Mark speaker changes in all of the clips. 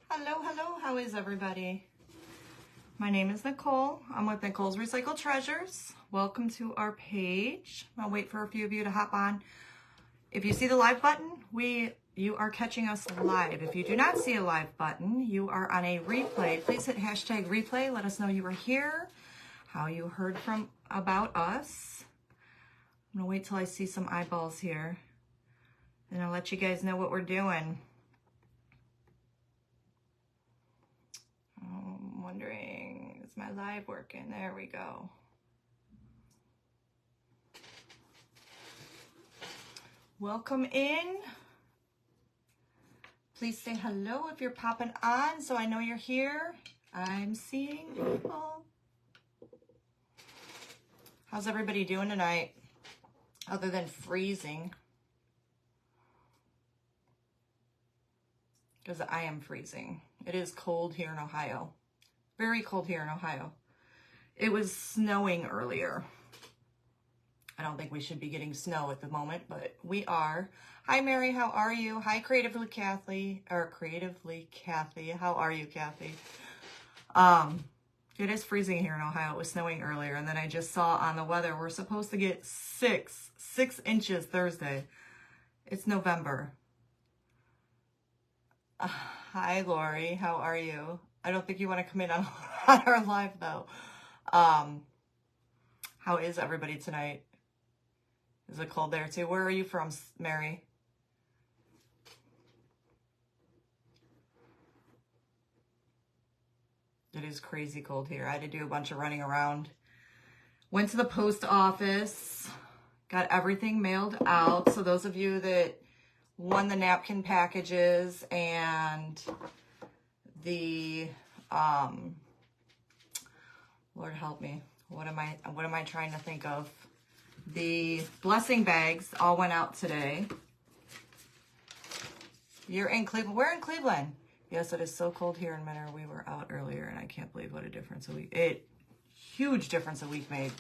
Speaker 1: Hello, hello, how is everybody? My name is Nicole. I'm with Nicole's Recycled Treasures. Welcome to our page. I'll wait for a few of you to hop on. If you see the live button, you are catching us live. If you do not see a live button, you are on a replay. Please hit hashtag replay. Let us know you were here, how you heard about us. I'm gonna wait till I see some eyeballs here, and I'll let you guys know what we're doing. I'm wondering, is my live working? There we go. Welcome in. Please say hello if you're popping on so I know you're here. I'm seeing people. How's everybody doing tonight? Other than freezing. Because I am freezing. It is cold here in Ohio. Very cold here in Ohio. It was snowing earlier. I don't think we should be getting snow at the moment, but we are. Hi, Mary. How are you? Hi, Creatively Kathy. How are you, Kathy? It is freezing here in Ohio. It was snowing earlier, and then I just saw on the weather we're supposed to get six inches Thursday. It's November. Hi, Lori. How are you? I don't think you want to come in on our live, though. How is everybody tonight? Is it cold there, too? Where are you from, Mary? It is crazy cold here. I had to do a bunch of running around. Went to the post office. Got everything mailed out. So those of you that won the napkin packages and the Lord help me, what am I trying to think of, the blessing bags all went out today. You're in Cleveland. We're in Cleveland. Yes, it is so cold here in Menor. We were out earlier and I can't believe what a difference huge difference a week made.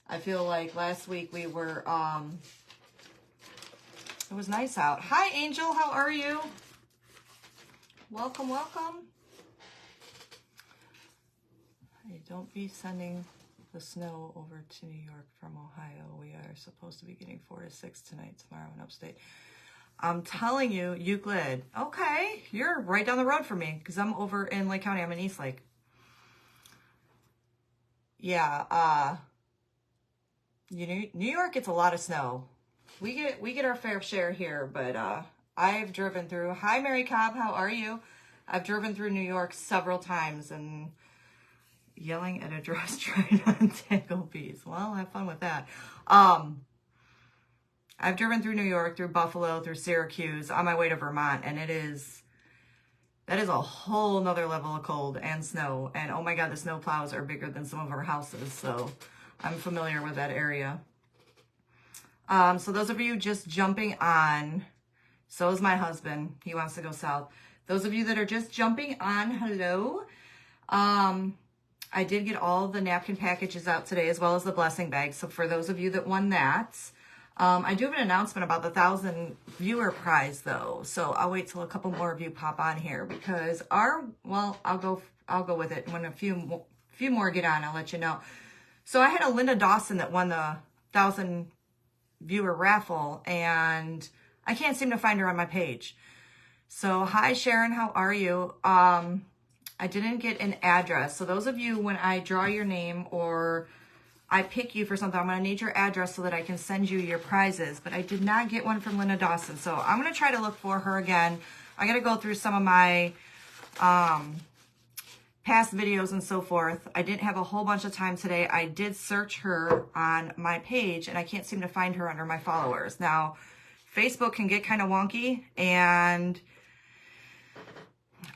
Speaker 1: I feel like last week we were it was nice out. Hi, Angel. How are you? Welcome, welcome. Hey, don't be sending the snow over to New York from Ohio. We are supposed to be getting 4 to 6 tonight, tomorrow in upstate. I'm telling you, Euclid. Okay, you're right down the road from me because I'm over in Lake County. I'm in Eastlake. Yeah, New York gets a lot of snow. We get our fair share here, but I've driven through. Hi, Mary Cobb, how are you? I've driven through New York several times and yelling at a dress trying to untangle bees. Well, have fun with that. I've driven through New York, through Buffalo, through Syracuse, on my way to Vermont, and that is a whole nother level of cold and snow. And oh my God, the snow plows are bigger than some of our houses, so I'm familiar with that area. So those of you just jumping on, so is my husband. He wants to go south. Those of you that are just jumping on, hello. I did get all the napkin packages out today as well as the blessing bags. So for those of you that won that, I do have an announcement about the 1,000 viewer prize though. So I'll wait till a couple more of you pop on here because I'll go with it. When a few more get on, I'll let you know. So I had a Linda Dawson that won the 1,000 viewer raffle and I can't seem to find her on my page. So hi Sharon, how are you? I didn't get an address. So those of you, when I draw your name or I pick you for something, I'm going to need your address so that I can send you your prizes. But I did not get one from Linda Dawson. So I'm going to try to look for her again. I got to go through some of my past videos and so forth. I didn't have a whole bunch of time today. I did search her on my page and I can't seem to find her under my followers. Now, Facebook can get kind of wonky and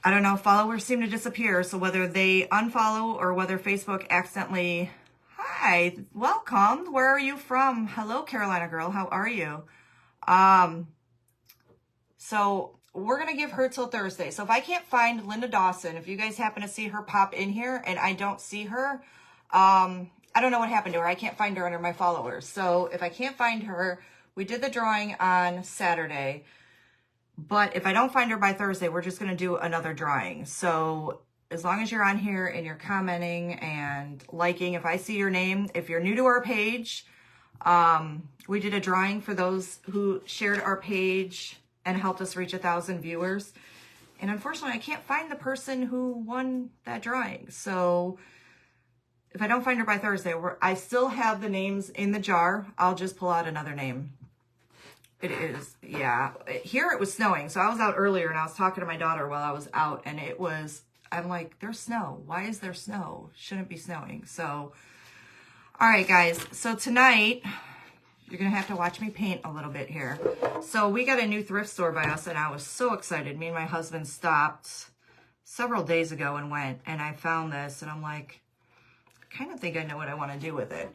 Speaker 1: I don't know, followers seem to disappear. So whether they unfollow or whether Facebook accidentally, hi, welcome. Where are you from? Hello, Carolina girl. How are you? So we're going to give her till Thursday. So if I can't find Linda Dawson, if you guys happen to see her pop in here and I don't see her, I don't know what happened to her. I can't find her under my followers. So if I can't find her, we did the drawing on Saturday. But if I don't find her by Thursday, we're just going to do another drawing. So as long as you're on here and you're commenting and liking, if I see your name, if you're new to our page, we did a drawing for those who shared our page and helped us reach 1,000 viewers. And unfortunately, I can't find the person who won that drawing. So if I don't find her by Thursday, I still have the names in the jar. I'll just pull out another name. It is, yeah. Here it was snowing. So I was out earlier and I was talking to my daughter while I was out, and it was, I'm like, there's snow. Why is there snow? Shouldn't be snowing. So, all right, guys. So tonight, you're going to have to watch me paint a little bit here. So we got a new thrift store by us, and I was so excited. Me and my husband stopped several days ago and went, and I found this, and I'm like, I kind of think I know what I want to do with it.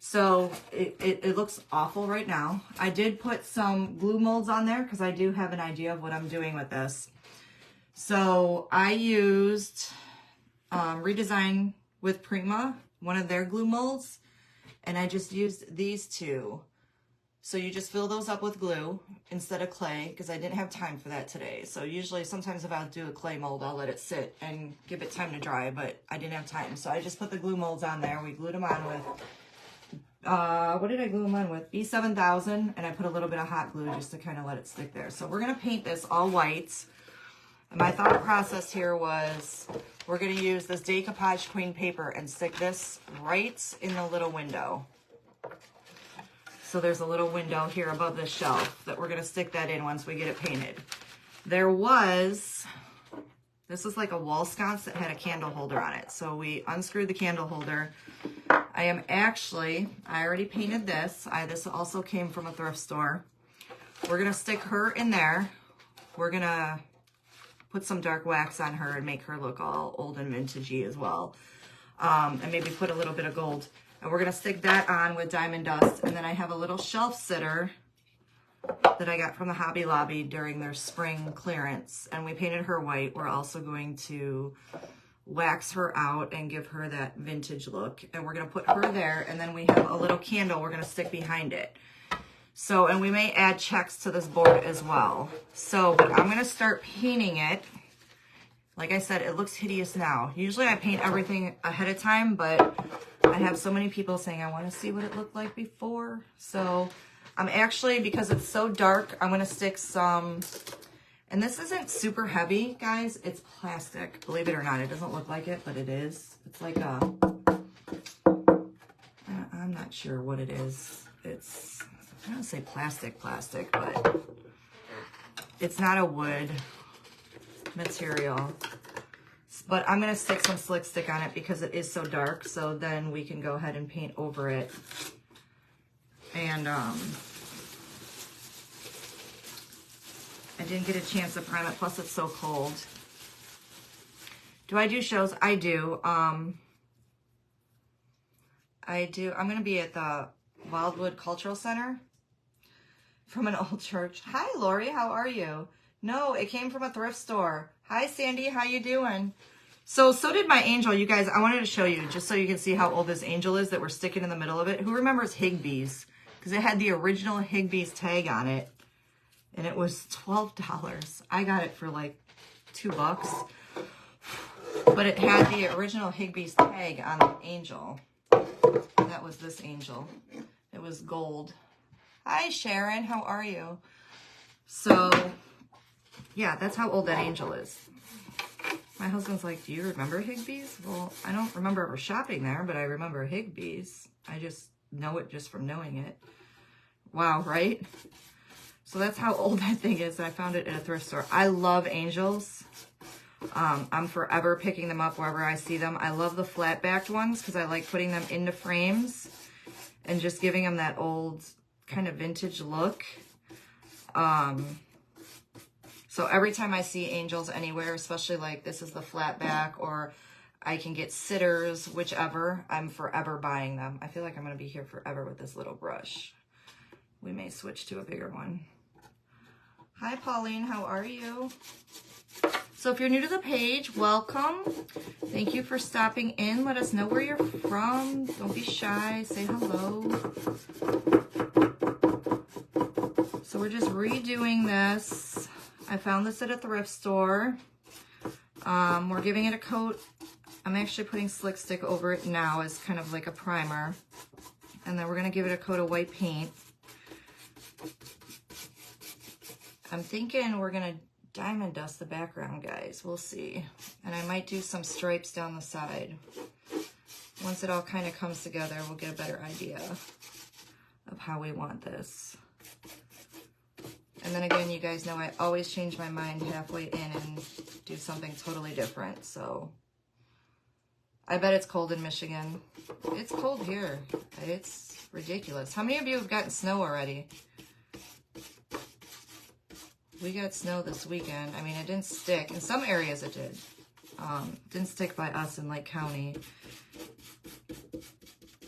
Speaker 1: So it looks awful right now. I did put some glue molds on there because I do have an idea of what I'm doing with this. So I used Redesign with Prima, one of their glue molds, and I just used these two. So you just fill those up with glue instead of clay because I didn't have time for that today. So usually sometimes if I'll do a clay mold, I'll let it sit and give it time to dry, but I didn't have time. So I just put the glue molds on there. We glued them on with what did I glue them on with? B7000, and I put a little bit of hot glue just to kind of let it stick there. So we're going to paint this all white. And my thought process here was we're going to use this decoupage queen paper and stick this right in the little window. So there's a little window here above the shelf that we're going to stick that in once we get it painted. There was, this is like a wall sconce that had a candle holder on it. So we unscrewed the candle holder. I already painted this. This also came from a thrift store. We're going to stick her in there. We're going to put some dark wax on her and make her look all old and vintagey as well. And maybe put a little bit of gold. And we're going to stick that on with diamond dust. And then I have a little shelf sitter that I got from the Hobby Lobby during their spring clearance. And we painted her white. We're also going to wax her out and give her that vintage look. And we're going to put her there. And then we have a little candle we're going to stick behind it. So, and we may add checks to this board as well. So, but I'm going to start painting it. Like I said, it looks hideous now. Usually I paint everything ahead of time, but I have so many people saying I want to see what it looked like before. So I'm actually, because it's so dark, I'm going to stick some, and this isn't super heavy, guys. It's plastic. Believe it or not, it doesn't look like it, but it is. It's like a, I'm not sure what it is. It's, I don't say plastic, but it's not a wood material. But I'm going to stick some slick stick on it because it is so dark. So then we can go ahead and paint over it. And I didn't get a chance to prime it. Plus it's so cold. Do I do shows? I do. I'm going to be at the Wildwood Cultural Center from an old church. Hi, Lori. How are you? No, it came from a thrift store. Hi, Sandy. How you doing? So did my angel. You guys, I wanted to show you just so you can see how old this angel is that we're sticking in the middle of it. Who remembers Higbee's? Because it had the original Higbee's tag on it. And it was $12. I got it for like $2. But it had the original Higbee's tag on the angel. That was this angel. It was gold. Hi, Sharon. How are you? So, yeah, that's how old that angel is. My husband's like, do you remember Higbee's? Well, I don't remember ever shopping there, but I remember Higbee's. I just know it just from knowing it. Wow, right? So that's how old that thing is. I found it at a thrift store. I love angels. I'm forever picking them up wherever I see them. I love the flat-backed ones because I like putting them into frames and just giving them that old kind of vintage look. So every time I see angels anywhere, especially like this is the flat back, or I can get sitters, whichever, I'm forever buying them. I feel like I'm going to be here forever with this little brush. We may switch to a bigger one. Hi, Pauline. How are you? So if you're new to the page, welcome. Thank you for stopping in. Let us know where you're from. Don't be shy. Say hello. So we're just redoing this. I found this at a thrift store. We're giving it a coat. I'm actually putting Slick Stick over it now as kind of like a primer. And then we're gonna give it a coat of white paint. I'm thinking we're gonna diamond dust the background, guys. We'll see. And I might do some stripes down the side. Once it all kind of comes together, we'll get a better idea of how we want this. And then again, you guys know I always change my mind halfway in and do something totally different. So I bet it's cold in Michigan. It's cold here. It's ridiculous. How many of you have gotten snow already? We got snow this weekend. I mean, it didn't stick. In some areas it did. Didn't stick by us in Lake County.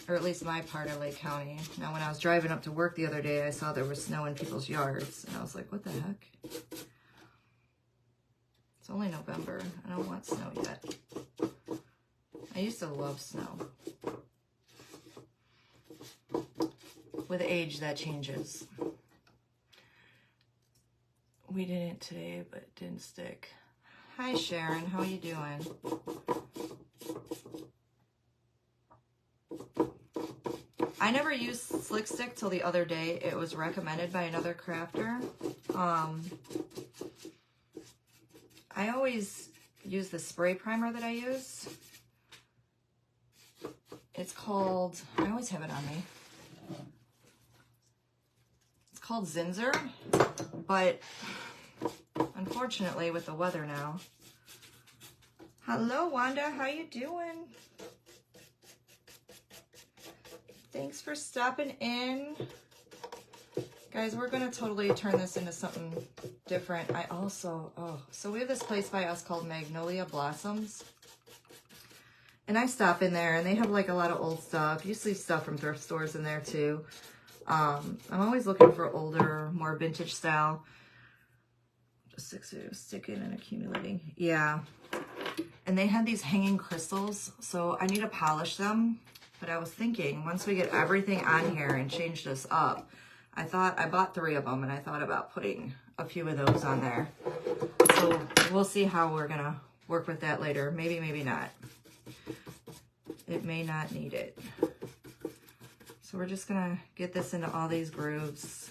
Speaker 1: Or at least my part of Lake County. Now, when I was driving up to work the other day, I saw there was snow in people's yards. And I was like, what the heck? It's only November. I don't want snow yet. I used to love snow. With age, that changes. We didn't today, but it didn't stick. Hi, Sharon. How are you doing? I never used Slick Stick till the other day. It was recommended by another crafter. I always use the spray primer that I use. It's called, I always have it on me. It's called Zinsser, but unfortunately with the weather now. Hello, Wanda, how you doing? Thanks for stopping in. Guys, we're gonna totally turn this into something different. I also, so we have this place by us called Magnolia Blossoms. And I stop in there and they have like a lot of old stuff. You see stuff from thrift stores in there too. I'm always looking for older, more vintage style. Just sticking and accumulating. Yeah. And they had these hanging crystals, so I need to polish them. But I was thinking, once we get everything on here and change this up, I bought 3 of them and I thought about putting a few of those on there. So we'll see how we're gonna work with that later. Maybe, maybe not. It may not need it. So we're just gonna get this into all these grooves.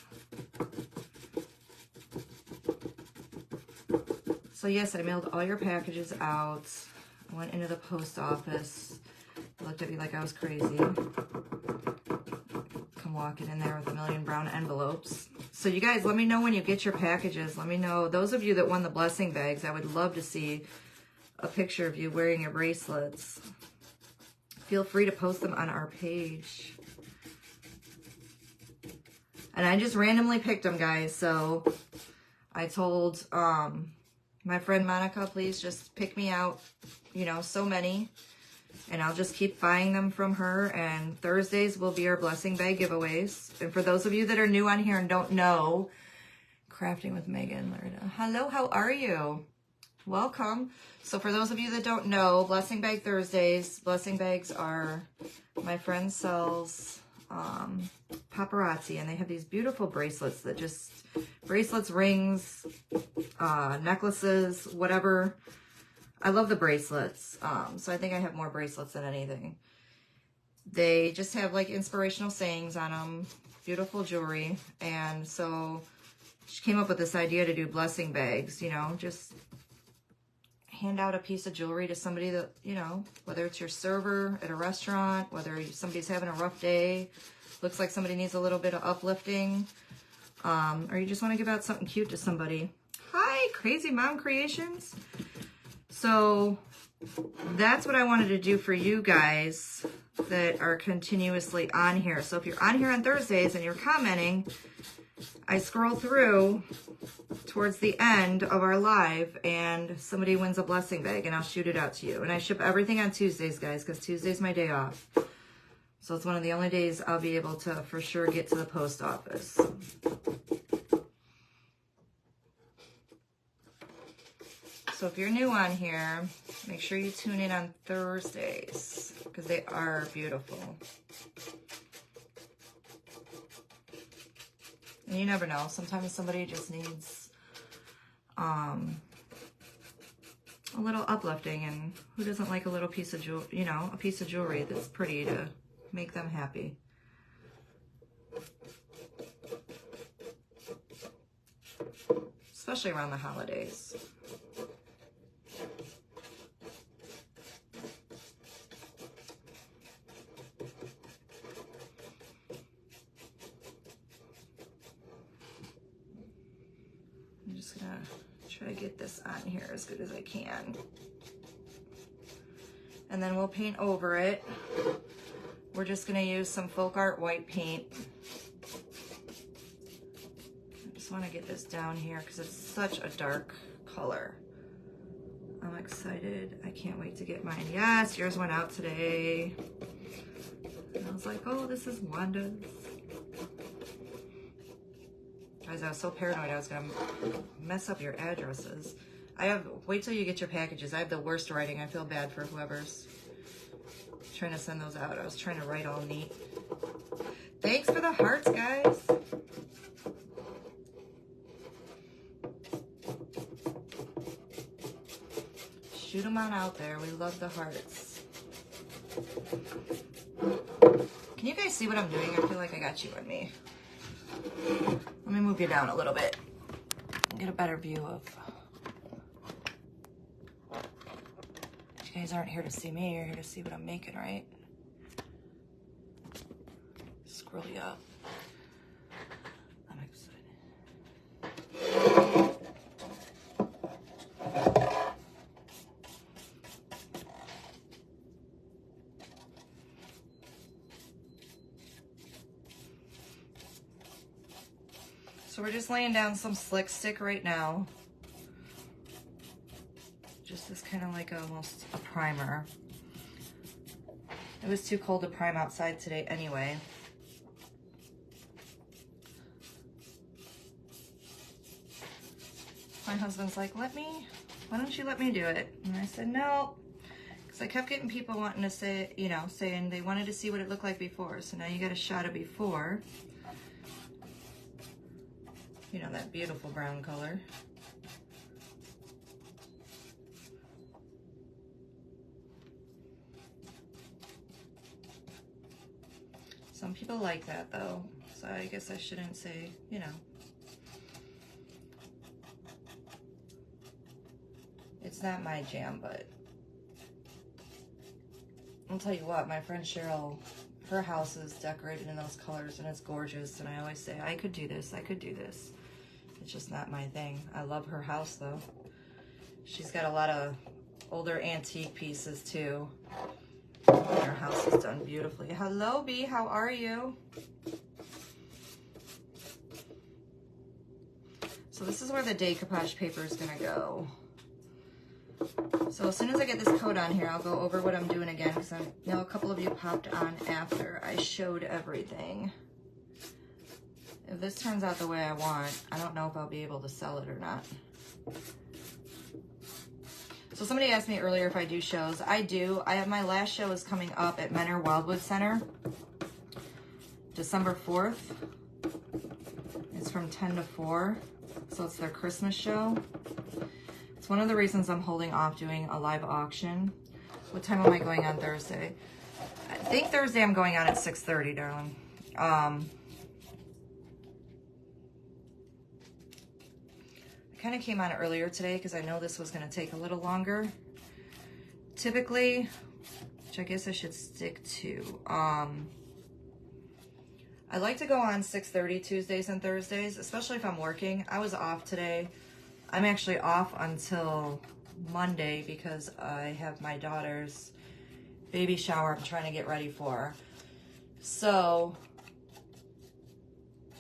Speaker 1: So yes, I mailed all your packages out. I went into the post office. Looked at me like I was crazy. Come walking in there with a million brown envelopes. So you guys, let me know when you get your packages. Let me know. Those of you that won the blessing bags, I would love to see a picture of you wearing your bracelets. Feel free to post them on our page. And I just randomly picked them, guys. So I told my friend Monica, please just pick me out, you know, so many. And I'll just keep buying them from her. And Thursdays will be our blessing bag giveaways. And for those of you that are new on here and don't know, Crafting with Megan Lerda. Hello, how are you? Welcome. So for those of you that don't know, Blessing Bag Thursdays, blessing bags are, my friend sells paparazzi, and they have these beautiful bracelets that just, bracelets, rings, necklaces, whatever. I love the bracelets. So I think I have more bracelets than anything. They just have like inspirational sayings on them, beautiful jewelry. And so she came up with this idea to do blessing bags, you know, just hand out a piece of jewelry to somebody that, you know, whether it's your server at a restaurant, whether somebody's having a rough day, looks like somebody needs a little bit of uplifting, or you just want to give out something cute to somebody. Hi, Crazy Mom Creations. So that's what I wanted to do for you guys that are continuously on here. So if you're on here on Thursdays and you're commenting, I scroll through towards the end of our live and somebody wins a blessing bag and I'll shoot it out to you. And I ship everything on Tuesdays, guys, because Tuesday's my day off. So it's one of the only days I'll be able to for sure get to the post office. So if you're new on here, make sure you tune in on Thursdays because they are beautiful. And you never know. Sometimes somebody just needs a little uplifting, and who doesn't like a little piece of jewelry, you know, a piece of jewelry that's pretty to make them happy. Especially around the holidays. I'm just gonna try to get this on here as good as I can. And then we'll paint over it. We're just gonna use some Folk Art white paint. I just wanna get this down here because it's such a dark color. I'm excited. I can't wait to get mine. Yes, yours went out today. And I was like, oh, this is Wanda's. Guys, I was so paranoid I was gonna mess up your addresses. Wait till you get your packages. I have the worst writing. I feel bad for whoever's trying to send those out. I was trying to write all neat. Thanks for the hearts, guys. Shoot them on out there. We love the hearts. Can you guys see what I'm doing? I feel like I got you on me. Let me move you down a little bit. Get a better view of... You guys aren't here to see me. You're here to see what I'm making, right? Scroll you up. I'm excited. So we're just laying down some slick stick right now. Just as kind of like almost a primer. It was too cold to prime outside today anyway. My husband's like, why don't you let me do it? And I said, no, because I kept getting people wanting to say, you know, saying they wanted to see what it looked like before. So now you got a shot of before. You know, that beautiful brown color. Some people like that though, so I guess I shouldn't say, you know. It's not my jam, but I'll tell you what, my friend Cheryl, her house is decorated in those colors and it's gorgeous, and I always say, I could do this, I could do this. It's just not my thing. I love her house though. She's got a lot of older antique pieces too. Our house is done beautifully. Hello, B. How are you? So this is where the decoupage paper is going to go. So as soon as I get this coat on here, I'll go over what I'm doing again, because I know a couple of you popped on after I showed everything. If this turns out the way I want, I don't know if I'll be able to sell it or not. So somebody asked me earlier if I do shows. I do. My last show is coming up at Menor Wildwood Center, December 4th. It's from 10 to 4, so it's their Christmas show. It's one of the reasons I'm holding off doing a live auction. What time am I going on Thursday? I think Thursday I'm going on at 6:30, darling. I kind of came on earlier today because I know this was going to take a little longer. Typically, which I guess I should stick to, I like to go on 6:30 Tuesdays and Thursdays, especially if I'm working. I was off today. I'm actually off until Monday because I have my daughter's baby shower I'm trying to get ready for. So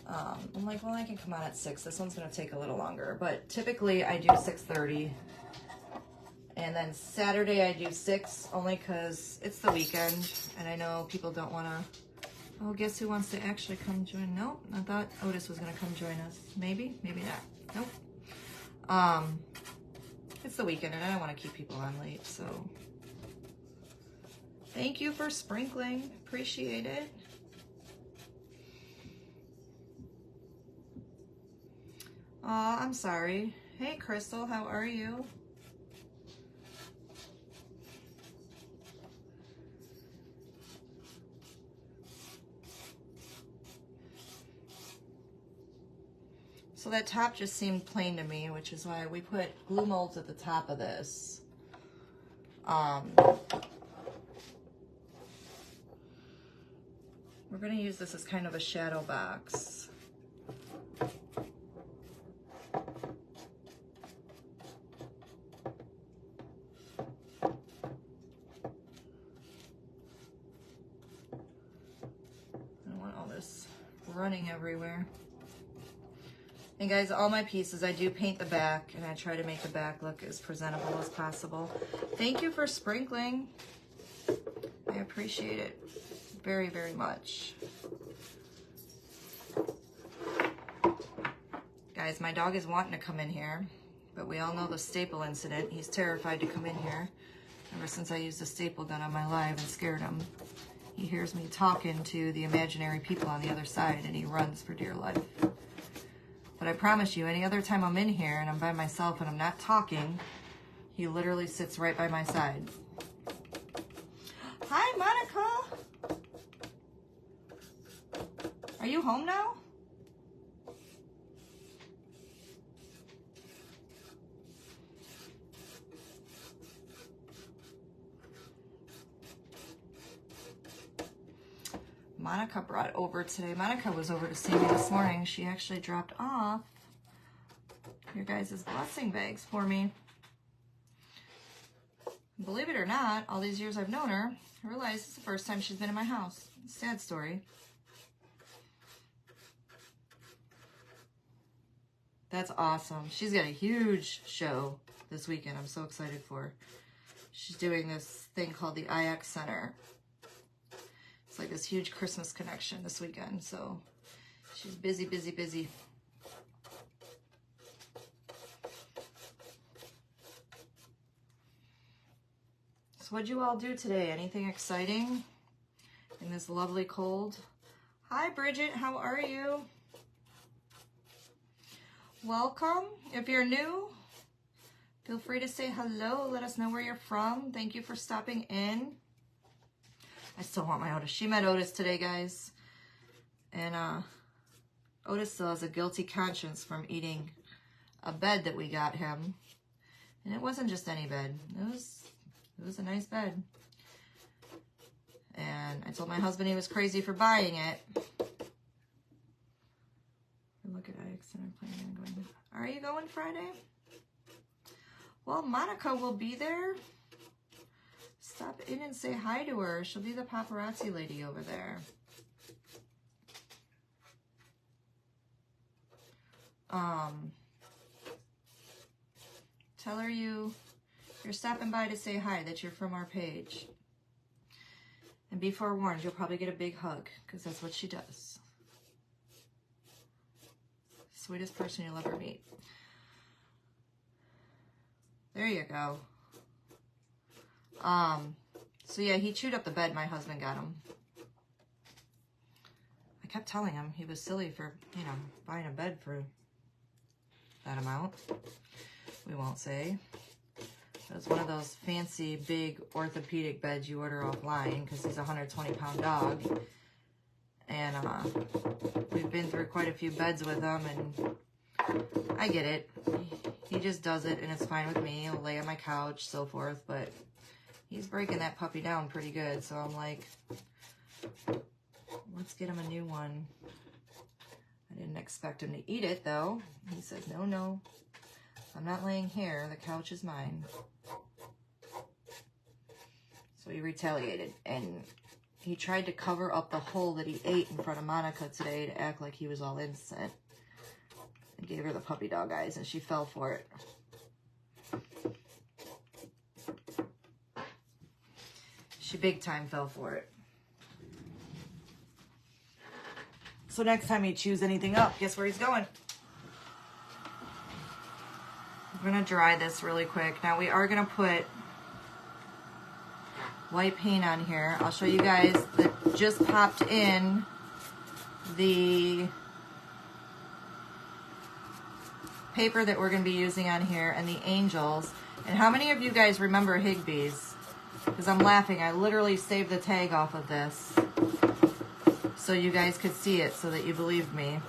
Speaker 1: I'm like, well, I can come on at 6. This one's going to take a little longer, but typically I do 6:30. And then Saturday I do 6, only because it's the weekend and I know people don't want to. Oh, guess who wants to actually come join? Nope, I thought Otis was going to come join us. Maybe, maybe not. Nope. It's the weekend and I don't want to keep people on late, so thank you for sprinkling. Appreciate it. Aw, I'm sorry. Hey, Crystal, how are you? So that top just seemed plain to me, which is why we put glue molds at the top of this. We're going to use this as kind of a shadow box. Running everywhere. And guys, all my pieces, I do paint the back, and I try to make the back look as presentable as possible. Thank you for sprinkling. I appreciate it very, very much. Guys, my dog is wanting to come in here, but we all know the staple incident. He's terrified to come in here ever since I used a staple gun on my live and scared him. He hears me talking to the imaginary people on the other side, and he runs for dear life. But I promise you, any other time I'm in here and I'm by myself and I'm not talking, he literally sits right by my side. Hi, Monica. Are you home now? Monica brought over today. Monica was over to see me this morning. She actually dropped off your guys' blessing bags for me. Believe it or not, all these years I've known her, I realized it's the first time she's been in my house. Sad story. That's awesome. She's got a huge show this weekend. I'm so excited for her. She's doing this thing called the IX Center. It's like this huge Christmas connection this weekend, so she's busy, busy, busy. So what'd you all do today? Anything exciting in this lovely cold? Hi, Bridget. How are you? Welcome. If you're new, feel free to say hello. Let us know where you're from. Thank you for stopping in. I still want my Otis. She met Otis today, guys. And Otis still has a guilty conscience from eating a bed that we got him. And it wasn't just any bed. It was a nice bed. And I told my husband he was crazy for buying it. Look at IX Center planning on going. Are you going Friday? Well, Monica will be there. Stop in and say hi to her. She'll be the paparazzi lady over there. Tell her you're stopping by to say hi, that you're from our page. And be forewarned, you'll probably get a big hug, because that's what she does. Sweetest person you'll ever meet. There you go. So yeah, he chewed up the bed my husband got him. I kept telling him he was silly for, you know, buying a bed for that amount. We won't say. It was one of those fancy, big orthopedic beds you order offline because he's a 120-pound dog. And we've been through quite a few beds with him, and I get it. He just does it, and it's fine with me. He'll lay on my couch, so forth, but he's breaking that puppy down pretty good, so I'm like, let's get him a new one. I didn't expect him to eat it, though. He said, no, I'm not laying here. The couch is mine. So he retaliated, and he tried to cover up the hole that he ate in front of Monica today to act like he was all innocent. I gave her the puppy dog eyes, and she fell for it. She big time fell for it. So next time he chews anything up, guess where he's going? I'm going to dry this really quick. Now we are going to put white paint on here. I'll show you guys that just popped in the paper that we're going to be using on here and the angels. And how many of you guys remember Higbee's? Because I'm laughing. I literally saved the tag off of this so you guys could see it, so that you believed me.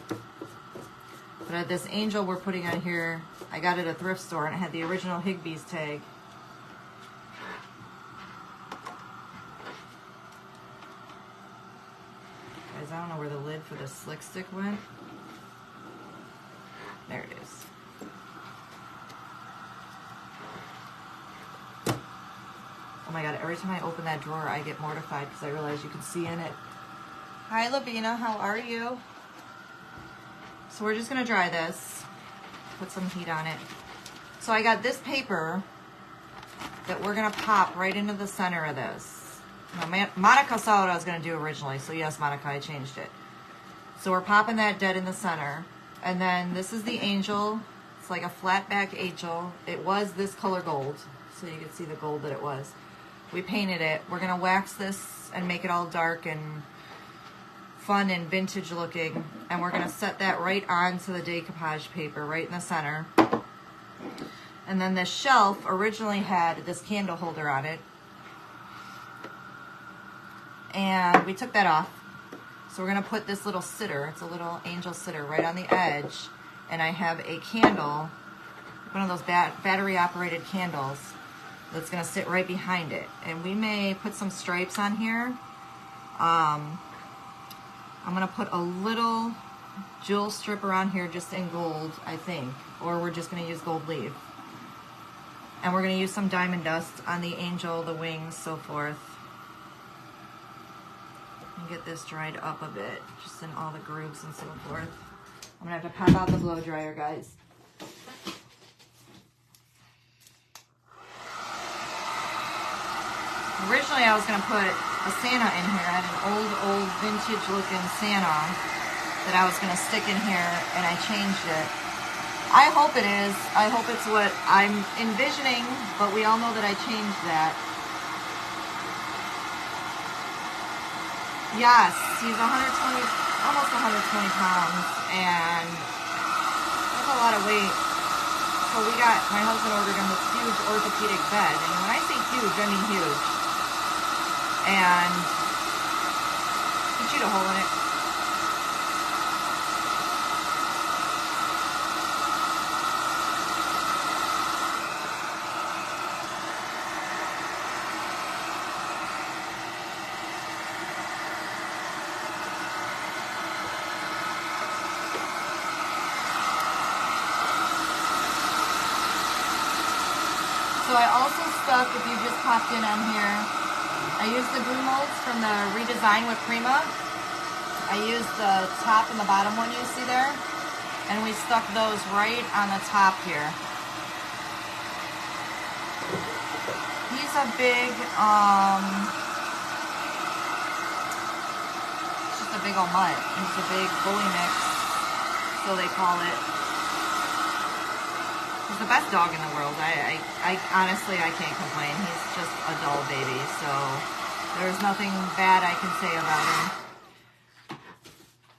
Speaker 1: But this angel we're putting on here, I got it at a thrift store, and it had the original Higbee's tag. Guys, I don't know where the lid for the slick stick went. There it is. Oh my god, every time I open that drawer, I get mortified because I realize you can see in it. Hi, Lavina, how are you? So we're just gonna dry this, put some heat on it. So I got this paper that we're gonna pop right into the center of this. Now, Monica saw what I was gonna do originally, so yes, Monica, I changed it. So we're popping that dead in the center. And then this is the angel. It's like a flat back angel. It was this color gold, so you can see the gold that it was. We painted it. We're gonna wax this and make it all dark and fun and vintage looking. And we're gonna set that right onto the decoupage paper, right in the center. And then this shelf originally had this candle holder on it. And we took that off. So we're gonna put this little sitter, it's a little angel sitter right on the edge. And I have a candle, one of those battery operated candles, that's gonna sit right behind it. And we may put some stripes on here. I'm gonna put a little jewel strip around here just in gold, I think. Or we're just gonna use gold leaf. And we're gonna use some diamond dust on the angel, the wings, so forth. And get this dried up a bit, just in all the grooves and so forth. I'm gonna have to pop out the blow dryer, guys. Originally, I was gonna put a Santa in here. I had an old vintage looking Santa that I was gonna stick in here, and I changed it. I hope it is. I hope it's what I'm envisioning, but we all know that I changed that. Yes, he's 120, almost 120 pounds, and that's a lot of weight. So my husband ordered him this huge orthopedic bed, and when I say huge, I mean huge. And he chewed a hole in it. So I also stuck, if you just popped in on here, I used the glue molds from the redesign with Prima. I used the top and the bottom one you see there, and we stuck those right on the top here. He's a big, just a big old mutt. He's a big bully mix, so they call it. He's the best dog in the world. I honestly, I can't complain. He's just a dull baby, so there's nothing bad I can say about him.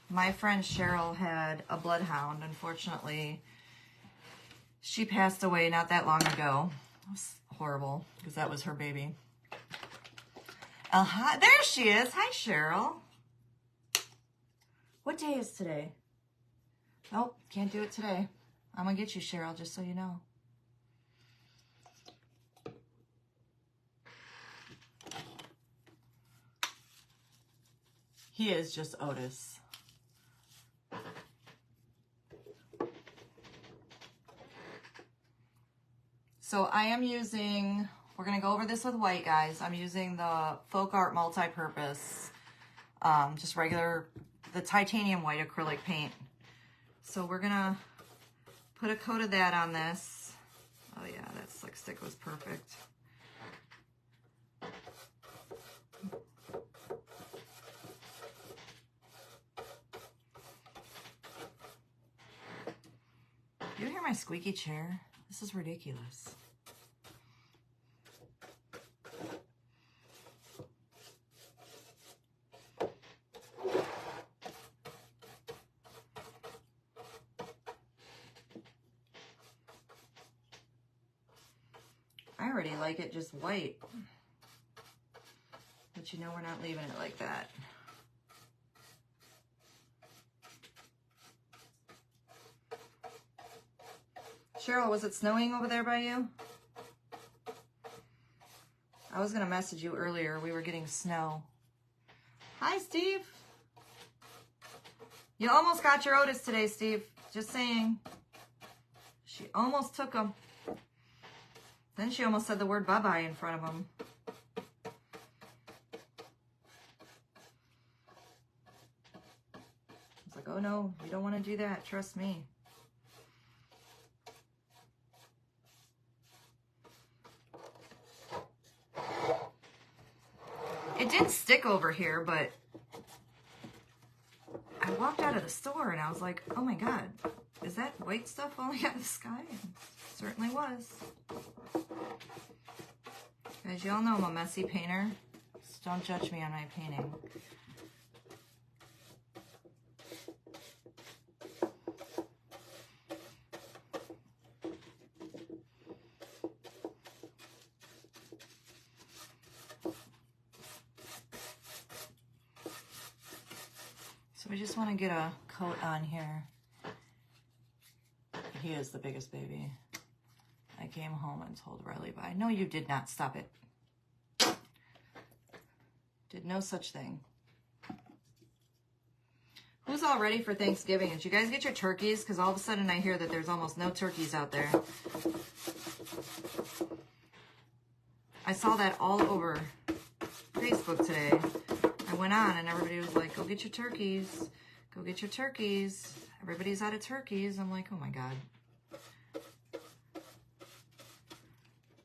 Speaker 1: My friend Cheryl had a bloodhound. Unfortunately, she passed away not that long ago. It was horrible, because that was her baby. There she is. Hi, Cheryl. What day is today? Nope, can't do it today. I'm gonna get you, Cheryl, just so you know. He is just Otis. So I am using, we're gonna go over this with white, guys. I'm using the Folk Art Multi-Purpose, just regular, the titanium white acrylic paint. So we're gonna put a coat of that on this. Oh yeah, that slick stick was perfect. You hear my squeaky chair? This is ridiculous. I already like it just white. But you know we're not leaving it like that. Cheryl, was it snowing over there by you? I was going to message you earlier. We were getting snow. Hi, Steve. You almost got your Otis today, Steve. Just saying. She almost took him. Then she almost said the word bye-bye in front of him. I was like, oh no, you don't want to do that. Trust me. It didn't stick over here, but I walked out of the store and I was like, oh my God, is that white stuff falling out of the sky? And it certainly was. Guys, y'all know I'm a messy painter, so don't judge me on my painting. So we just want to get a coat on here. He is the biggest baby. I came home and told Riley bye. No, you did not. Stop it. Did no such thing. Who's all ready for Thanksgiving? Did you guys get your turkeys? Because all of a sudden I hear that there's almost no turkeys out there. I saw that all over Facebook today. I went on and everybody was like, go get your turkeys. Go get your turkeys. Everybody's out of turkeys. I'm like, oh my God.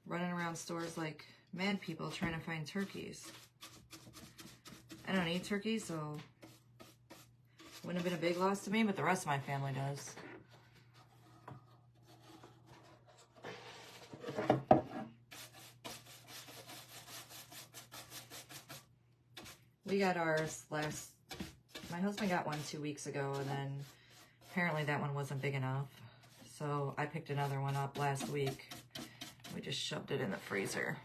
Speaker 1: Running around stores like mad people trying to find turkeys. I don't eat turkey, so wouldn't have been a big loss to me, but the rest of my family does. We got ours my husband got one 2 weeks ago, and then apparently that one wasn't big enough. So I picked another one up last week. We just shoved it in the freezer.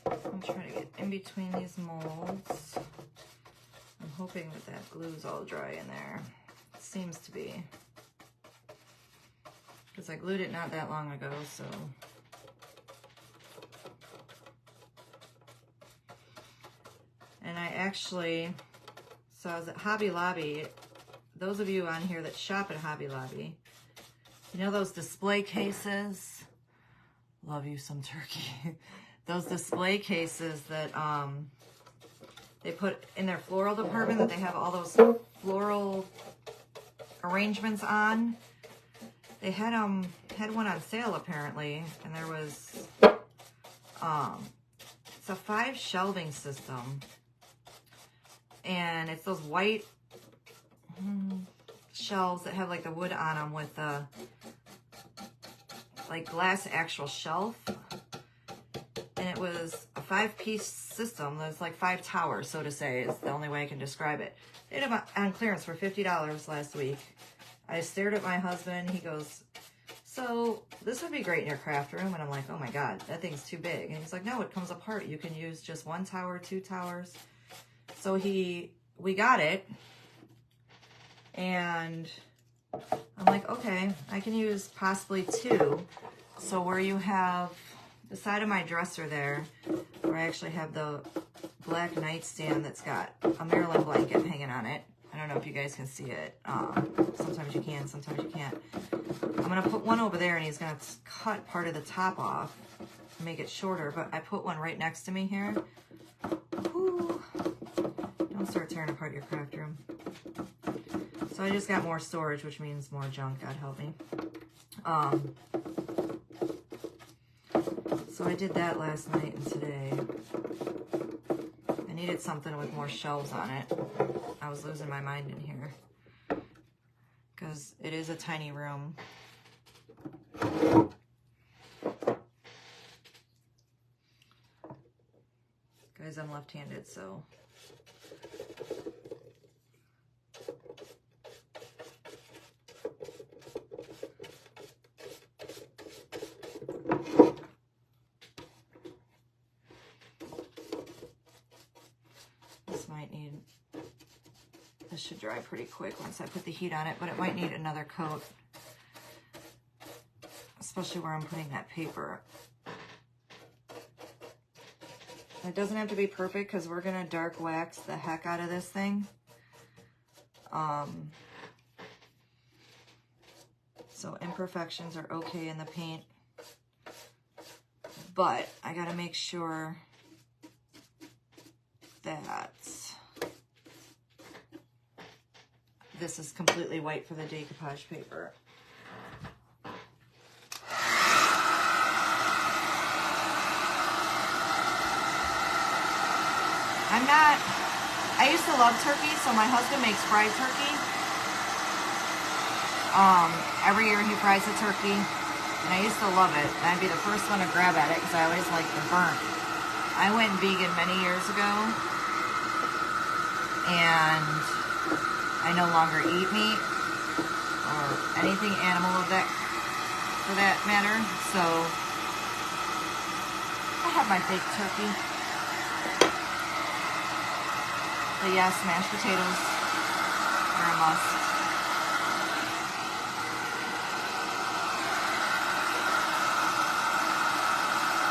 Speaker 1: I'm trying to get in between these molds. I'm hoping that that glue's all dry in there. It seems to be. Because I glued it not that long ago, so. And I actually, so I was at Hobby Lobby. Those of you on here that shop at Hobby Lobby, you know those display cases? Love you some turkey. Those display cases that they put in their floral department, that they have all those floral arrangements on. They had one on sale apparently, and there was it's a 5 shelving system, and it's those white shelves that have like the wood on them with the like glass actual shelf. And it was a 5-piece system. There's like 5 towers, so to say, is the only way I can describe it. They had them on clearance for $50 last week. I stared at my husband. He goes, so this would be great in your craft room. And I'm like, oh my God, that thing's too big. And he's like, no, it comes apart. You can use just 1 tower, 2 towers. So we got it. And I'm like, okay, I can use possibly 2. So where you have the side of my dresser there, where I actually have the black nightstand that's got a Maryland blanket hanging on it. I don't know if you guys can see it. Sometimes you can, sometimes you can't. I'm going to put one over there, and he's going to cut part of the top off to make it shorter, but I put one right next to me here. Ooh. Don't start tearing apart your craft room. So I just got more storage, which means more junk, God help me. So I did that last night and today. I needed something with more shelves on it. I was losing my mind in here. because it is a tiny room. Guys, I'm left-handed, so this should dry pretty quick once I put the heat on it, but it might need another coat, especially where I'm putting that paper. It doesn't have to be perfect because we're going to dark wax the heck out of this thing. So imperfections are okay in the paint, but I got to make sure that this is completely white for the decoupage paper. I used to love turkey, so my husband makes fried turkey. Every year he fries a turkey, and I used to love it. And I'd be the first one to grab at it because I always liked the burnt. I went vegan many years ago, and I no longer eat meat or anything animal of that, for that matter. So I have my baked turkey. But yes, mashed potatoes are a must.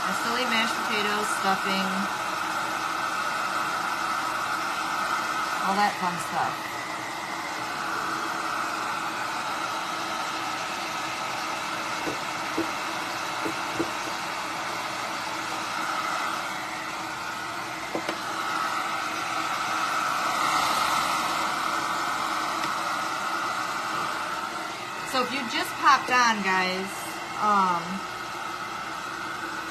Speaker 1: I still eat mashed potatoes, stuffing, all that fun stuff. So if you just popped on, guys, I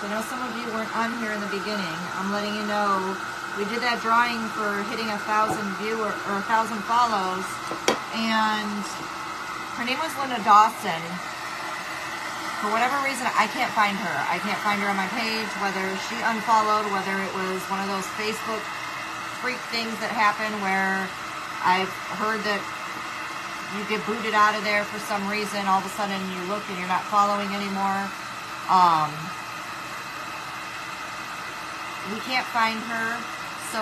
Speaker 1: know some of you weren't on here in the beginning. I'm letting you know we did that drawing for hitting 1,000 viewers or 1,000 follows, and her name was Linda Dawson. For whatever reason, I can't find her. I can't find her on my page, whether she unfollowed, whether it was one of those Facebook freak things that happen where I've heard that you get booted out of there for some reason. All of a sudden you look and you're not following anymore. We can't find her. So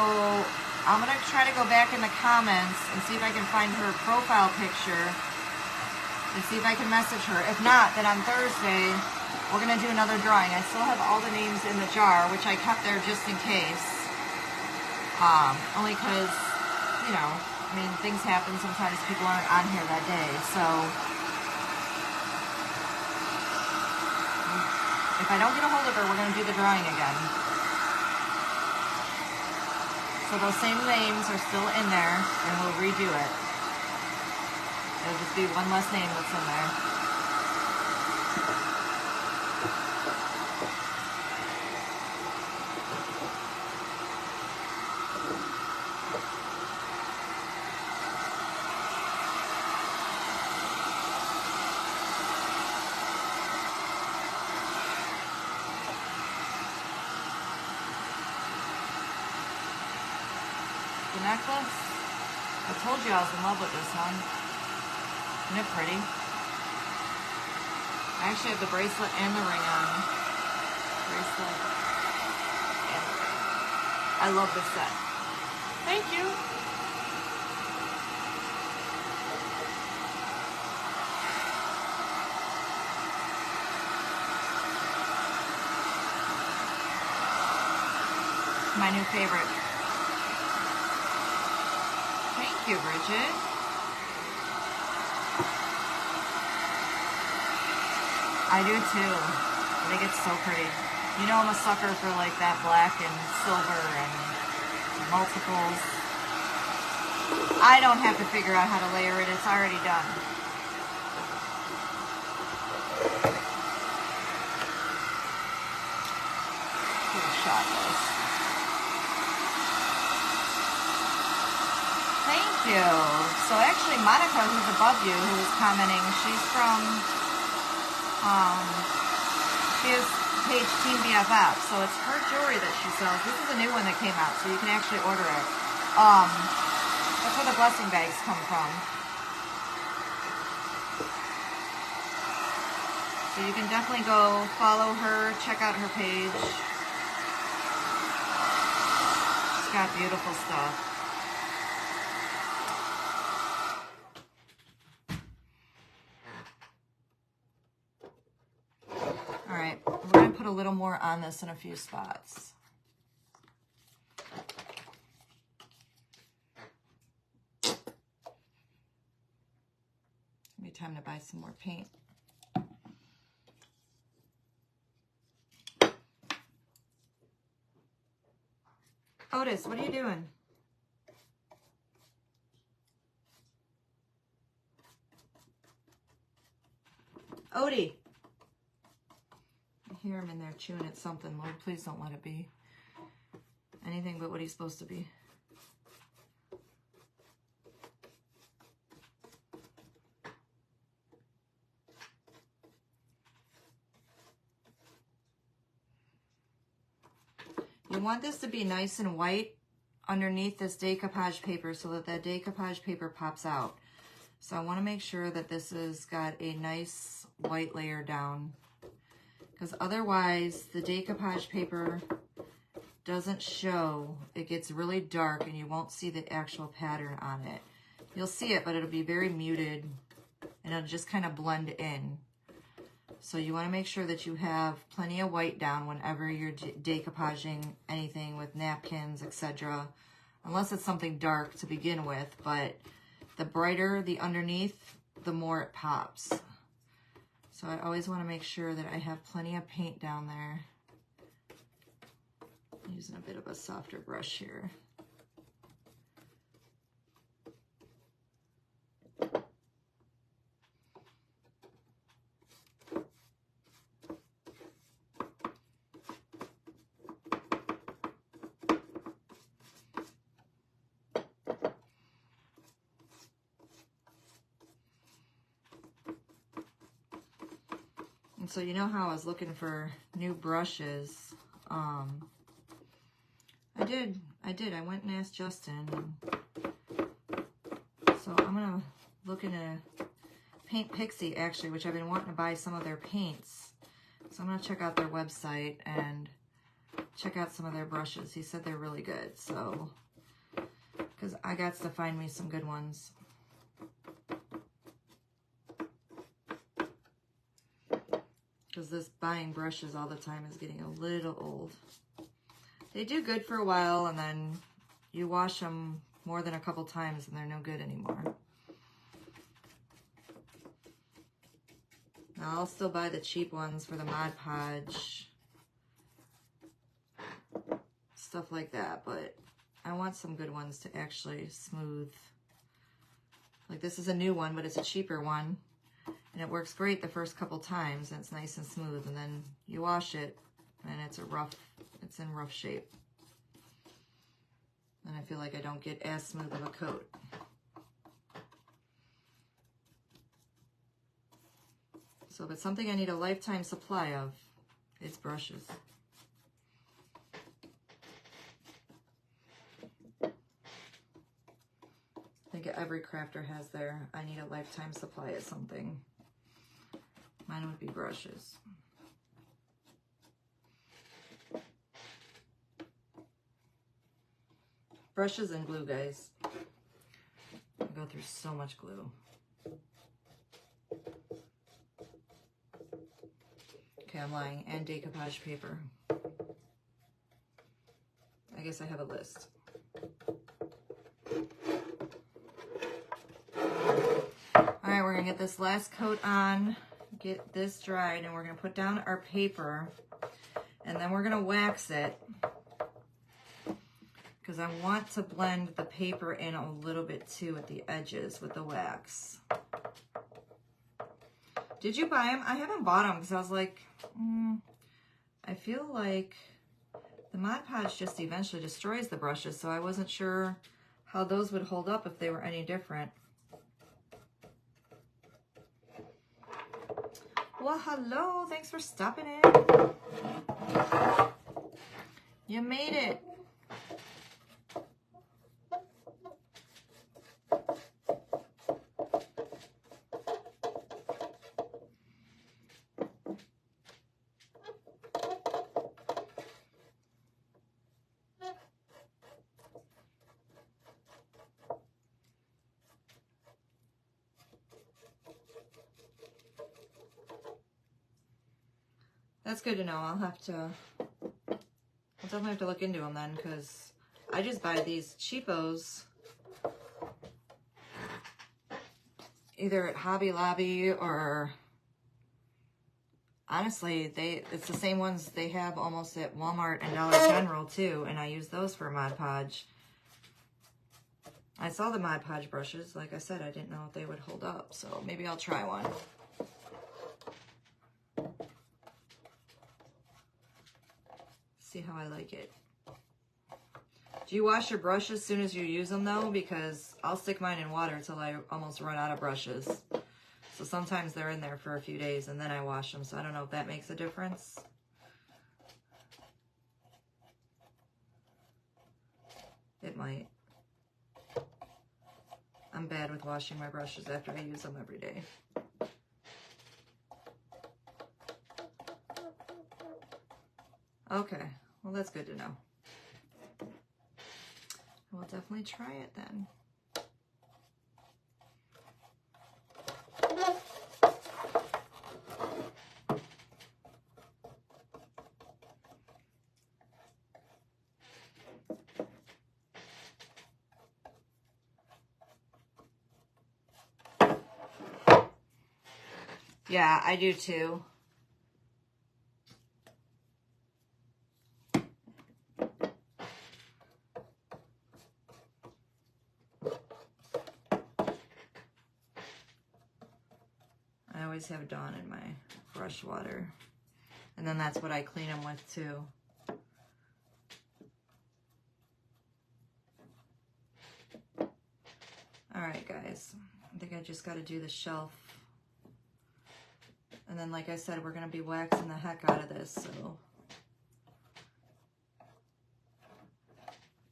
Speaker 1: I'm going to try to go back in the comments and see if I can find her profile picture and see if I can message her. If not, then on Thursday, we're going to do another drawing. I still have all the names in the jar, which I kept there just in case. Only because, you know, I mean, things happen. Sometimes people aren't on here that day. So if I don't get a hold of her, we're going to do the drawing again. So those same names are still in there, and we'll redo it. It'll just be one less name that's in there. The necklace, I told you I was in love with this one. Isn't it pretty? I actually have the bracelet and the ring on. Bracelet and the ring. I love this set. Thank you. My new favorite. Thank you, Bridget. I do too. I think it's so pretty. You know I'm a sucker for like that black and silver and multiples. I don't have to figure out how to layer it. It's already done. Little shot this. Thank you. So actually, Monica, who's above you, who was commenting, she's from, she is page Team BFF. So it's her jewelry that she sells. This is a new one that came out, so you can actually order it. That's where the blessing bags come from. So you can definitely go follow her, check out her page. She's got beautiful stuff. All right, we're going to put a little more on this in a few spots. Maybe time to buy some more paint. Otis, what are you doing? Odie. I hear him in there chewing at something. Lord, please don't let it be anything but what he's supposed to be. You want this to be nice and white underneath this decoupage paper so that that decoupage paper pops out. So I want to make sure that this has got a nice white layer down, because otherwise the decoupage paper doesn't show. It gets really dark and you won't see the actual pattern on it. You'll see it, but it'll be very muted and it'll just kind of blend in. So you want to make sure that you have plenty of white down whenever you're decoupaging anything with napkins, etc. Unless it's something dark to begin with, but the brighter the underneath, the more it pops. So I always want to make sure that I have plenty of paint down there. I'm using a bit of a softer brush here. And so you know how I was looking for new brushes. I did. I went and asked Justin. So I'm going to look into Paint Pixie, actually, which I've been wanting to buy some of their paints. So I'm going to check out their website and check out some of their brushes. He said they're really good. So, because I got to find me some good ones. Because this buying brushes all the time is getting a little old. They do good for a while, and then you wash them more than a couple times and they're no good anymore. Now, I'll still buy the cheap ones for the Mod Podge, stuff like that, but I want some good ones to actually smooth. Like this is a new one, but it's a cheaper one. And it works great the first couple times, and it's nice and smooth, and then you wash it, and it's in rough shape. And I feel like I don't get as smooth of a coat. So if it's something I need a lifetime supply of, it's brushes. I think every crafter has their, I need a lifetime supply of something. Mine would be brushes. Brushes and glue, guys. I go through so much glue. Okay, I'm lying. And decoupage paper. I guess I have a list. Alright, we're going to get this last coat on, get this dried, and we're going to put down our paper, and then we're going to wax it, because I want to blend the paper in a little bit too at the edges with the wax. Did you buy them? I haven't bought them because I was like, I feel like the Mod Podge just eventually destroys the brushes, so I wasn't sure how those would hold up if they were any different. Well, hello. Thanks for stopping in. You made it. That's good to know. I'll definitely have to look into them then, because I just buy these cheapos either at Hobby Lobby or honestly, it's the same ones they have almost at Walmart and Dollar General too, and I use those for Mod Podge. I saw the Mod Podge brushes. Like I said, I didn't know if they would hold up, so maybe I'll try one. See how I like it. Do you wash your brushes as soon as you use them though? Because I'll stick mine in water until I almost run out of brushes. So sometimes they're in there for a few days and then I wash them. So I don't know if that makes a difference. It might. I'm bad with washing my brushes after I use them every day. Okay, well that's good to know. We'll definitely try it then. Yeah, I do too. I always have Dawn in my brush water. And then that's what I clean them with too. All right, guys. I think I just got to do the shelf. And then, like I said, we're going to be waxing the heck out of this, so.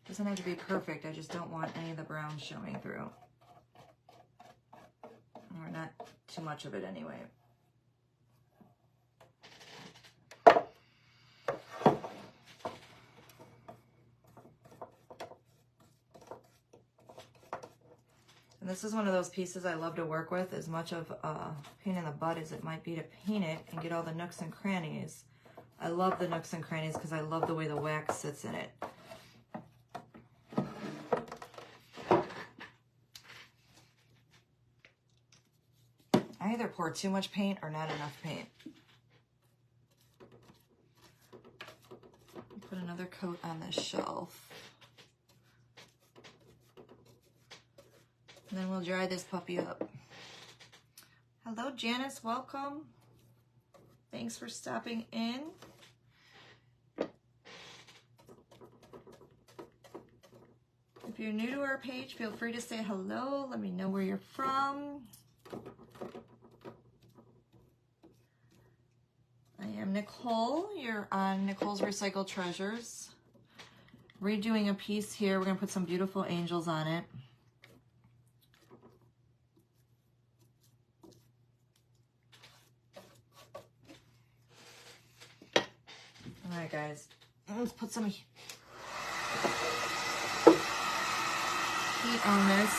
Speaker 1: Doesn't have to be perfect. I just don't want any of the brown showing through. Or not too much of it anyway. And this is one of those pieces I love to work with, as much of a pain in the butt as it might be to paint it and get all the nooks and crannies. I love the nooks and crannies because I love the way the wax sits in it. I either pour too much paint or not enough paint. Put another coat on this shelf. And then we'll dry this puppy up. Hello, Janice, welcome. Thanks for stopping in. If you're new to our page, feel free to say hello. Let me know where you're from. I am Nicole. You're on Nicole's Recycled Treasures. Redoing a piece here. We're going to put some beautiful angels on it. All right, guys. Let's put some heat on this.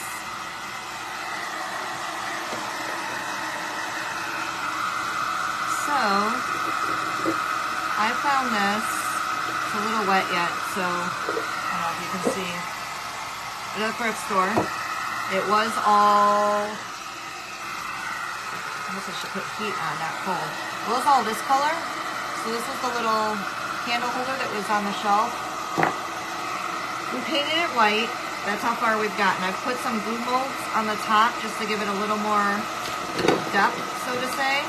Speaker 1: So, I found this. It's a little wet yet, so I don't know if you can see. At a thrift store. It was all, I guess I should put heat on, not cold. It was all this color. So this was the little candle holder that was on the shelf. We painted it white. That's how far we've gotten. I've put some glue molds on the top just to give it a little more depth, so to say.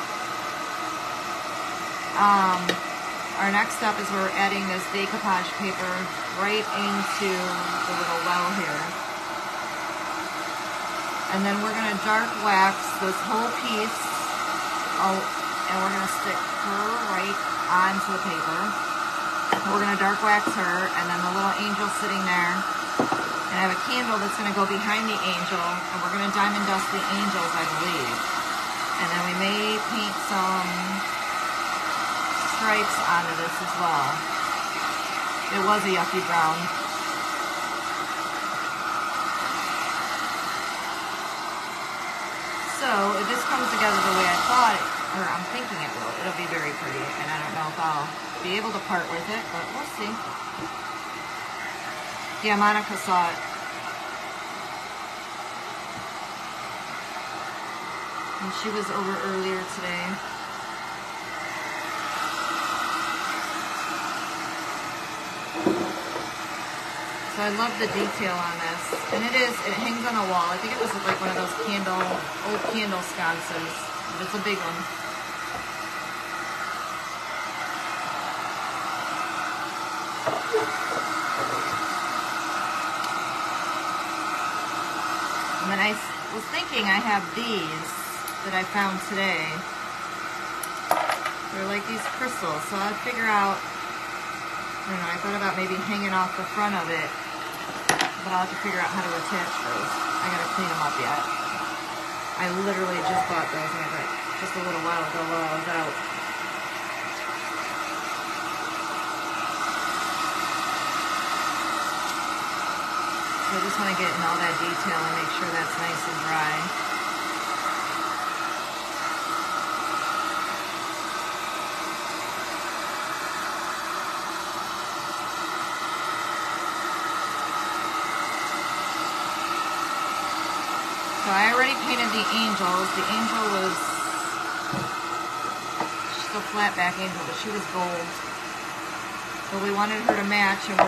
Speaker 1: Our next step is we're adding this decoupage paper right into the little well here. And then we're gonna dark wax this whole piece, and we're gonna stick her right onto the paper. We're gonna dark wax her, and then the little angel sitting there. And I have a candle that's gonna go behind the angel, and we're gonna diamond dust the angels, I believe. And then we may paint some stripes onto this as well. It was a yucky brown. So if this comes together the way I thought it, or I'm thinking it will, it'll be very pretty. And I don't know if I'll be able to part with it, but we'll see. Yeah, Monica saw it. And she was over earlier today. So I love the detail on this. And it hangs on a wall. I think it was like one of those old candle sconces. But it's a big one. And then I was thinking I have these that I found today. They're like these crystals. So I'll figure out, I don't know, I thought about maybe hanging off the front of it. But I'll have to figure out how to attach those. I gotta clean them up yet. I literally just bought those just a little while ago while I was out. So I just want to get in all that detail and make sure that's nice and dry. So I already painted the angels. The angel was just a flat back angel, but she was gold. But we wanted her to match, and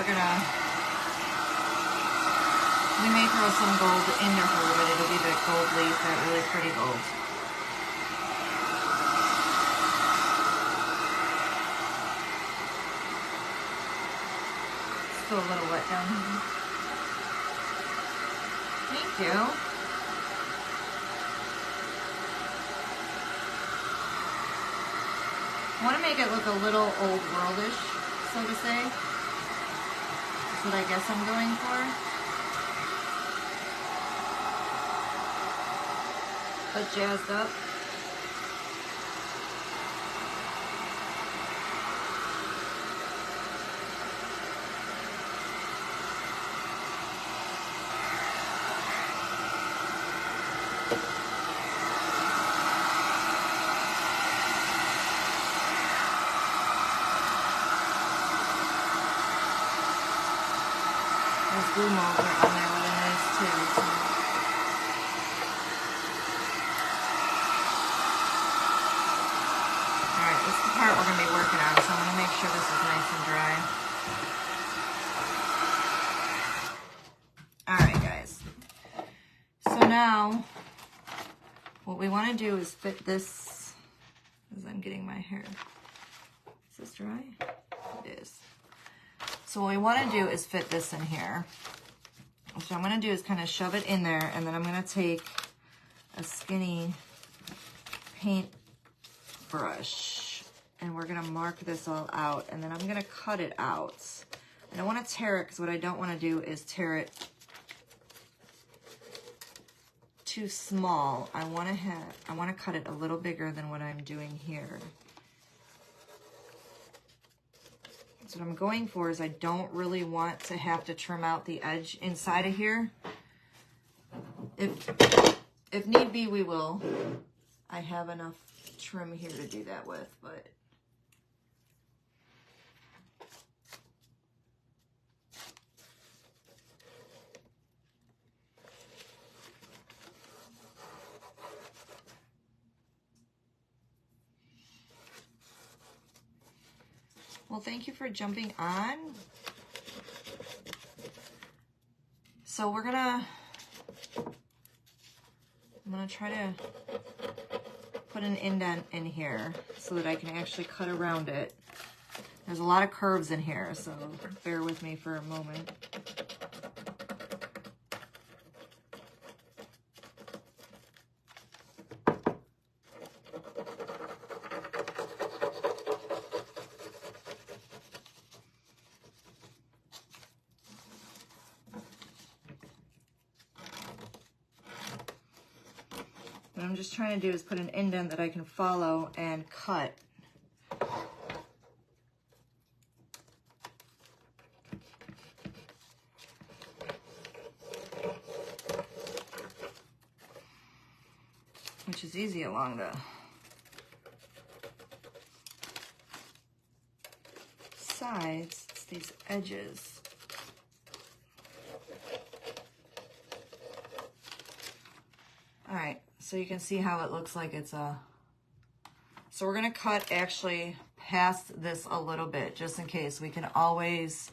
Speaker 1: we may throw some gold into her, but it'll be the gold leaf, that really pretty gold. Still a little wet down here. Thank you. I want to make it look a little old worldish, so to say. That's what I guess I'm going for. But jazzed up. Those glue molds are on there really nice too. So. This is the part we're going to be working on, so I'm going to make sure this is nice and dry. Alright guys, so now what we want to do is fit this, as I'm getting my hair. Is this dry? It is. So what we want to do is fit this in here. What I'm going to do is kind of shove it in there, and then I'm going to take a skinny paint brush, and we're going to mark this all out, and then I'm going to cut it out. I don't want to tear it, because what I don't want to do is tear it too small. I want to cut it a little bigger than what I'm doing here. So what I'm going for is I don't really want to have to trim out the edge inside of here. If need be, we will. I have enough trim here to do that with, but well, thank you for jumping on. So I'm gonna try to put an indent in here so that I can actually cut around it. There's a lot of curves in here, so bear with me for a moment. What I'm just trying to do is put an indent that I can follow and cut. Which is easy along the sides, it's these edges. All right, so you can see how it looks like it's a, so we're gonna cut actually past this a little bit, just in case. We can always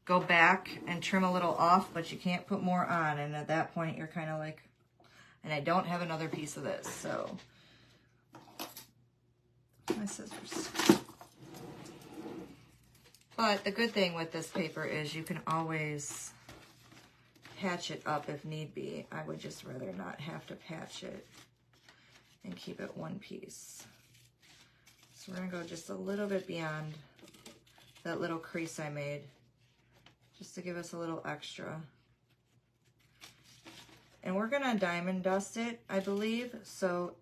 Speaker 1: go back and trim a little off, but you can't put more on, and at that point you're kind of like, and I don't have another piece of this, so my scissors. But the good thing with this paper is you can always patch it up if need be. I would just rather not have to patch it and keep it one piece. So we're gonna go just a little bit beyond that little crease I made, just to give us a little extra. And we're gonna diamond dust it, I believe, so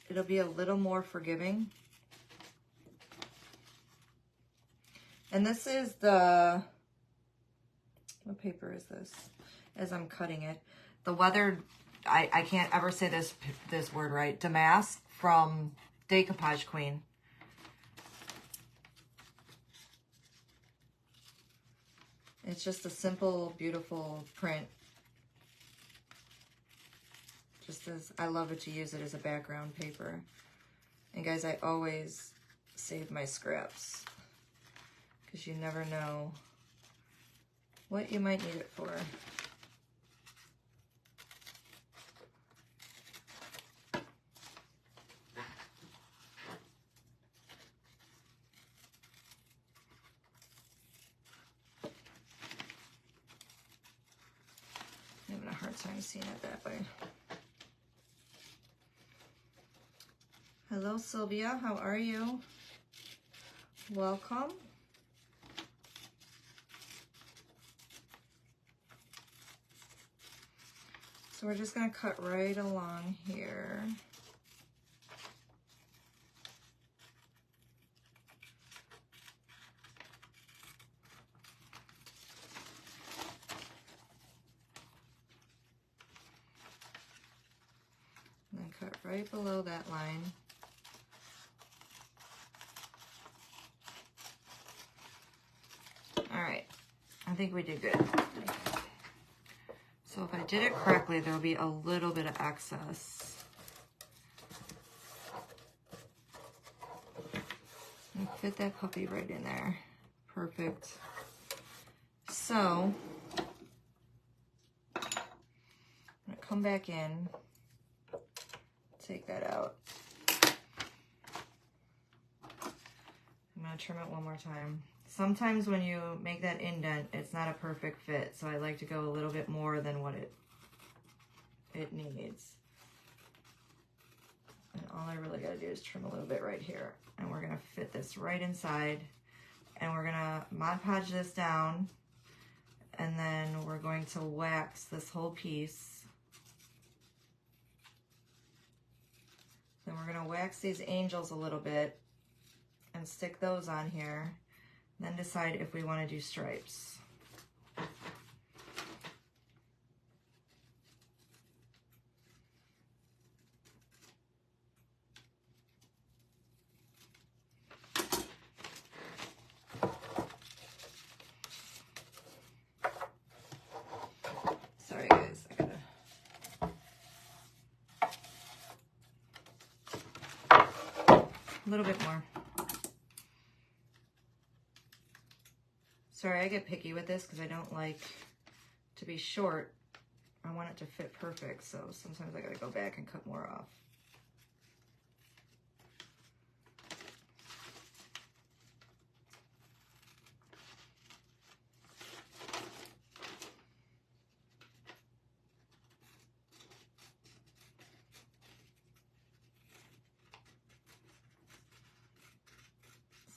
Speaker 1: it'll be a little more forgiving. And this is the, what paper is this? As I'm cutting it, the weathered, I can't ever say this word right, damask from Decoupage Queen. It's just a simple, beautiful print. Just as, I love it to use it as a background paper. And guys, I always save my scraps, because you never know what you might need it for. I'm having a hard time seeing it that way. Hello, Sylvia. How are you? Welcome. So we're just going to cut right along here. And then cut right below that line. All right, I think we did good. So if I did it correctly, there'll be a little bit of excess. And fit that puppy right in there. Perfect. So, I'm gonna come back in, take that out. I'm gonna trim it one more time. Sometimes when you make that indent, it's not a perfect fit, so I like to go a little bit more than what it needs. And all I really gotta do is trim a little bit right here. And we're gonna fit this right inside, and we're gonna Mod Podge this down, and then we're going to wax this whole piece. Then we're gonna wax these angels a little bit and stick those on here. Then decide if we want to do stripes. Sorry guys, I gotta... A little bit more. Sorry, I get picky with this because I don't like to be short. I want it to fit perfect, so sometimes I gotta go back and cut more off.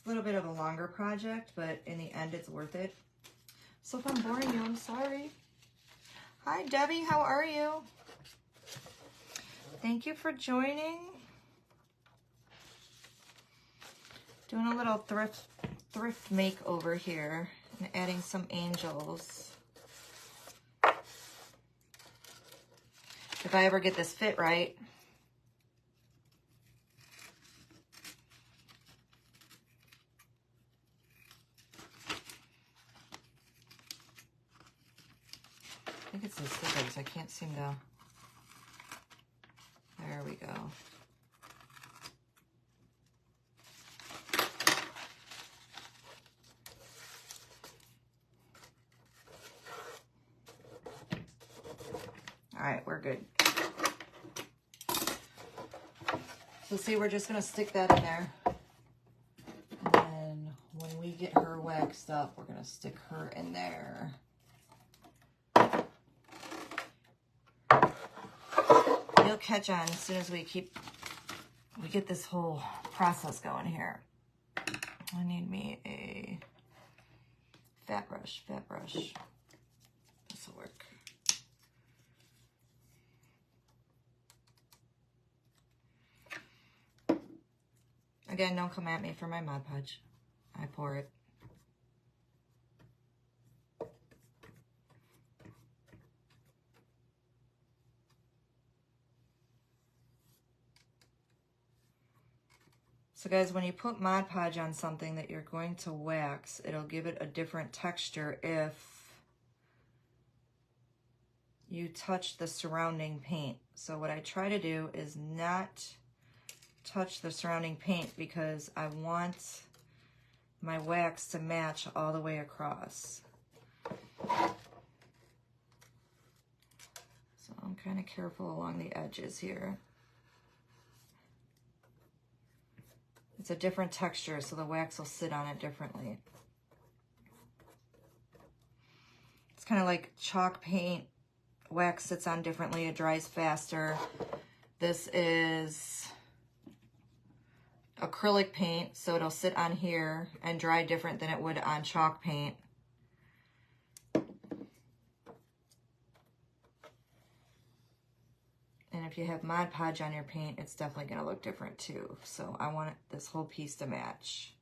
Speaker 1: A little bit of a longer project, but in the end it's worth it. So if I'm boring you, I'm sorry. Hi Debbie, how are you? thank you for joining. Doing a little thrift makeover here and adding some angels. If I ever get this fit right. I think it's the scissors. I can't seem to. There we go. All right, we're good. So see, we're just gonna stick that in there. And then when we get her waxed up, we're gonna stick her in there. You'll catch on as soon as we get this whole process going here. I need me a fat brush. This will work. Again, don't come at me for my Mod Podge. I pour it. So guys, when you put Mod Podge on something that you're going to wax, it'll give it a different texture if you touch the surrounding paint. So what I try to do is not touch the surrounding paint because I want my wax to match all the way across. So I'm kind of careful along the edges here. It's a different texture, so the wax will sit on it differently. It's kind of like chalk paint. Wax sits on differently, it dries faster. This is acrylic paint, so it'll sit on here and dry different than it would on chalk paint. And if you have Mod Podge on your paint, it's definitely going to look different too. So I want this whole piece to match.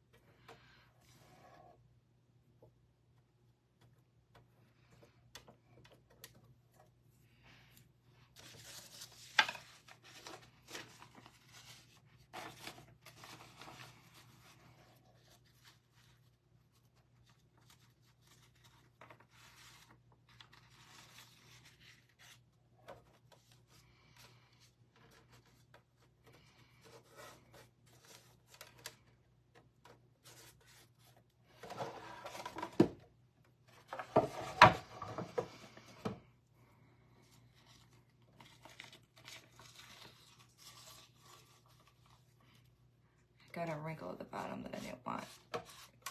Speaker 1: Got a wrinkle at the bottom that I didn't want.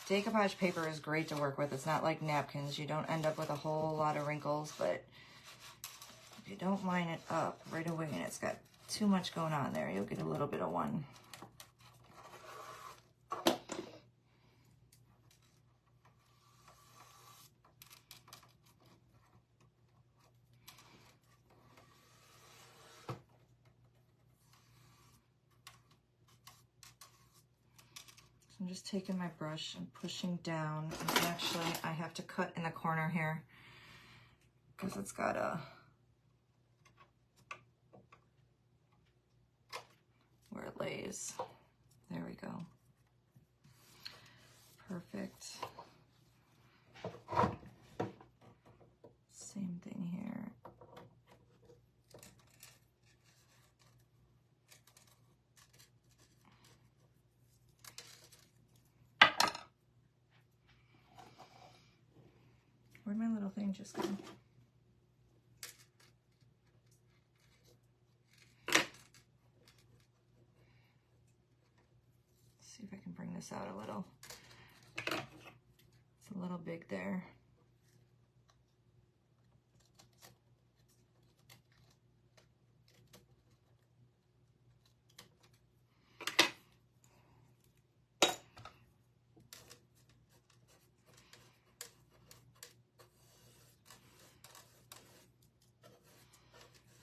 Speaker 1: Decoupage paper is great to work with. It's not like napkins. You don't end up with a whole lot of wrinkles, but if you don't line it up right away and it's got too much going on there, you'll get a little bit of one. I'm just taking my brush and pushing down, and actually I have to cut in the corner here because it's got where it lays. There we go. Perfect. Same thing here. Where'd my little thing just go? See if I can bring this out a little. It's a little big there.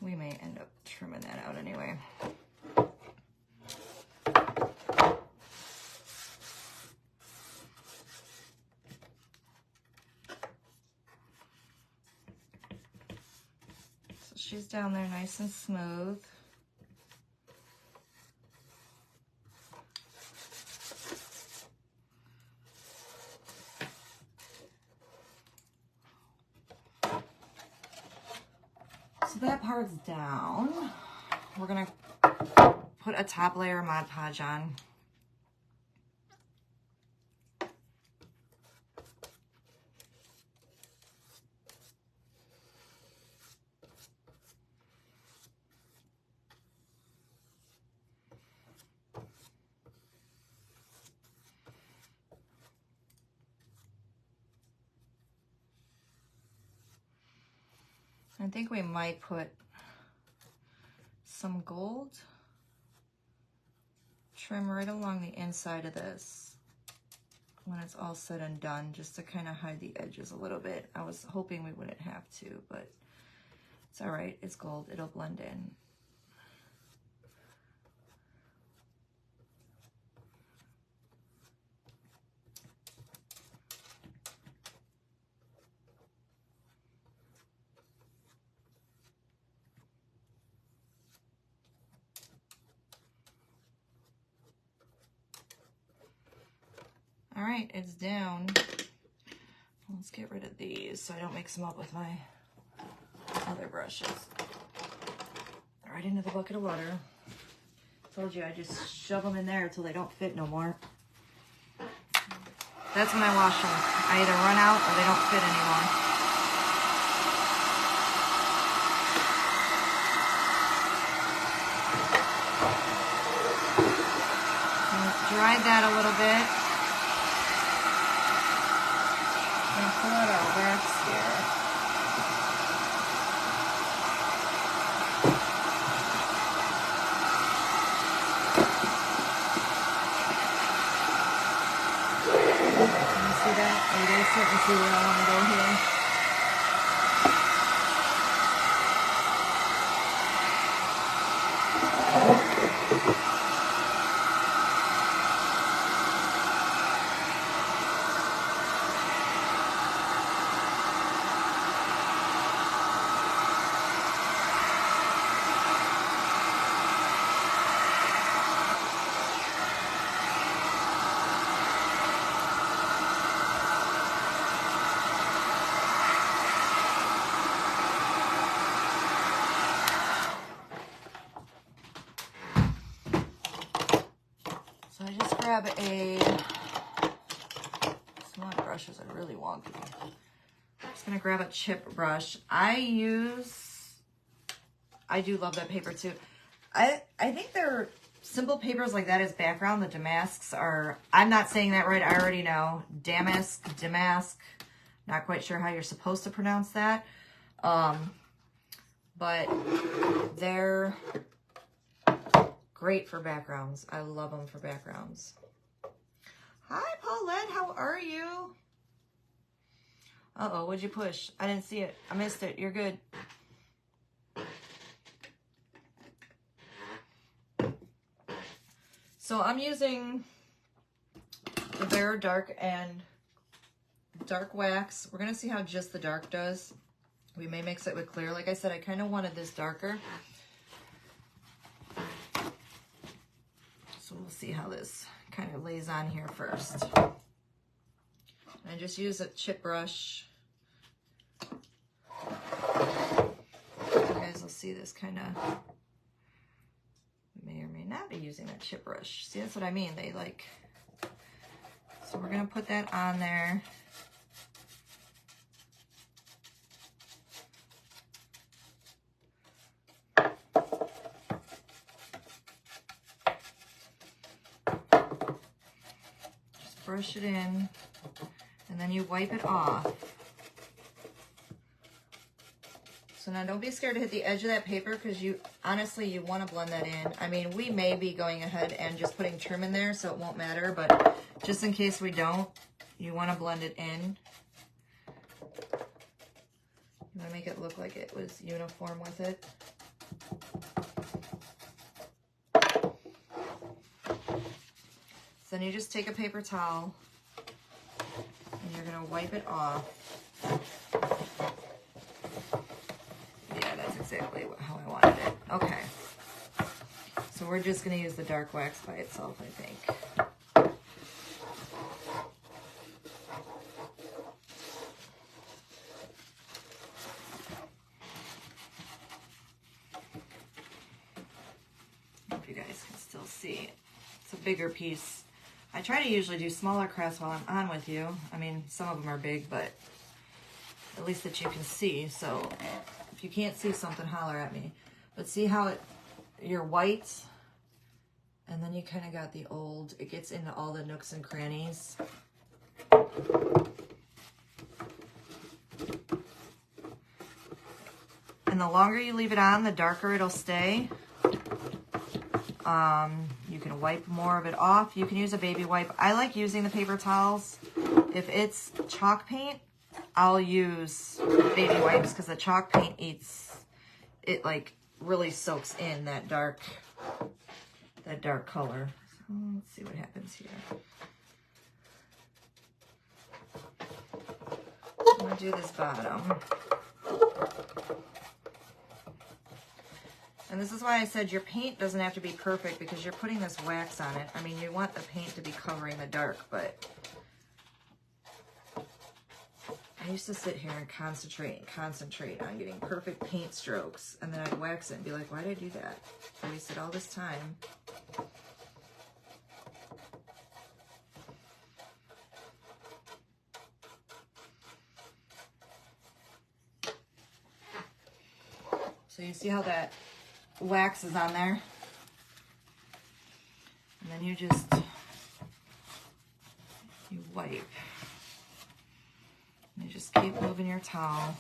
Speaker 1: We may end up trimming that out anyway. So she's down there nice and smooth. So that part's down. We're gonna put a top layer of Mod Podge on. I think we might put some gold trim right along the inside of this when it's all said and done, just to kind of hide the edges a little bit. I was hoping we wouldn't have to, but it's all right. It's gold. It'll blend in. All right, it's down. Let's get rid of these so I don't mix them up with my other brushes. Right into the bucket of water. Told you I just shove them in there until they don't fit no more. That's when I wash them. I either run out or they don't fit anymore. Dry that a little bit. And pull out our wax here. Can you see that? Are you guys starting to see where I want to go here? So I just grab some of my brushes are really wonky. I'm just gonna grab a chip brush. I do love that paper too. I think they're simple papers like that as background. The damasks are, I'm not saying that right, I already know. Damask, not quite sure how you're supposed to pronounce that. But they're great for backgrounds. I love them for backgrounds. Hi, Paulette, how are you? Uh-oh, what'd you push? I didn't see it. I missed it. You're good. So I'm using the Bare Dark and Dark Wax. We're going to see how just the dark does. We may mix it with clear. Like I said, I kind of wanted this darker. So we'll see how this kind of lays on here first. And I just use a chip brush. You guys will see this kind of, may or may not be using that chip brush. See, that's what I mean. They like, so we're going to put that on there. Just brush it in, and then you wipe it off. So now don't be scared to hit the edge of that paper, because you honestly, you want to blend that in. I mean, we may be going ahead and just putting trim in there, so it won't matter, but just in case we don't, you want to blend it in. You want to make it look like it was uniform with it. So then you just take a paper towel and you're gonna wipe it off. Yeah, that's exactly how I wanted it. Okay. So we're just gonna use the dark wax by itself, I think. If you guys can still see, it's a bigger piece. I try to usually do smaller crafts while I'm on with you. I mean, some of them are big, but at least that you can see. So if you can't see something, holler at me. But see how you're white, and then you kind of got the old, it gets into all the nooks and crannies. And the longer you leave it on, the darker it'll stay. You can wipe more of it off. You can use a baby wipe. I like using the paper towels. If it's chalk paint, I'll use baby wipes because the chalk paint it like really soaks in that dark color. So let's see what happens here. I'm gonna do this bottom. And this is why I said your paint doesn't have to be perfect because you're putting this wax on it. I mean, you want the paint to be covering the dark, but I used to sit here and concentrate on getting perfect paint strokes, and then I'd wax it and be like, why did I do that? I wasted all this time. So you see how that wax is on there, and then you wipe. You just keep moving your towel,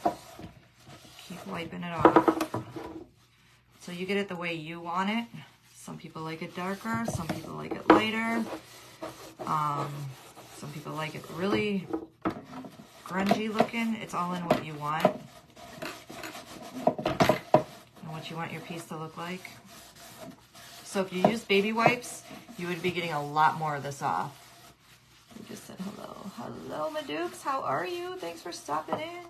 Speaker 1: keep wiping it off. So you get it the way you want it. Some people like it darker, some people like it lighter. Some people like it really grungy looking. It's all in what you want. What you want your piece to look like. So if you use baby wipes, you would be getting a lot more of this off. You just said hello. Hello, my dukes. How are you? Thanks for stopping in.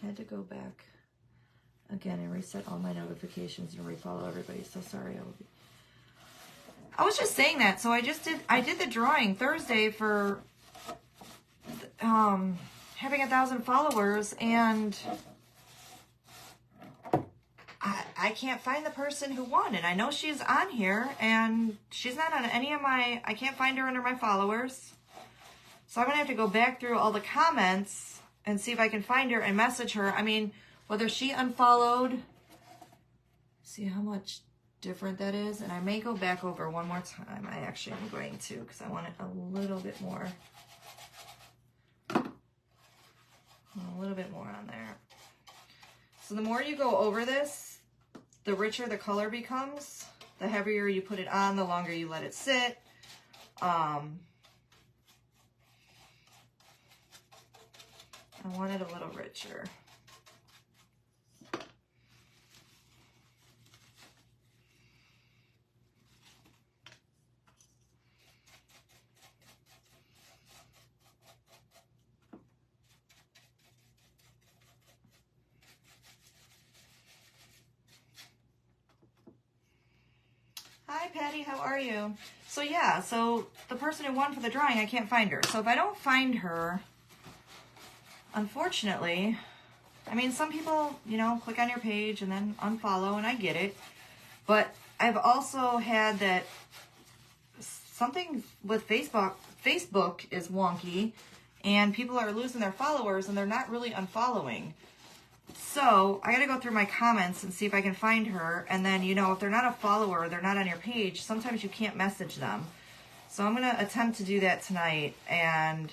Speaker 1: I had to go back again and reset all my notifications and refollow everybody. So sorry. I was just saying that. So I did the drawing Thursday for having 1,000 followers, and I can't find the person who won. And I know she's on here, and she's not on any of my, I can't find her under my followers. So I'm going to have to go back through all the comments and see if I can find her and message her. I mean, whether she unfollowed, see how much different that is. And I may go back over one more time. I actually am going to, because I want it a little bit more on there. So the more you go over this, the richer the color becomes. The heavier you put it on, the longer you let it sit. I want it a little richer. Hi, Patty, how are you? So yeah, so the person who won for the drawing, I can't find her. So if I don't find her, unfortunately, I mean, some people, you know, click on your page and then unfollow, and I get it. But I've also had that something with Facebook is wonky, and people are losing their followers, and they're not really unfollowing. So I got to go through my comments and see if I can find her. And then, you know, if they're not a follower, they're not on your page, sometimes you can't message them. So I'm going to attempt to do that tonight and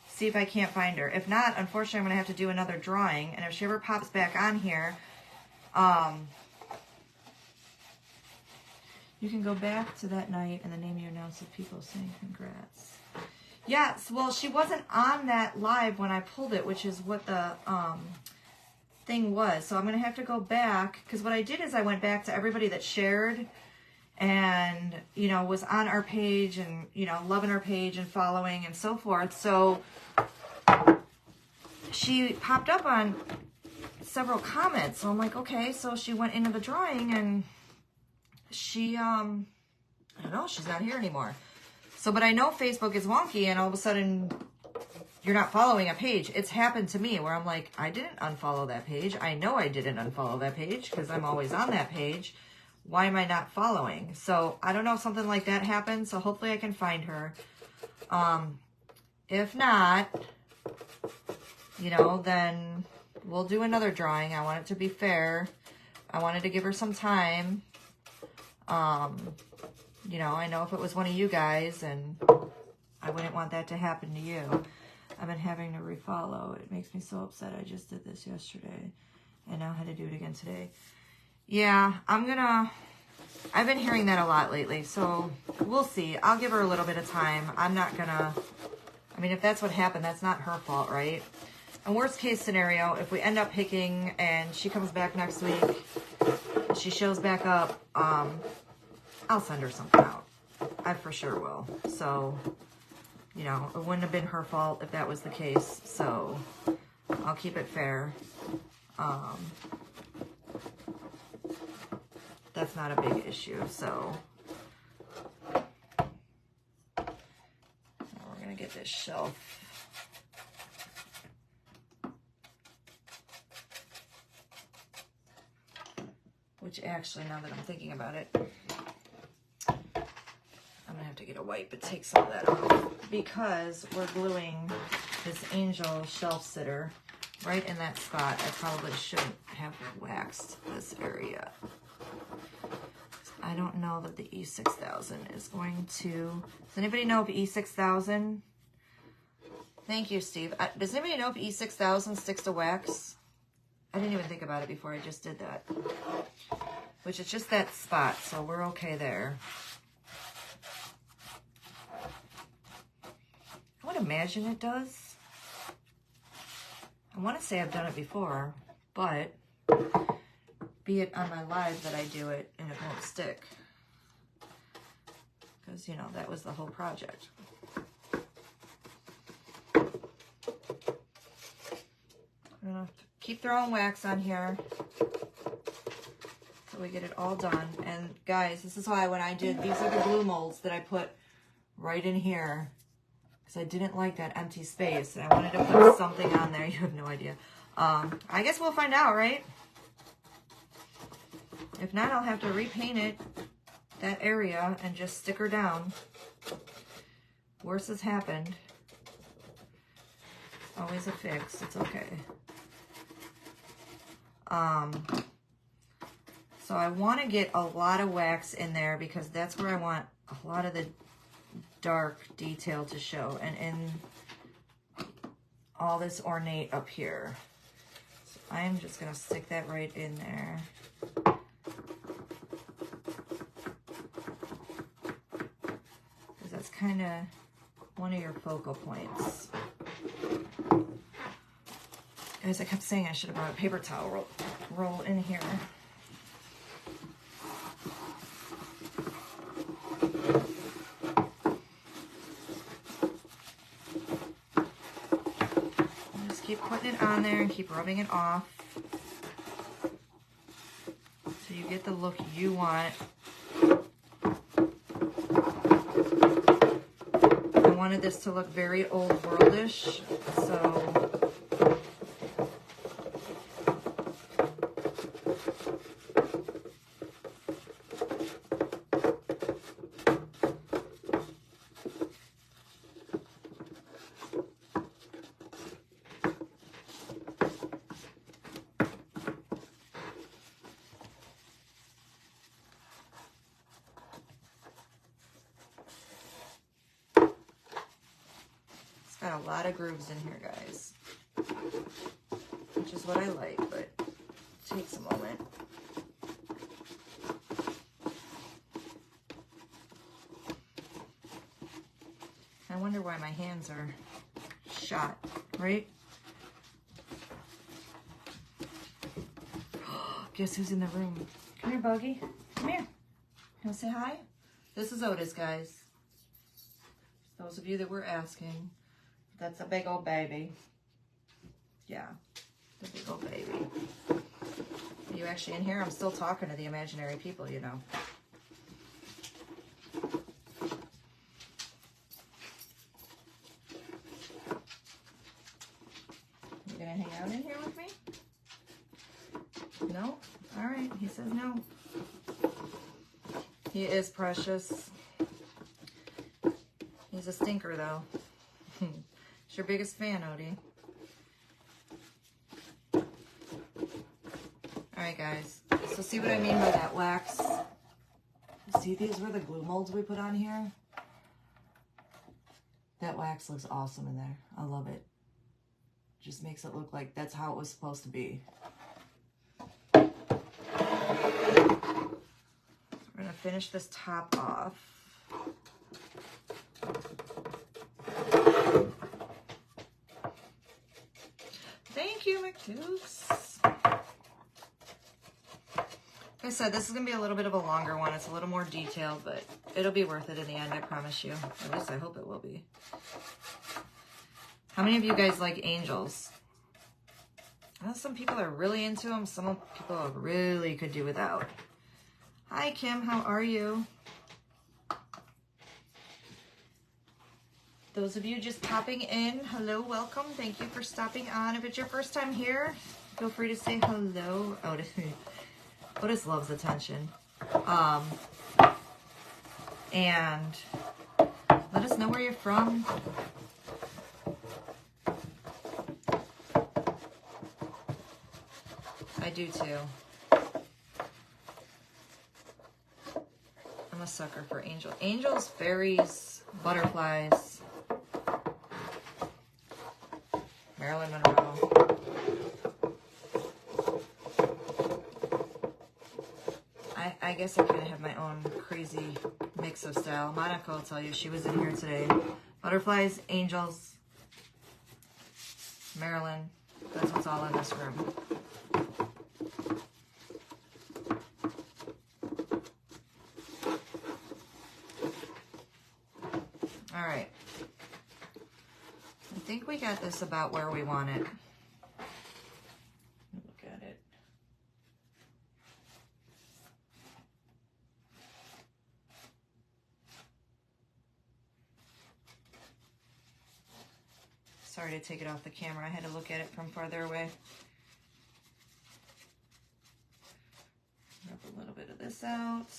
Speaker 1: see if I can't find her. If not, unfortunately, I'm going to have to do another drawing. And if she ever pops back on here, you can go back to that night and the name you announced with people saying congrats. Yes, well, she wasn't on that live when I pulled it, which is what the thing was. So I'm going to have to go back, because what I did is I went back to everybody that shared and, you know, was on our page and, you know, loving our page and following and so forth. So she popped up on several comments. So I'm like, okay, so she went into the drawing and she, I don't know, she's not here anymore. So, but I know Facebook is wonky and all of a sudden you're not following a page. It's happened to me where I'm like, I didn't unfollow that page. I know I didn't unfollow that page because I'm always on that page. Why am I not following? So I don't know if something like that happened. So hopefully I can find her. If not, you know, then we'll do another drawing. I want it to be fair. I wanted to give her some time. You know, I know if it was one of you guys, and I wouldn't want that to happen to you. I've been having to refollow. It makes me so upset. I just did this yesterday and now had to do it again today. Yeah, I've been hearing that a lot lately, so we'll see. I'll give her a little bit of time. I'm not gonna, I mean, if that's what happened, that's not her fault, right? And worst case scenario, if we end up picking and she comes back next week, she shows back up, I'll send her something out. I for sure will. So, you know, it wouldn't have been her fault if that was the case. So, I'll keep it fair. That's not a big issue. So, now we're going to get this shelf. Which actually, now that I'm thinking about it, I'm gonna have to get a wipe and take some of that off because we're gluing this angel shelf sitter right in that spot. I probably shouldn't have waxed this area. I don't know that the E6000 is going to, does anybody know if E6000, thank you, Steve. Does anybody know if E6000 sticks to wax? I didn't even think about it before I just did that. Which is just that spot, so we're okay there. I would imagine it does. I want to say I've done it before, but be it on my live that I do it and it won't stick. Because, you know, that was the whole project. I'm going to keep throwing wax on here so we get it all done. And guys, this is why when I did, these are the glue molds that I put right in here. Because I didn't like that empty space. And I wanted to put something on there. You have no idea. I guess we'll find out, right? If not, I'll have to repaint it, that area, and just stick her down. Worse has happened. Always a fix. It's okay. So I want to get a lot of wax in there because that's where I want a lot of the dark detail to show, and in all this ornate up here. So I'm just going to stick that right in there. Because that's kind of one of your focal points. As I kept saying, I should have brought a paper towel roll in here. Keep putting it on there and keep rubbing it off so you get the look you want. I wanted this to look very old worldish, so got a lot of grooves in here, guys, which is what I like, but it takes a moment. I wonder why my hands are shot, right? Guess who's in the room? Come here, Buggy. Come here. You want to say hi? This is Otis, guys. Those of you that were asking, that's a big old baby. Yeah, the big old baby. Are you actually in here? I'm still talking to the imaginary people, you know. You gonna hang out in here with me? No? All right, he says no. He is precious. He's a stinker, though. He's your biggest fan, Odie. All right, guys. So see what I mean by that wax? See, these were the glue molds we put on here. That wax looks awesome in there. I love it. Just makes it look like that's how it was supposed to be. We're gonna finish this top off. Thank you, McDukes. Like I said, this is gonna be a little bit of a longer one. It's a little more detailed, but it'll be worth it in the end, I promise you. At least I hope it will be. How many of you guys like angels? I know some people are really into them. Some people really could do without. Hi, Kim. How are you? Those of you just popping in, hello, welcome. Thank you for stopping on. If it's your first time here, feel free to say hello. Otis loves attention. And let us know where you're from. I do too. I'm a sucker for angels, fairies, butterflies. Marilyn Monroe. I guess I kind of have my own crazy mix of style. Monica will tell you she was in here today. Butterflies, angels, Marilyn. That's what's all in this room. All right. I think we got this about where we want it. Look at it. Sorry to take it off the camera. I had to look at it from farther away. Rub a little bit of this out.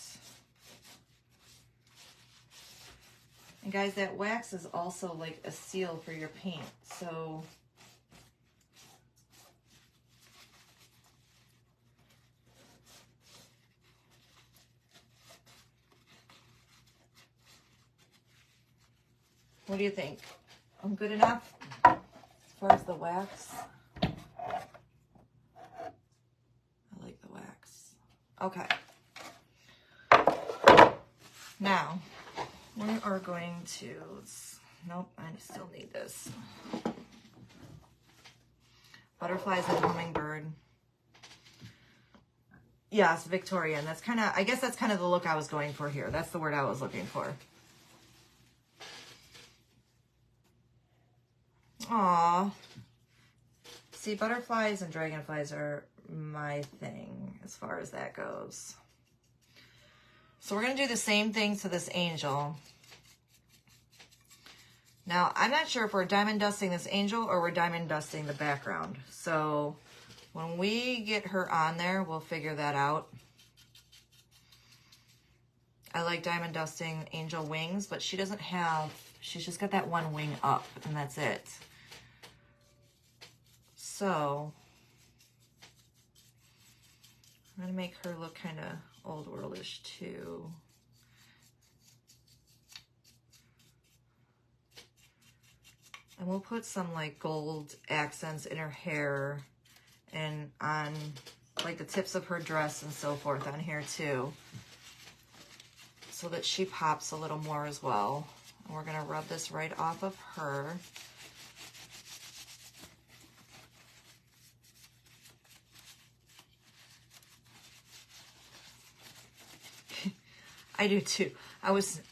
Speaker 1: And guys, that wax is also like a seal for your paint. So what do you think? I'm good enough as far as the wax? I like the wax. Okay. Now, we are going to, nope, I still need this. Butterflies and hummingbird. Yes, Victorian. That's kind of, I guess that's kind of the look I was going for here. That's the word I was looking for. Aw. See, butterflies and dragonflies are my thing as far as that goes. So we're going to do the same thing to this angel. Now, I'm not sure if we're diamond dusting this angel or we're diamond dusting the background. So when we get her on there, we'll figure that out. I like diamond dusting angel wings, but she doesn't have, she's just got that one wing up and that's it. So I'm going to make her look kind of old worldish too. And we'll put some like gold accents in her hair and on like the tips of her dress and so forth on here too, so that she pops a little more as well. And we're going to rub this right off of her. I do too.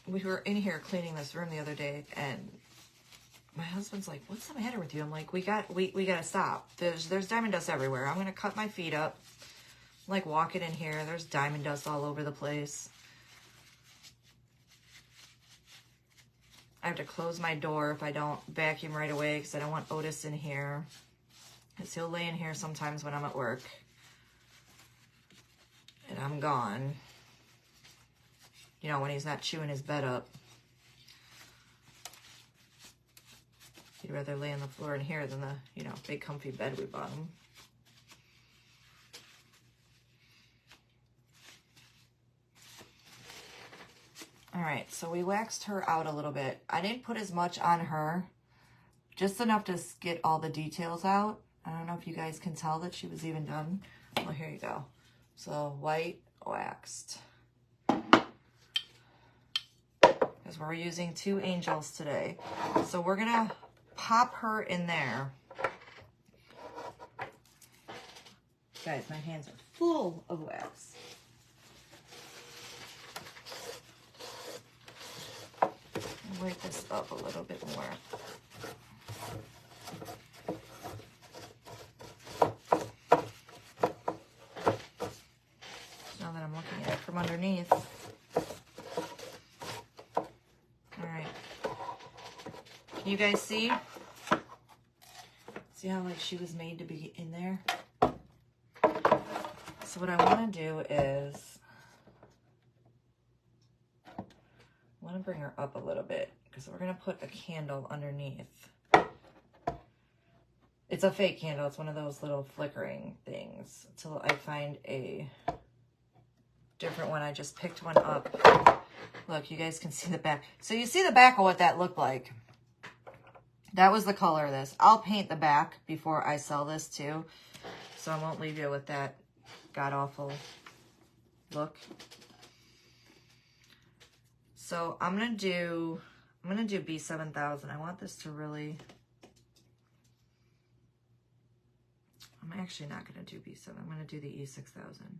Speaker 1: We were in here cleaning this room the other day, and my husband's like, "What's the matter with you?" I'm like, we gotta stop. There's diamond dust everywhere. I'm gonna cut my feet up. I'm like walking in here, there's diamond dust all over the place. I have to close my door if I don't vacuum right away because I don't want Otis in here. Because he'll lay in here sometimes when I'm at work. And I'm gone. You know, when he's not chewing his bed up. He'd rather lay on the floor in here than the, you know, big comfy bed we bought him. All right, so we waxed her out a little bit. I didn't put as much on her, just enough to get all the details out. I don't know if you guys can tell that she was even done. Well, here you go. So white waxed. Because we're using 2 angels today. So we're gonna pop her in there. Guys, my hands are full of wax. Write this up a little bit more. Now that I'm looking at it from underneath. All right. Can you guys see? See how like she was made to be in there? So what I want to do is I want to bring her up a little bit because we're going to put a candle underneath. It's a fake candle. It's one of those little flickering things until I find a different one. I just picked one up. Look, you guys can see the back. So you see the back of what that looked like. That was the color of this. I'll paint the back before I sell this too. So I won't leave you with that god-awful look. So I'm gonna do B7000. I want this to really. I'm actually not gonna do B7. I'm gonna do the E6000.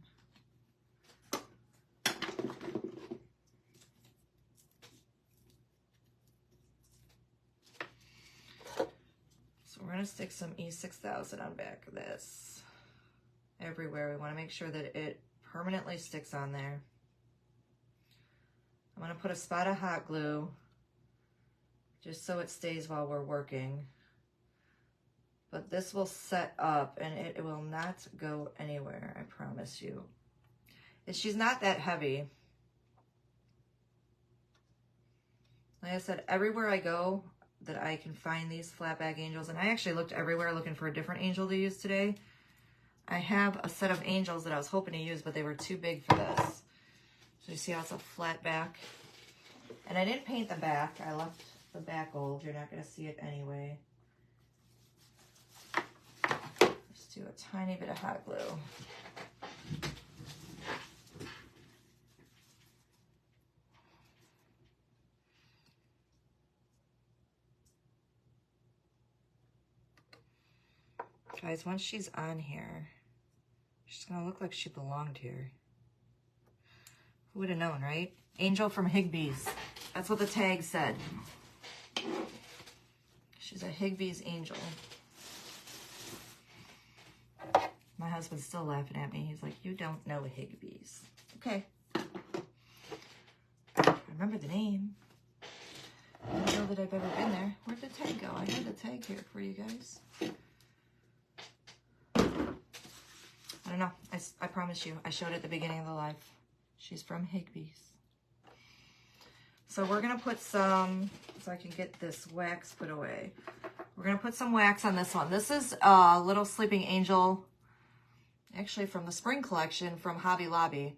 Speaker 1: So we're gonna stick some E6000 on back of this everywhere. We want to make sure that it permanently sticks on there. I'm going to put a spot of hot glue just so it stays while we're working. But this will set up and it will not go anywhere, I promise you. She's not that heavy. Like I said, everywhere I go that I can find these flat back angels, and I actually looked everywhere looking for a different angel to use today. I have a set of angels that I was hoping to use, but they were too big for this. So you see how it's a flat back? And I didn't paint the back. I left the back old. You're not going to see it anyway. Just do a tiny bit of hot glue. Guys, once she's on here, she's going to look like she belonged here. Who would have known, right? Angel from Higbee's. That's what the tag said. She's a Higbee's angel. My husband's still laughing at me. He's like, you don't know Higbee's. Okay. I remember the name. I don't know that I've ever been there. Where'd the tag go? I had the tag here for you guys. I don't know. I promise you. I showed it at the beginning of the live. She's from Higbee's. So we're going to put some, so I can get this wax put away. We're going to put some wax on this one. This is a little sleeping angel, actually from the spring collection from Hobby Lobby.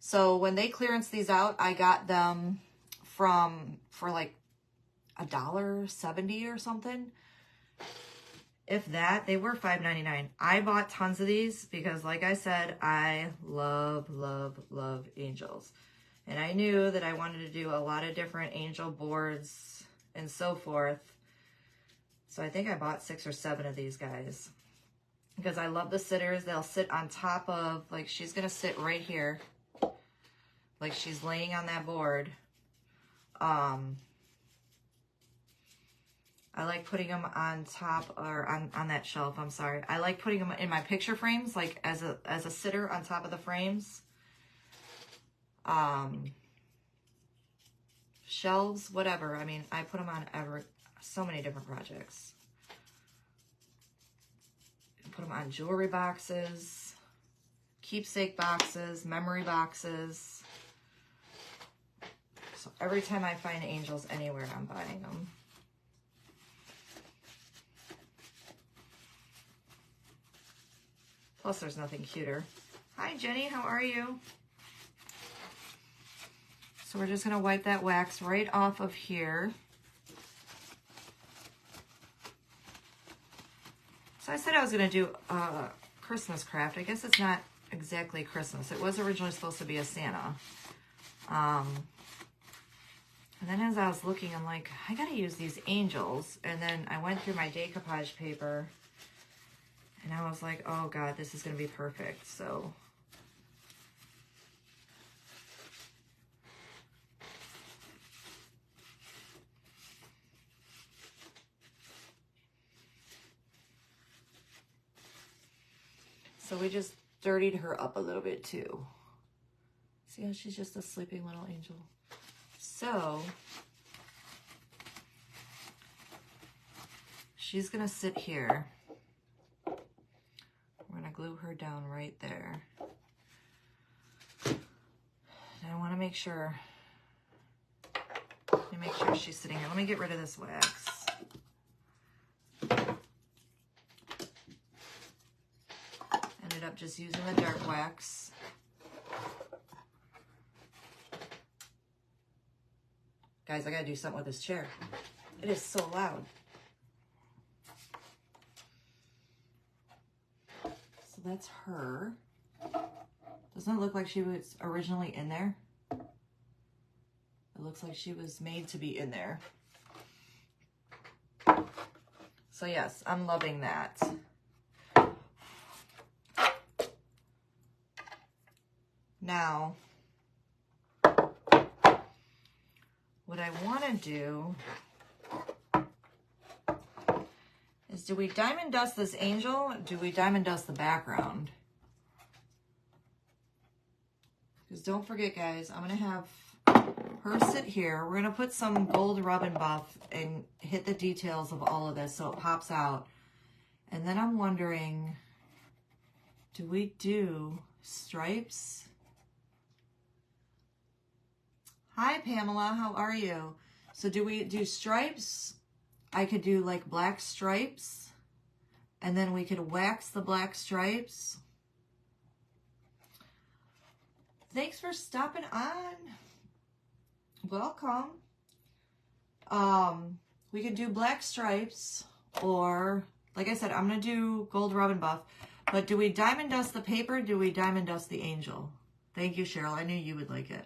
Speaker 1: So when they clearance these out, I got them for like $1.70 or something. If that, they were $5.99. I bought tons of these because, like I said, I love, love, love angels. And I knew that I wanted to do a lot of different angel boards and so forth. So I think I bought 6 or 7 of these guys. Because I love the sitters. They'll sit on top of, like she's going to sit right here. Like she's laying on that board. I like putting them on top, or on that shelf, I'm sorry. I like putting them in my picture frames, like as a sitter on top of the frames. Shelves, whatever. I mean, I put them on so many different projects. Put them on jewelry boxes, keepsake boxes, memory boxes. So every time I find angels anywhere, I'm buying them. Plus, there's nothing cuter. Hi, Jenny. How are you? So we're just going to wipe that wax right off of here. So I said I was going to do a Christmas craft. I guess it's not exactly Christmas. It was originally supposed to be a Santa. And then as I was looking, I'm like, I got to use these angels. And then I went through my decoupage paper. And I was like, oh God, this is going to be perfect. So we just dirtied her up a little bit too. See how she's just a sleeping little angel. So she's gonna sit here. We're gonna glue her down right there. And I wanna make sure, she's sitting here. Let me get rid of this wax. Ended up just using the dark wax. Guys, I gotta do something with this chair. It is so loud. So that's her. Doesn't it look like she was originally in there? It looks like she was made to be in there. So yes, I'm loving that. Now, what I want to do is, do we diamond dust this angel? Do we diamond dust the background? Because don't forget, guys, I'm going to have her sit here. We're going to put some gold rub and buff and hit the details of all of this so it pops out. And then I'm wondering, do we do stripes? Hi, Pamela. How are you? So do we do stripes? I could do like black stripes, and then we could wax the black stripes. Thanks for stopping on. Welcome. We could do black stripes, or like I said, I'm going to do gold rub and buff. But do we diamond dust the paper? Do we diamond dust the angel? Thank you, Cheryl. I knew you would like it.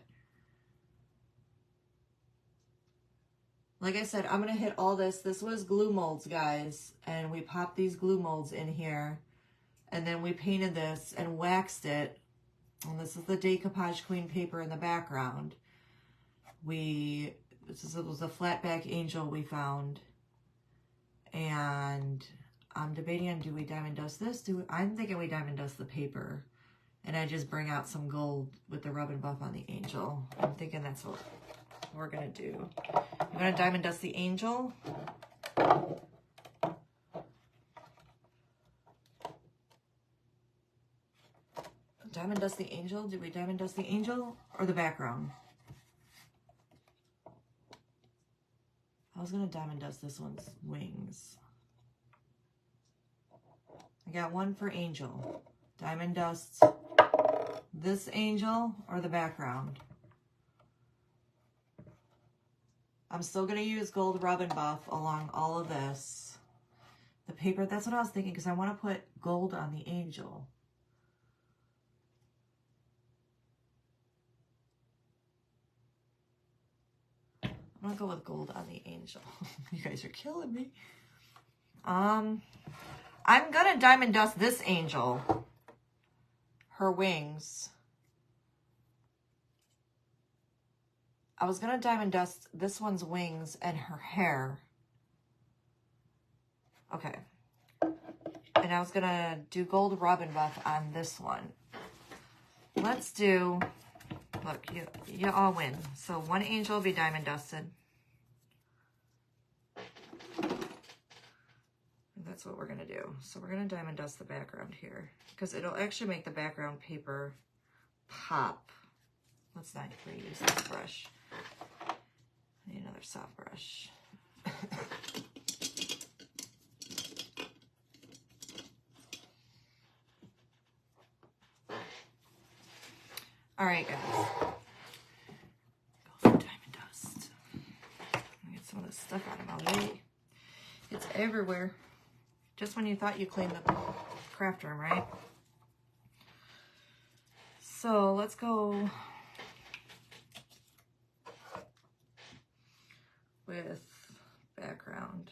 Speaker 1: Like I said, I'm going to hit all this. This was glue molds, guys. And we popped these glue molds in here. And then we painted this and waxed it. And this is the decoupage queen paper in the background. This was a flat back angel we found. And I'm debating on, do we diamond dust this? I'm thinking we diamond dust the paper. And I just bring out some gold with the rub and buff on the angel. I'm thinking that's what we're going to do. I'm going to diamond dust the angel. Diamond dust the angel? Did we diamond dust the angel or the background? I was going to diamond dust this one's wings. I got one for angel. Diamond dust this angel or the background. I'm still going to use gold rub and buff along all of this. The paper, that's what I was thinking, because I want to put gold on the angel. I'm gonna go with gold on the angel. You guys are killing me. I'm gonna diamond dust this angel. Her wings. I was gonna diamond dust this one's wings and her hair. Okay. And I was gonna do gold rub and buff on this one. Let's do, look, you all win. So one angel will be diamond dusted. And that's what we're gonna do. So we're gonna diamond dust the background here because it'll actually make the background paper pop. Let's not reuse this brush. I need another soft brush. All right, guys. Go for diamond dust. Get some of this stuff out of my way. It's everywhere. Just when you thought you cleaned the craft room, right? So let's go with background.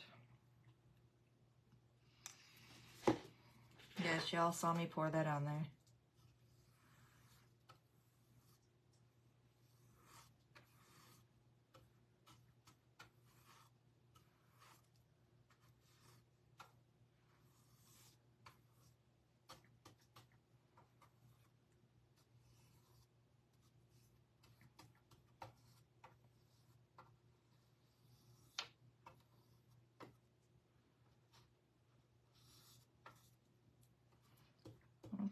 Speaker 1: Yes, y'all saw me pour that on there.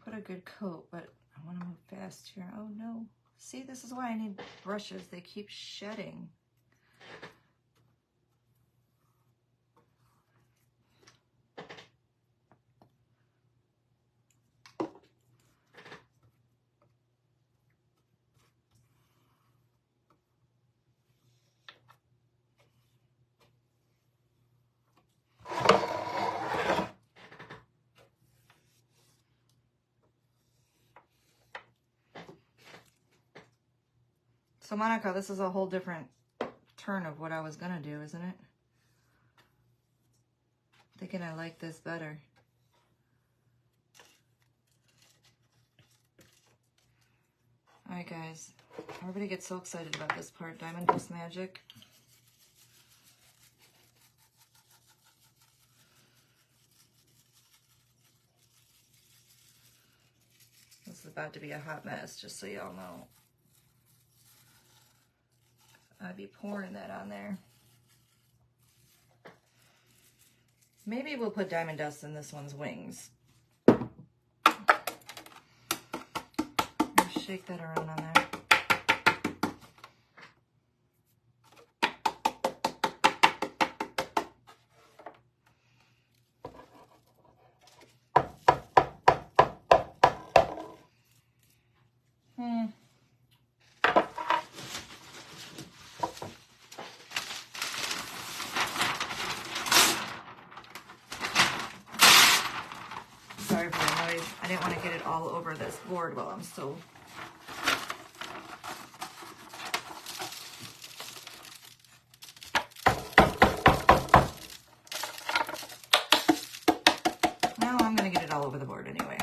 Speaker 1: Put a good coat, but I want to move fast here. Oh no. See, this is why I need brushes. They keep shedding. So Monica, this is a whole different turn of what I was gonna do, isn't it? Thinking I like this better. All right, guys. Everybody gets so excited about this part. Diamond dust magic. This is about to be a hot mess, just so y'all know. I'd be pouring that on there. Maybe we'll put diamond dust in this one's wings. Shake that around on there. Sorry for the noise. I didn't want to get it all over this board while I'm still all over the board anyway.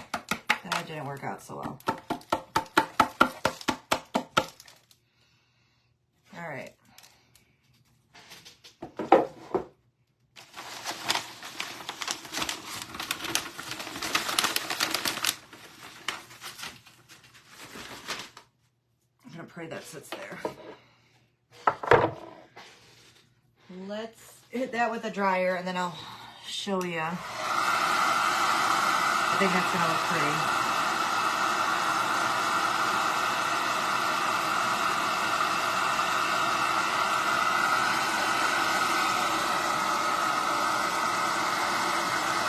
Speaker 1: That didn't work out so well. All right. I'm gonna pray that sits there. Let's hit that with a dryer and then I'll show you. I think that's gonna look pretty.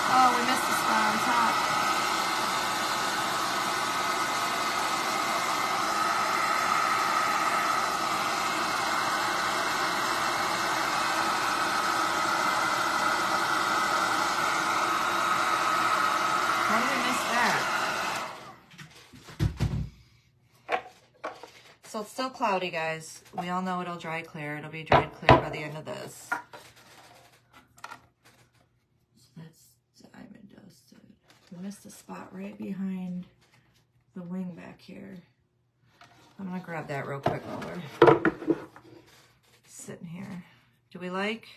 Speaker 1: Oh, we missed the spot on top. So it's still cloudy, guys. We all know it'll dry clear. It'll be dried clear by the end of this. So that's diamond dusted. We missed a spot right behind the wing back here. I'm gonna grab that real quick while we're sitting here. Do we like?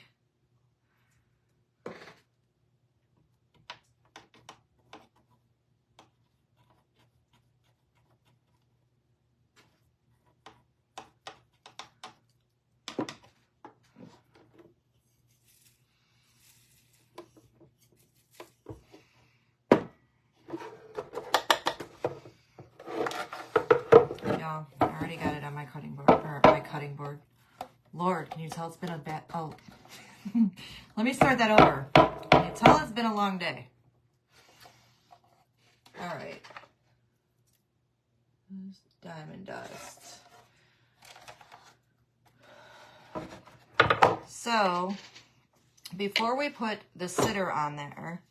Speaker 1: No, I already got it on my cutting board, or my cutting board. Lord, can you tell it's been a bad, oh. Let me start that over. Can you tell it's been a long day? All right. Diamond dust. So, before we put the sitter on there,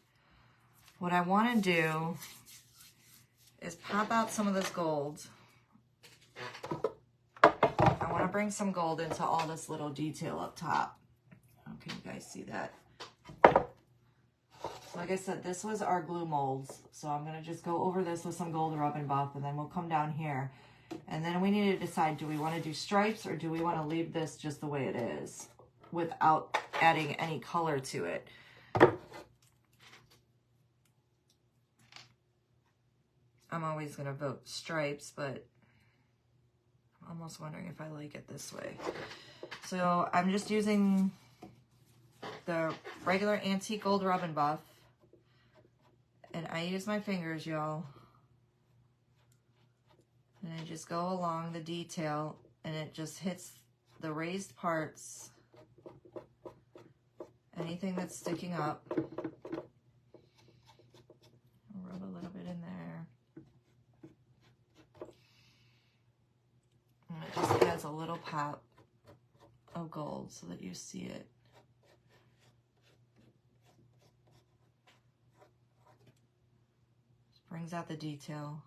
Speaker 1: what I want to do is pop out some of this gold. I want to bring some gold into all this little detail up top. Oh, can you guys see that? So like I said, this was our glue molds. So I'm going to just go over this with some gold rub and buff, and then we'll come down here. And then we need to decide, do we want to do stripes or do we want to leave this just the way it is without adding any color to it? I'm always going to vote stripes, but I'm almost wondering if I like it this way. So I'm just using the regular antique gold rub and buff. And I use my fingers, y'all. And I just go along the detail and it just hits the raised parts. Anything that's sticking up. I'll rub a little bit in there. And it just adds a little pop of gold so that you see it. Just brings out the detail.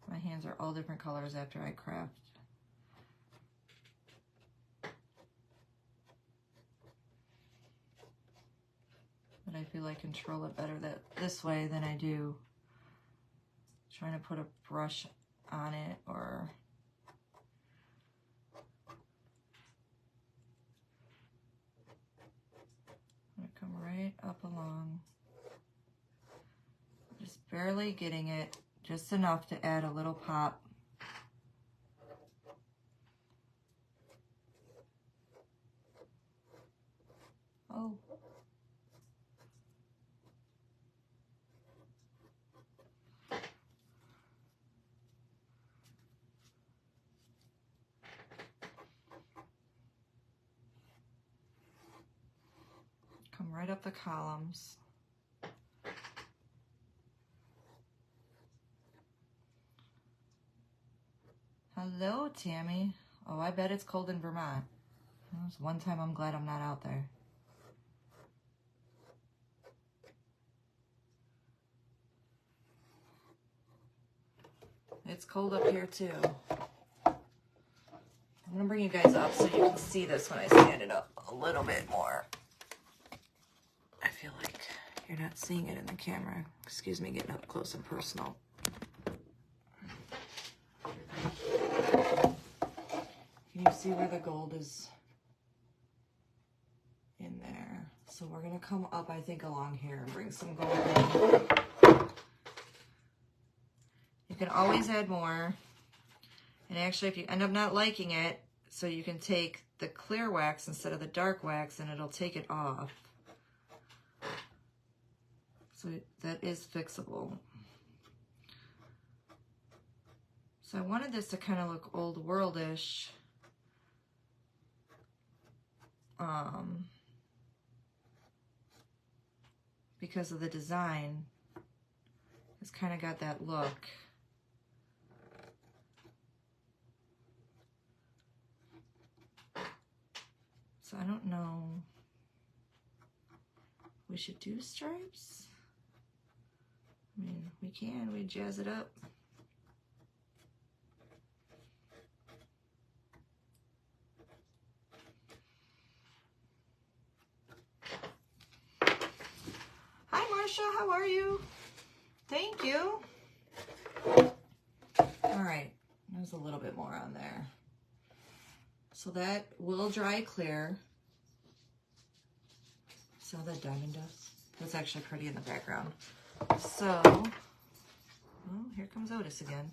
Speaker 1: My hands are all different colors after I craft. But I feel I control it better this way than I do trying to put a brush on it, or I'm gonna come right up along, just barely getting it, just enough to add a little pop. Oh. Come right up the columns. Hello, Tammy. Oh, I bet it's cold in Vermont. There's one time I'm glad I'm not out there. It's cold up here too. I'm gonna bring you guys up so you can see this when I stand it up a little bit more. I feel like you're not seeing it in the camera. Excuse me, getting up close and personal. Can you see where the gold is in there? So we're gonna come up, I think, along here and bring some gold in. You can always add more. And actually, if you end up not liking it, so you can take the clear wax instead of the dark wax and it'll take it off. So that is fixable. So I wanted this to kind of look old worldish. Because of the design. It's kind of got that look. So I don't know. We should do stripes. I mean, we can. We jazz it up. Hi, Marcia. How are you? Thank you. All right. There's a little bit more on there. So that will dry clear. See how that diamond does? That's actually pretty in the background. So, well, here comes Otis again.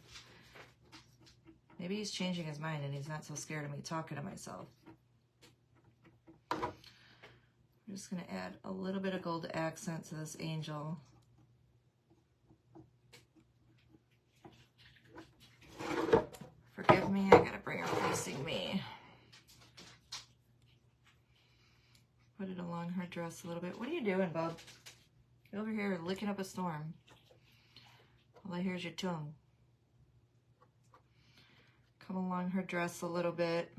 Speaker 1: Maybe he's changing his mind and he's not so scared of me talking to myself. I'm just going to add a little bit of gold accent to this angel. Forgive me, I gotta bring her facing me. Put it along her dress a little bit. What are you doing, bub? You're over here licking up a storm. All I hear is your tongue. Come along her dress a little bit.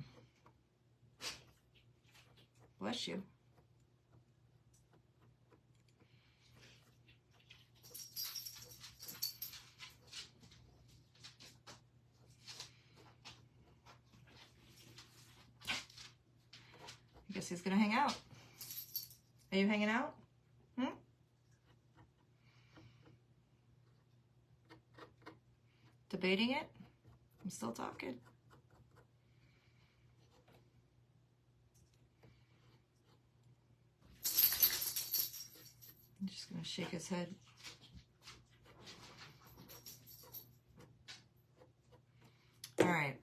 Speaker 1: Bless you. I guess he's gonna hang out. Are you hanging out? Debating it? I'm still talking. I'm just gonna shake his head. All right.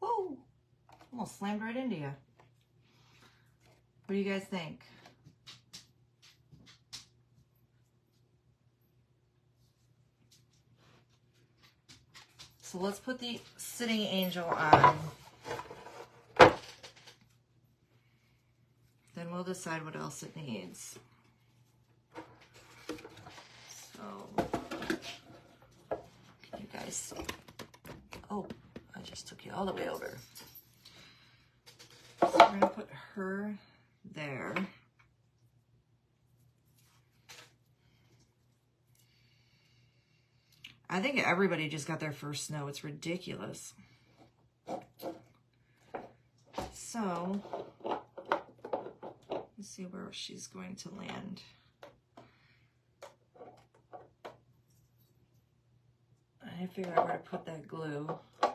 Speaker 1: Whoa! Almost slammed right into you. What do you guys think? So let's put the sitting angel on. Then we'll decide what else it needs. So, can you guys see? Oh, I just took you all the way over. So we're gonna put her there. I think everybody just got their first snow. It's ridiculous. So, let's see where she's going to land. I figure out where to put that glue. I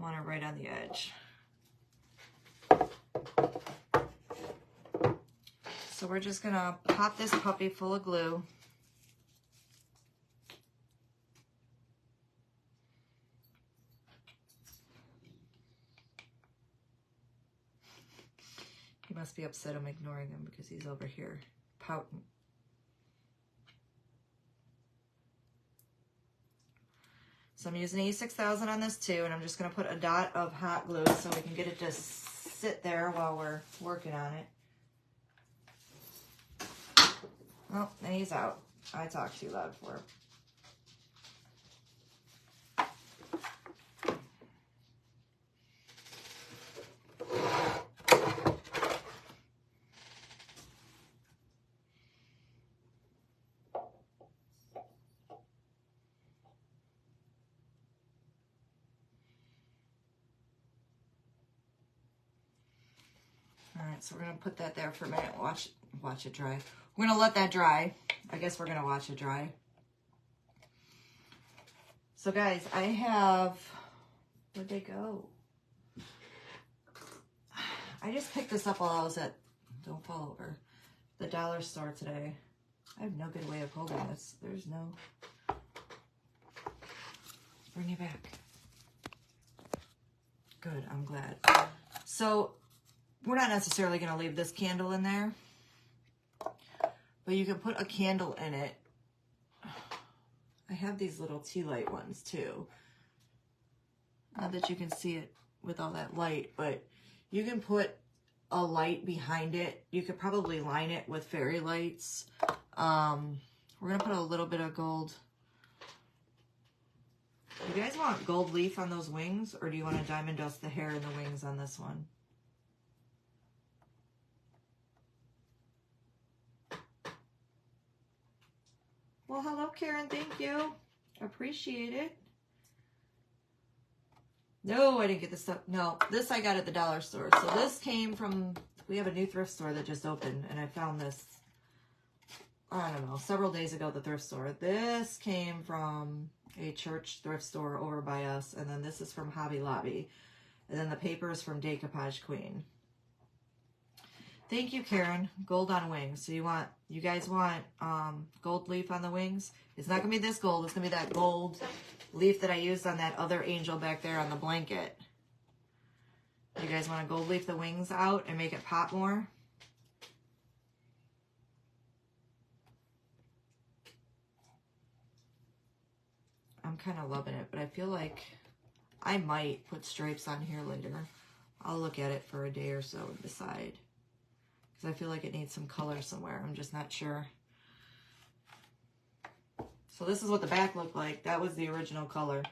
Speaker 1: want her right on the edge. So we're just gonna pop this puppy full of glue. He must be upset I'm ignoring him because he's over here pouting. So I'm using E6000 on this too, and I'm just going to put a dot of hot glue so we can get it to sit there while we're working on it. Oh, and he's out. I talked too loud for him. All right, so we're gonna put that there for a minute. Watch it dry. We're gonna let that dry. I guess we're gonna watch it dry. So guys, I have, where'd they go? I just picked this up while I was at, don't fall over, the dollar store today. I have no good way of holding this. There's no, bring it back. Good, I'm glad. So we're not necessarily gonna leave this candle in there, but you can put a candle in it. I have these little tea light ones too. Not that you can see it with all that light, but you can put a light behind it. You could probably line it with fairy lights. We're gonna put a little bit of gold You guys want gold leaf on those wings, or do you want to diamond dust the hair and the wings on this one? Well, hello, Karen. Thank you. Appreciate it. No, I didn't get this stuff. No, this I got at the dollar store. So this came from, we have a new thrift store that just opened, and I found this, I don't know, several days ago at the thrift store. This came from a church thrift store over by us, and then this is from Hobby Lobby. And then the paper is from Decoupage Queen. Thank you, Karen. Gold on wings. So you guys want gold leaf on the wings? It's not going to be this gold. It's going to be that gold leaf that I used on that other angel back there on the blanket. You guys want to gold leaf the wings out and make it pop more? I'm kind of loving it, but I feel like I might put stripes on here later. I'll look at it for a day or so and decide. Because I feel like it needs some color somewhere. I'm just not sure. So this is what the back looked like. That was the original color.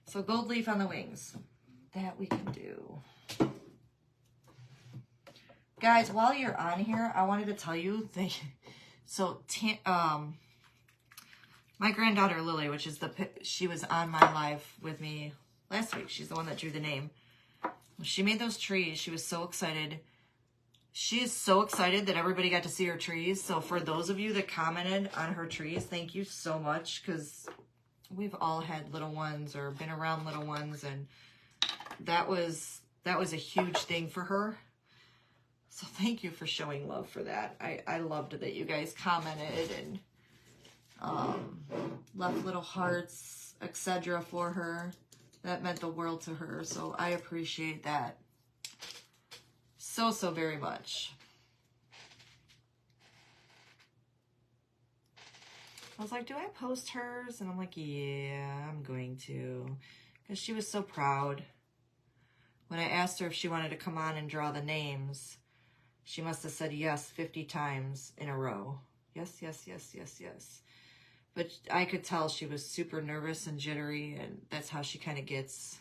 Speaker 1: So gold leaf on the wings. That we can do. Guys, while you're on here, I wanted to tell you that, so my granddaughter Lily, which is she was on my live with me last week. She's the one that drew the name. She made those trees. She was so excited. She is so excited that everybody got to see her trees. So for those of you that commented on her trees, thank you so much, because we've all had little ones or been around little ones, and that was a huge thing for her. So thank you for showing love for that. I loved that you guys commented and left little hearts, etc. for her. That meant the world to her. So I appreciate that so very much. I was like, do I post hers? And I'm like, yeah, I'm going to. Because she was so proud. When I asked her if she wanted to come on and draw the names, she must have said yes 50 times in a row. Yes, yes, yes, yes, yes. But I could tell she was super nervous and jittery, and that's how she kind of gets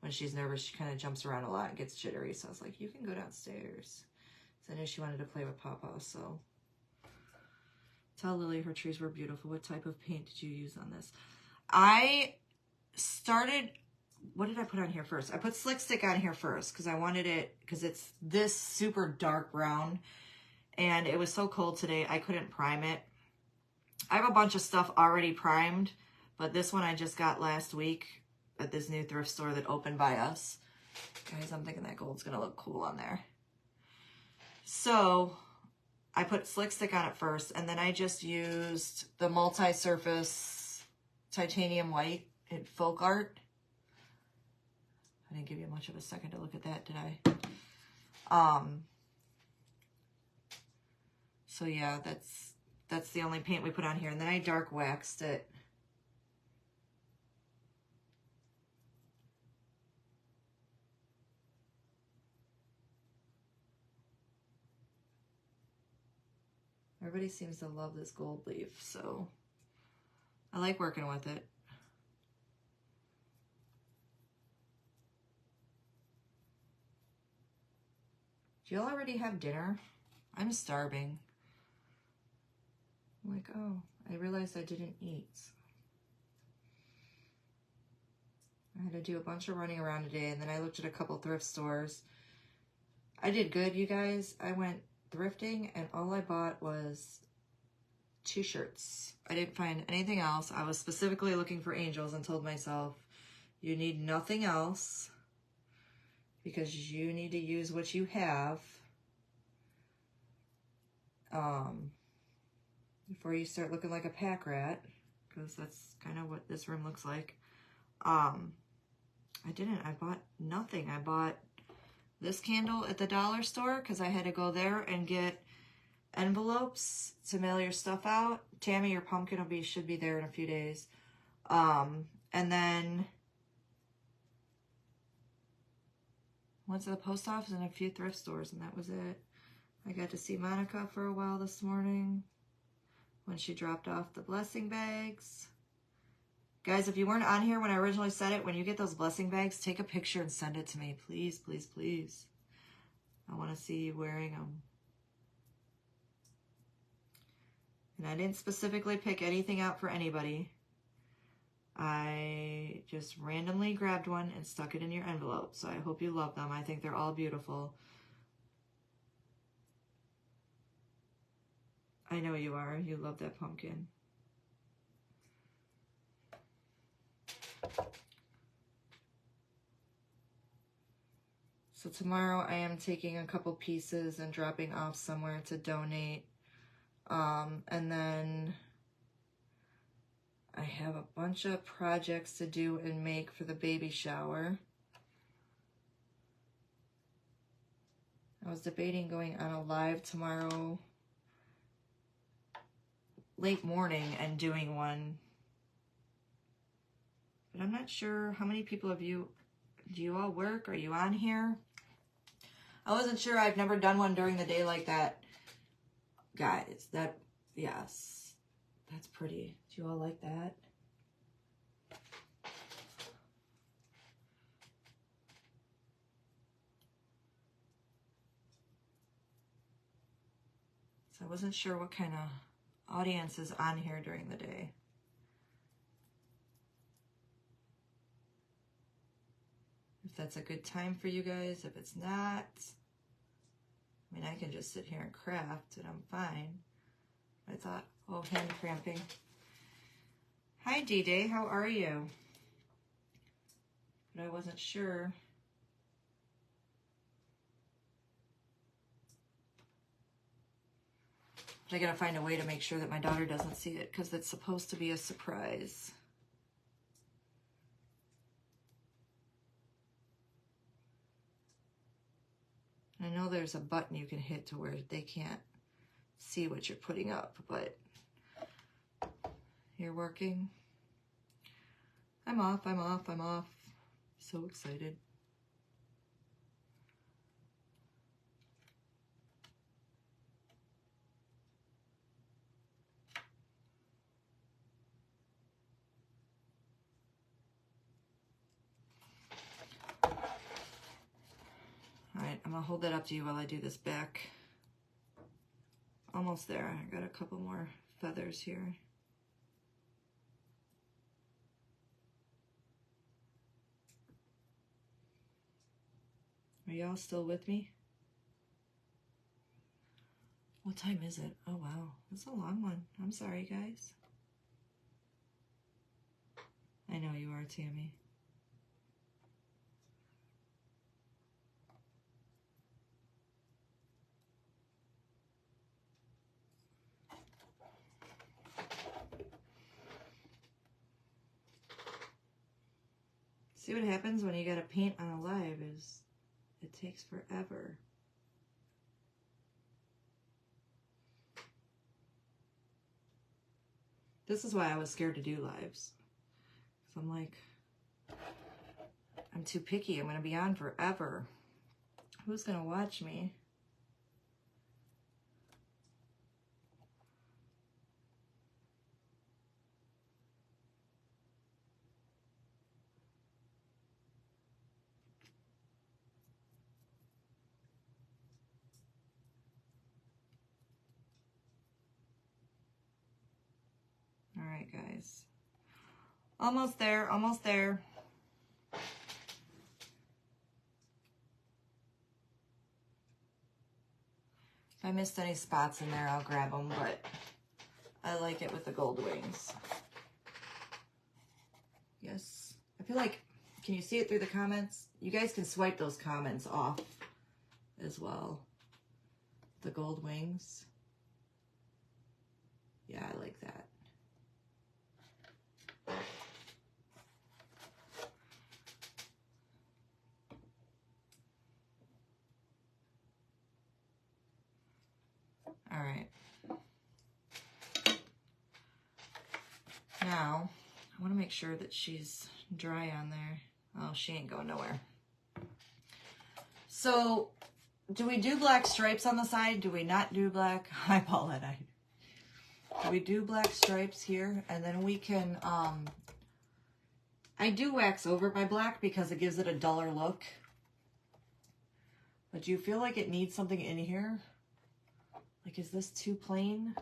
Speaker 1: when she's nervous. She kind of jumps around a lot and gets jittery. So I was like, you can go downstairs. So I knew she wanted to play with Papa. So tell Lily her trees were beautiful. What type of paint did you use on this? I started, what did I put on here first? I put Slick Stick on here first because I wanted it, because it's this super dark brown, and it was so cold today I couldn't prime it. I have a bunch of stuff already primed, but this one I just got last week at this new thrift store that opened by us. Guys, I'm thinking that gold's going to look cool on there. So I put Slick Stick on it first, and then I just used the multi-surface titanium white in Folk Art. I didn't give you much of a second to look at that, did I? So yeah, that's the only paint we put on here. And then I dark waxed it. Everybody seems to love this gold leaf, so I like working with it. Do y'all already have dinner? I'm starving. I'm like, oh, I realized I didn't eat. I had to do a bunch of running around today, and then I looked at a couple thrift stores. I did good, you guys. I went thrifting, and all I bought was 2 shirts. I didn't find anything else. I was specifically looking for angels and told myself, you need nothing else because you need to use what you have before you start looking like a pack rat, because that's kind of what this room looks like. I bought nothing. I bought this candle at the dollar store because I had to go there and get envelopes to mail your stuff out. Tammy, your pumpkin should be there in a few days. And then went to the post office and a few thrift stores, and that was it. I got to see Monica for a while this morning when she dropped off the blessing bags. Guys, if you weren't on here when I originally said it, when you get those blessing bags, take a picture and send it to me. Please, please, please. I want to see you wearing them. And I didn't specifically pick anything out for anybody. I just randomly grabbed one and stuck it in your envelope. So I hope you love them. I think they're all beautiful. I know you are. You love that pumpkin. So tomorrow I am taking a couple pieces and dropping off somewhere to donate. And then I have a bunch of projects to do and make for the baby shower. I was debating going on a live tomorrow late morning and doing one. But I'm not sure how many people of you, do you all work? Are you on here? I wasn't sure. I've never done one during the day like that. Guys, yes, that's pretty. Do you all like that? So I wasn't sure what kind of audience is on here during the day. If that's a good time for you guys, if it's not, I mean, I can just sit here and craft and I'm fine. I thought, oh, hand cramping. Hi, D-Day, how are you? But I wasn't sure. But I gotta find a way to make sure that my daughter doesn't see it because it's supposed to be a surprise. I know there's a button you can hit to where they can't see what you're putting up, but you're working. I'm off. So excited. All right, I'm gonna hold that up to you while I do this back. Almost there. I got a couple more feathers here. Are y'all still with me? What time is it? Oh, wow. That's a long one. I'm sorry, guys. I know you are, Tammy. See what happens when you gotta paint on a live is it takes forever. This is why I was scared to do lives. Because I'm like, I'm too picky. I'm going to be on forever. Who's going to watch me? All right, guys. Almost there, almost there. If I missed any spots in there, I'll grab them, but I like it with the gold wings. Yes. I feel like, can you see it through the comments? You guys can swipe those comments off as well. The gold wings. Yeah, I like that. All right. Now, I want to make sure that she's dry on there. Oh, she ain't going nowhere. So, do we do black stripes on the side? Do we not do black? Hi, Paulette. Do we do black stripes here? And then we can, I do wax over my black because it gives it a duller look. But do you feel like it needs something in here? Like, is this too plain?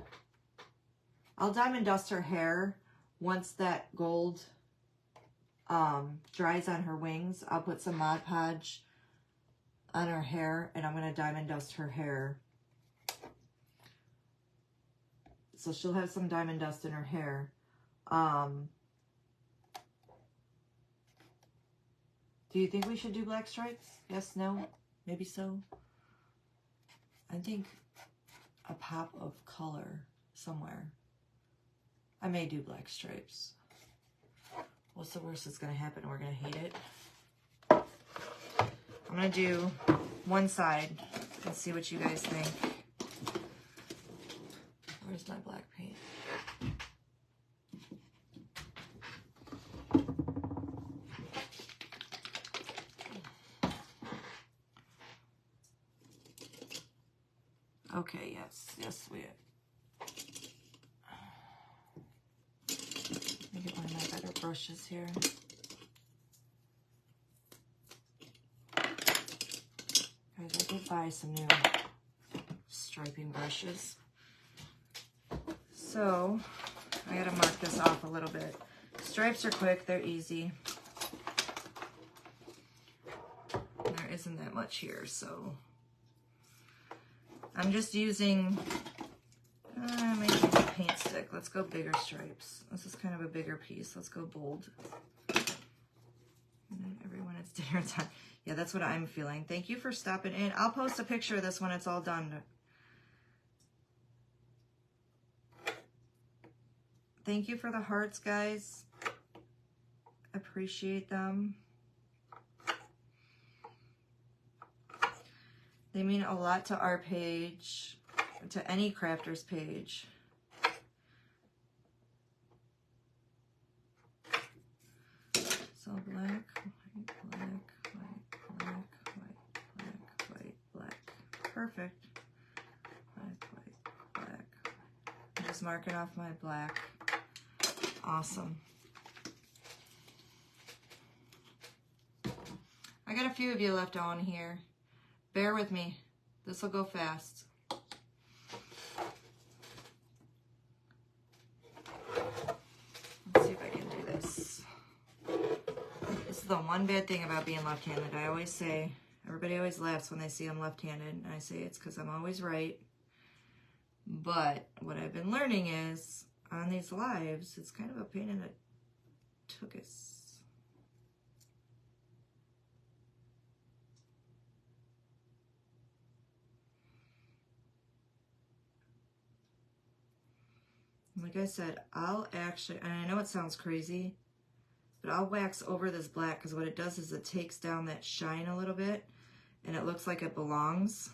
Speaker 1: I'll diamond dust her hair once that gold dries on her wings. I'll put some Mod Podge on her hair, and I'm going to diamond dust her hair. So she'll have some diamond dust in her hair. Do you think we should do black stripes? Yes, no, maybe so. I think a pop of color somewhere. I may do black stripes. What's the worst that's going to happen? We're going to hate it. I'm going to do one side and see what you guys think. Where's my black paint? Okay, yes, we. Let me get one of my better brushes here. Guys, I did buy some new striping brushes. So, I gotta mark this off a little bit. Stripes are quick, they're easy. There isn't that much here, so I'm just using maybe a paint stick. Let's go bigger stripes. This is kind of a bigger piece. Let's go bold. And then everyone, it's dinner time. Yeah, that's what I'm feeling. Thank you for stopping in. I'll post a picture of this when it's all done. Thank you for the hearts, guys. Appreciate them. They mean a lot to our page, to any crafter's page. So black, white, black, white, black, white, black, white, black. Perfect. Black, white, black. I'm just marking off my black. Awesome. I got a few of you left on here. Bear with me. This will go fast. Let's see if I can do this. This is the one bad thing about being left-handed. I always say, everybody always laughs when they see I'm left-handed, and I say it's because I'm always right. But what I've been learning is, on these lives, it's kind of a pain in the tuchus. Like I said, I'll actually, and I know it sounds crazy, but I'll wax over this black because what it does is it takes down that shine a little bit and it looks like it belongs.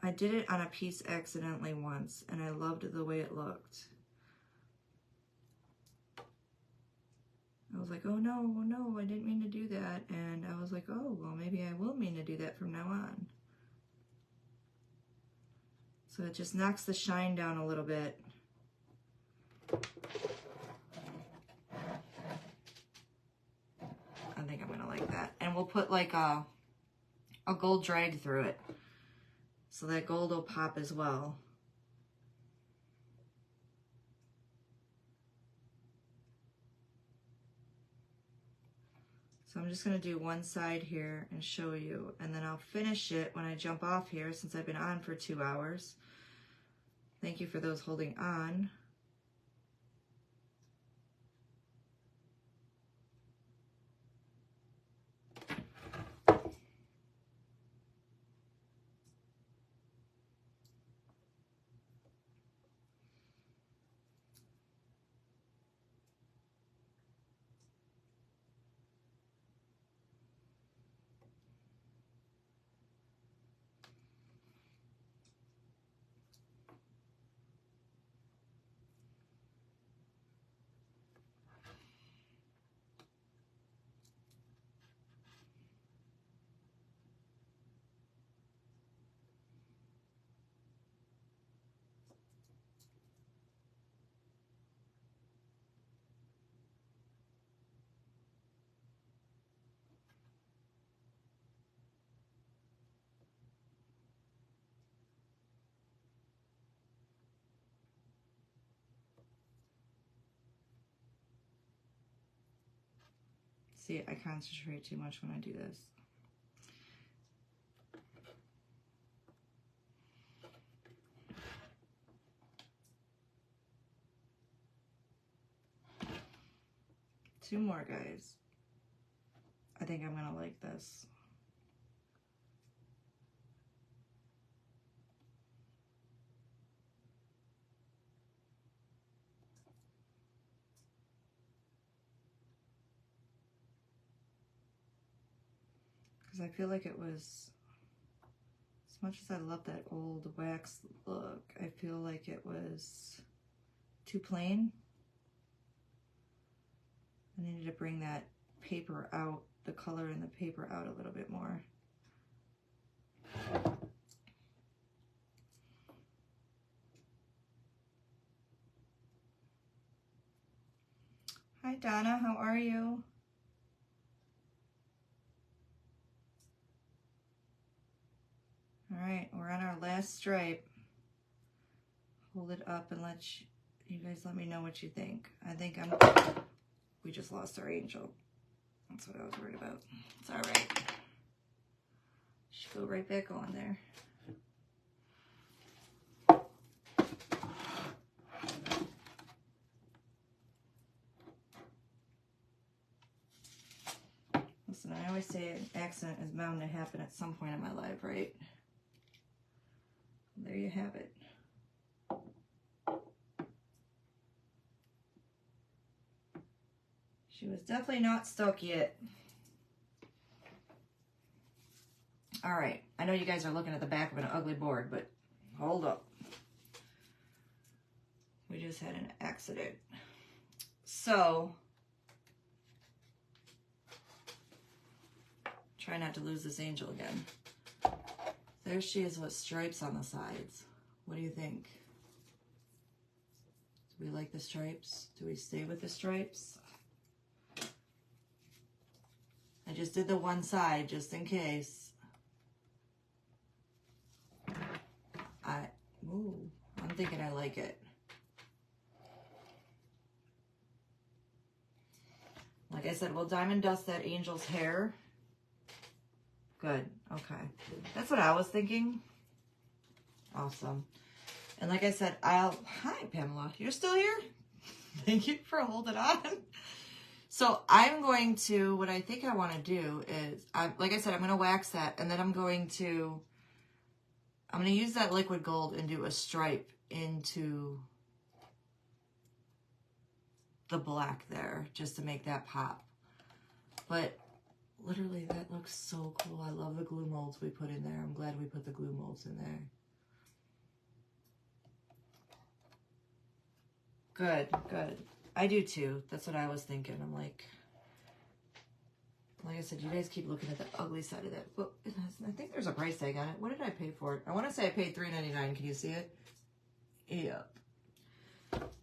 Speaker 1: I did it on a piece accidentally once and I loved the way it looked. I was like, oh no, I didn't mean to do that. And I was like, oh, well, maybe I will mean to do that from now on. So it just knocks the shine down a little bit. I think I'm gonna like that. And we'll put like a gold drag through it. So that gold will pop as well. So I'm just going to do one side here and show you, and then I'll finish it when I jump off here since I've been on for 2 hours. Thank you for those holding on. See, I concentrate too much when I do this. Two more, guys. I think I'm gonna like this. Because I feel like it was, as much as I love that old wax look, I feel like it was too plain. I needed to bring that paper out, the color in the paper out a little bit more. Hi Donna, how are you? All right, we're on our last stripe. Hold it up and you guys let me know what you think. We just lost our angel. That's what I was worried about. It's all right. Should go right back on there. Listen, I always say an accident is bound to happen at some point in my life, right? There you have it. She was definitely not stuck yet. All right, I know you guys are looking at the back of an ugly board, but hold up. We just had an accident. So, try not to lose this angel again. There she is with stripes on the sides. What do you think? Do we like the stripes? Do we stay with the stripes? I just did the one side just in case. I'm thinking I like it. Like I said, we'll diamond dust that angel's hair. Good, okay. That's what I was thinking. Awesome. And like I said, hi Pamela, you're still here? Thank you for holding on. So I'm going to, what I think I want to do is, like I said, I'm going to wax that, and then I'm going to use that liquid gold and do a stripe into the black there, just to make that pop. But literally, that looks so cool. I love the glue molds we put in there. I'm glad we put the glue molds in there. Good, good. I do too. That's what I was thinking. I'm like I said, you guys keep looking at the ugly side of that. But I think there's a price tag on it. What did I pay for it? I want to say I paid $3.99. Can you see it? Yep.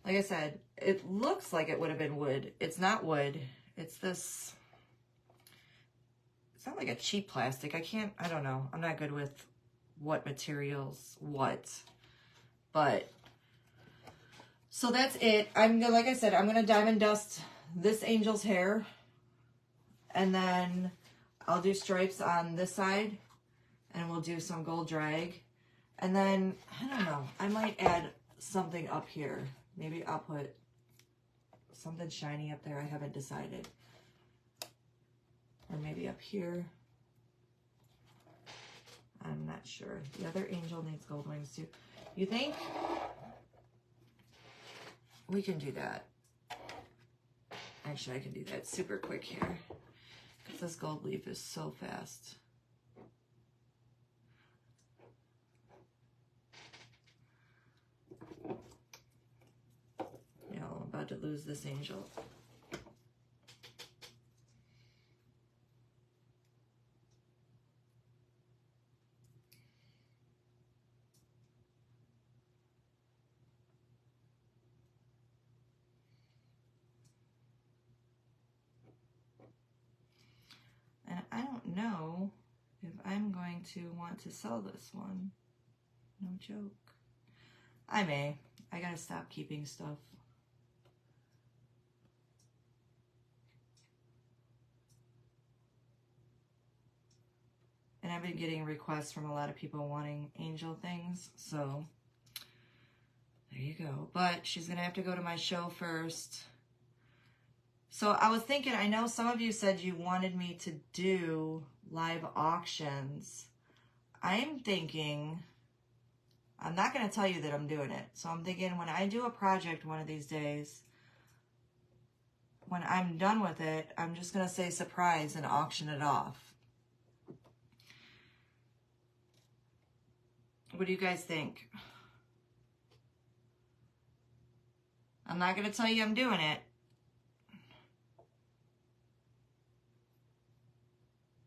Speaker 1: Like I said, it looks like it would have been wood. It's not wood. It's this. It's not like a cheap plastic. I don't know. I'm not good with what materials, but. So that's it. Like I said, I'm going to diamond dust this angel's hair. And then I'll do stripes on this side. And we'll do some gold drag. And then, I don't know, I might add something up here. Maybe I'll put something shiny up there. I haven't decided. Or maybe up here. I'm not sure. The other angel needs gold wings too. You think? We can do that. Actually, I can do that super quick here. Because this gold leaf is so fast. You know, I'm about to lose this angel. And I don't know if I'm going to want to sell this one. No joke. I may. I gotta stop keeping stuff. And I've been getting requests from a lot of people wanting angel things. So there you go. But she's going to have to go to my show first. So I was thinking, I know some of you said you wanted me to do live auctions. I'm thinking, I'm not going to tell you that I'm doing it. So I'm thinking when I do a project one of these days, when I'm done with it, I'm just going to say surprise and auction it off. What do you guys think? I'm not going to tell you I'm doing it.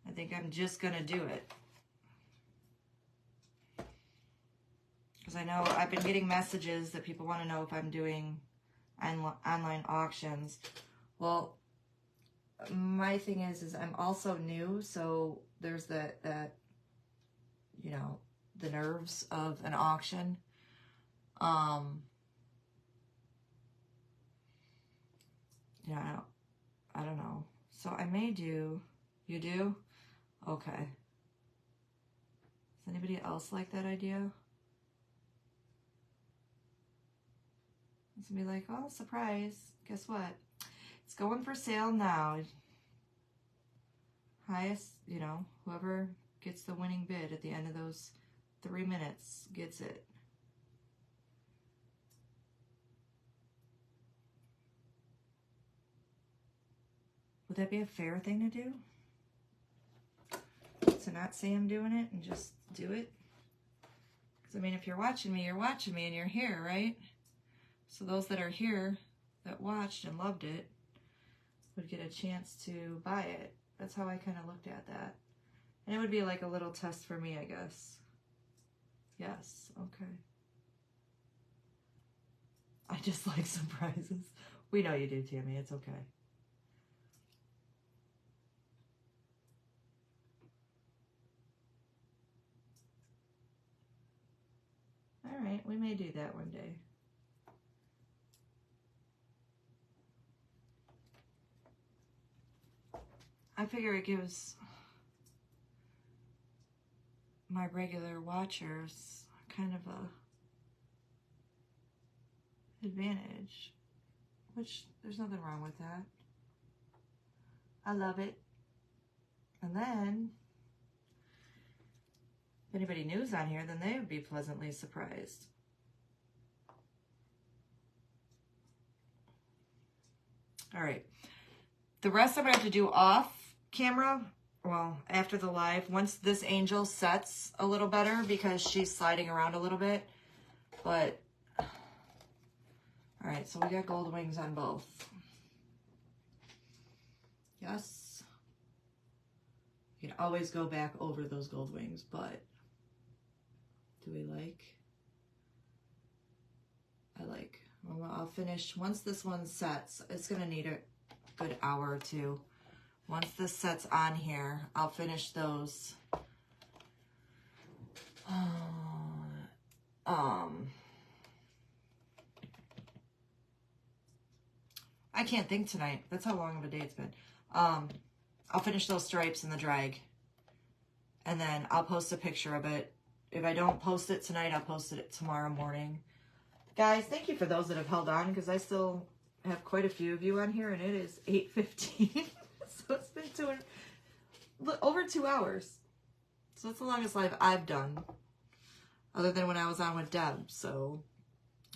Speaker 1: I think I'm just going to do it. Because I know I've been getting messages that people want to know if I'm doing online auctions. Well, my thing is I'm also new, so there's that you know, the nerves of an auction. Yeah, I don't know. So I may do. You do? Okay. Does anybody else like that idea? It's gonna be like, oh, surprise. Guess what? It's going for sale now. Highest, you know, whoever gets the winning bid at the end of those 3 minutes gets it. Would that be a fair thing to do? To not say I'm doing it and just do it? Because, I mean, if you're watching me and you're here, right? So those that are here that watched and loved it would get a chance to buy it. That's how I kind of looked at that. And it would be like a little test for me, I guess. Yes, okay. I just like surprises. We know you do, Tammy. It's okay. All right, we may do that one day. I figure it gives my regular watchers kind of a advantage, which there's nothing wrong with that. I love it. And then if anybody new's on here, then they would be pleasantly surprised. All right. The rest I'm going to have to do off camera, well, after the live, once this angel sets a little better because she's sliding around a little bit. But, all right, so we got gold wings on both. Yes. You can always go back over those gold wings, but do we like? I like. Well, I'll finish, once this one sets, it's going to need a good hour or two. Once this sets on here, I'll finish those. I can't think tonight. That's how long of a day it's been. I'll finish those stripes in the drag. And then I'll post a picture of it. If I don't post it tonight, I'll post it tomorrow morning. Guys, thank you for those that have held on, because I still have quite a few of you on here, and it is 8:15. So it's been over 2 hours. So it's the longest live I've done, other than when I was on with Deb. So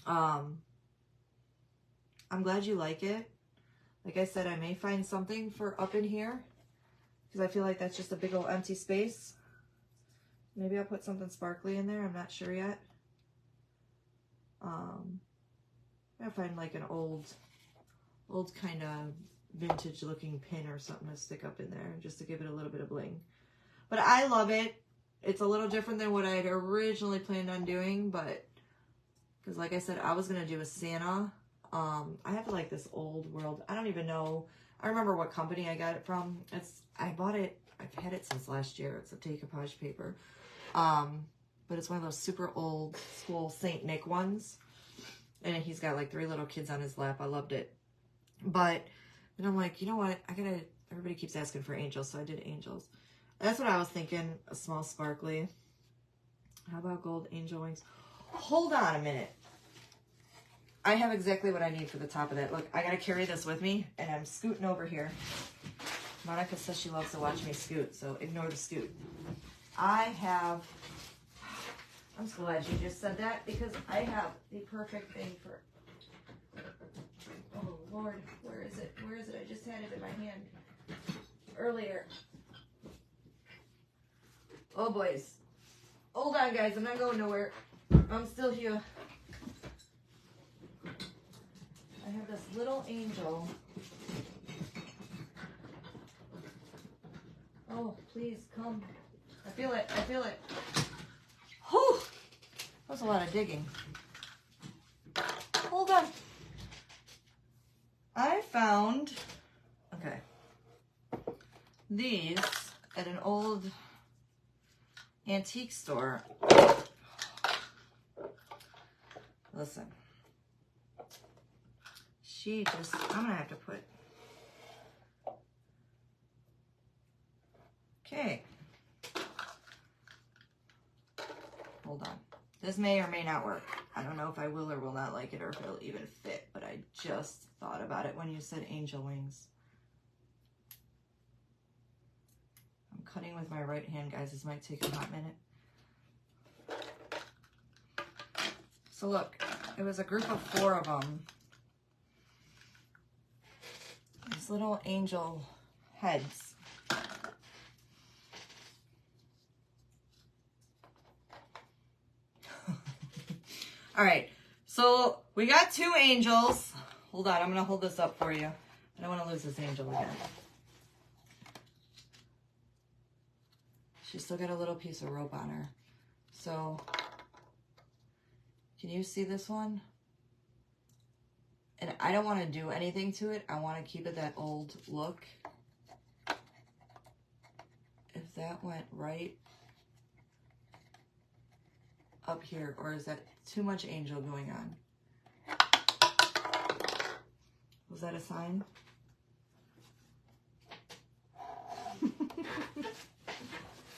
Speaker 1: I'm glad you like it. Like I said, I may find something for up in here, because I feel like that's just a big old empty space. Maybe I'll put something sparkly in there. I'm not sure yet. I'll find like an old kind of vintage looking pin or something to stick up in there just to give it a little bit of bling. But I love it. It's a little different than what I had originally planned on doing, but because like I said, I was going to do a Santa. I have like this old world. I don't even know. I remember what company I got it from. I bought it. I've had it since last year. It's a decoupage paper. But it's one of those super old school Saint Nick ones. And he's got like 3 little kids on his lap. I loved it. But then I'm like, you know what? Everybody keeps asking for angels, so I did angels. That's what I was thinking, a small sparkly. How about gold angel wings? Hold on a minute. I have exactly what I need for the top of that. Look, I got to carry this with me, and I'm scooting over here. Monica says she loves to watch me scoot, so ignore the scoot. I'm so glad you just said that, because I have the perfect thing for... Oh, Lord, where is it? Where is it? I just had it in my hand earlier. Oh, boys. Hold on, guys. I'm not going nowhere. I'm still here. I have this little angel. Oh, please, come. I feel it. I feel it. Whew. That was a lot of digging. Hold on. I found, okay, these at an old antique store. Listen. I'm gonna have to put, okay. Hold on. This may or may not work. I don't know if I will or will not like it, or if it'll even fit, but I just thought about it when you said angel wings. I'm cutting with my right hand, guys. This might take a hot minute. So look, it was a group of 4 of them. These little angel heads. All right, so we got 2 angels. Hold on, I'm gonna hold this up for you. I don't want to lose this angel again. She's still got a little piece of rope on her. So, can you see this one? And I don't want to do anything to it. I want to keep it that old look. If that went right up here, or is that too much angel going on? Was that a sign?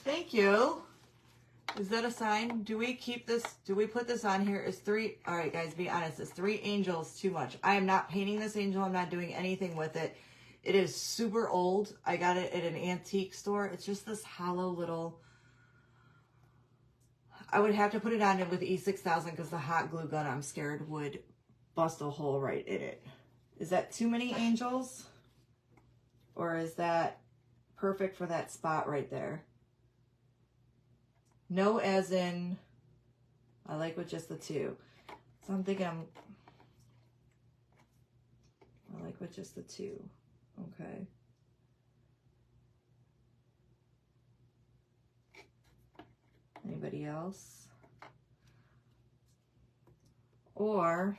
Speaker 1: Thank you. Is that a sign? Do we keep this? Do we put this on here? Is 3? All right, guys, be honest. Is 3 angels too much? I am not painting this angel. I'm not doing anything with it. It is super old. I got it at an antique store. It's just this hollow little... I would have to put it on it with E6000 because the hot glue gun, I'm scared, would bust a hole right in it. Is that too many angels? Or is that perfect for that spot right there? No, as in, I like with just the 2. So I'm thinking I like with just the 2. Okay. Anybody else? Or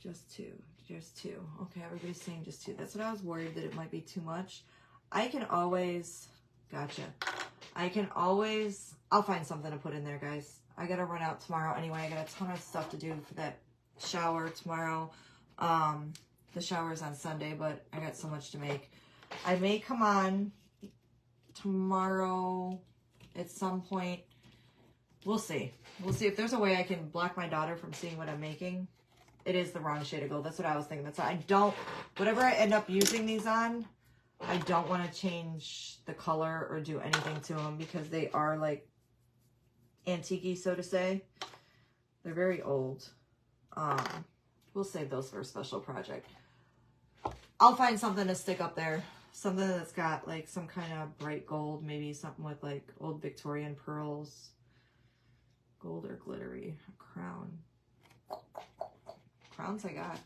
Speaker 1: just 2. Just 2. Okay, everybody's saying just 2. That's what I was worried, that it might be too much. I can always... Gotcha. I'll find something to put in there, guys. I gotta run out tomorrow anyway. I got a ton of stuff to do for that shower tomorrow. The shower's on Sunday, but I got so much to make. I may come on tomorrow at some point. We'll see. We'll see if there's a way I can block my daughter from seeing what I'm making. It is the wrong shade of gold. That's what I was thinking. That's why I don't, whatever I end up using these on, I don't want to change the color or do anything to them because they are like antique-y, so to say. They're very old. We'll save those for a special project. I'll find something to stick up there. Something that's got like some kind of bright gold. Maybe something with like old Victorian pearls. Gold or glittery. A crown. Crowns I got.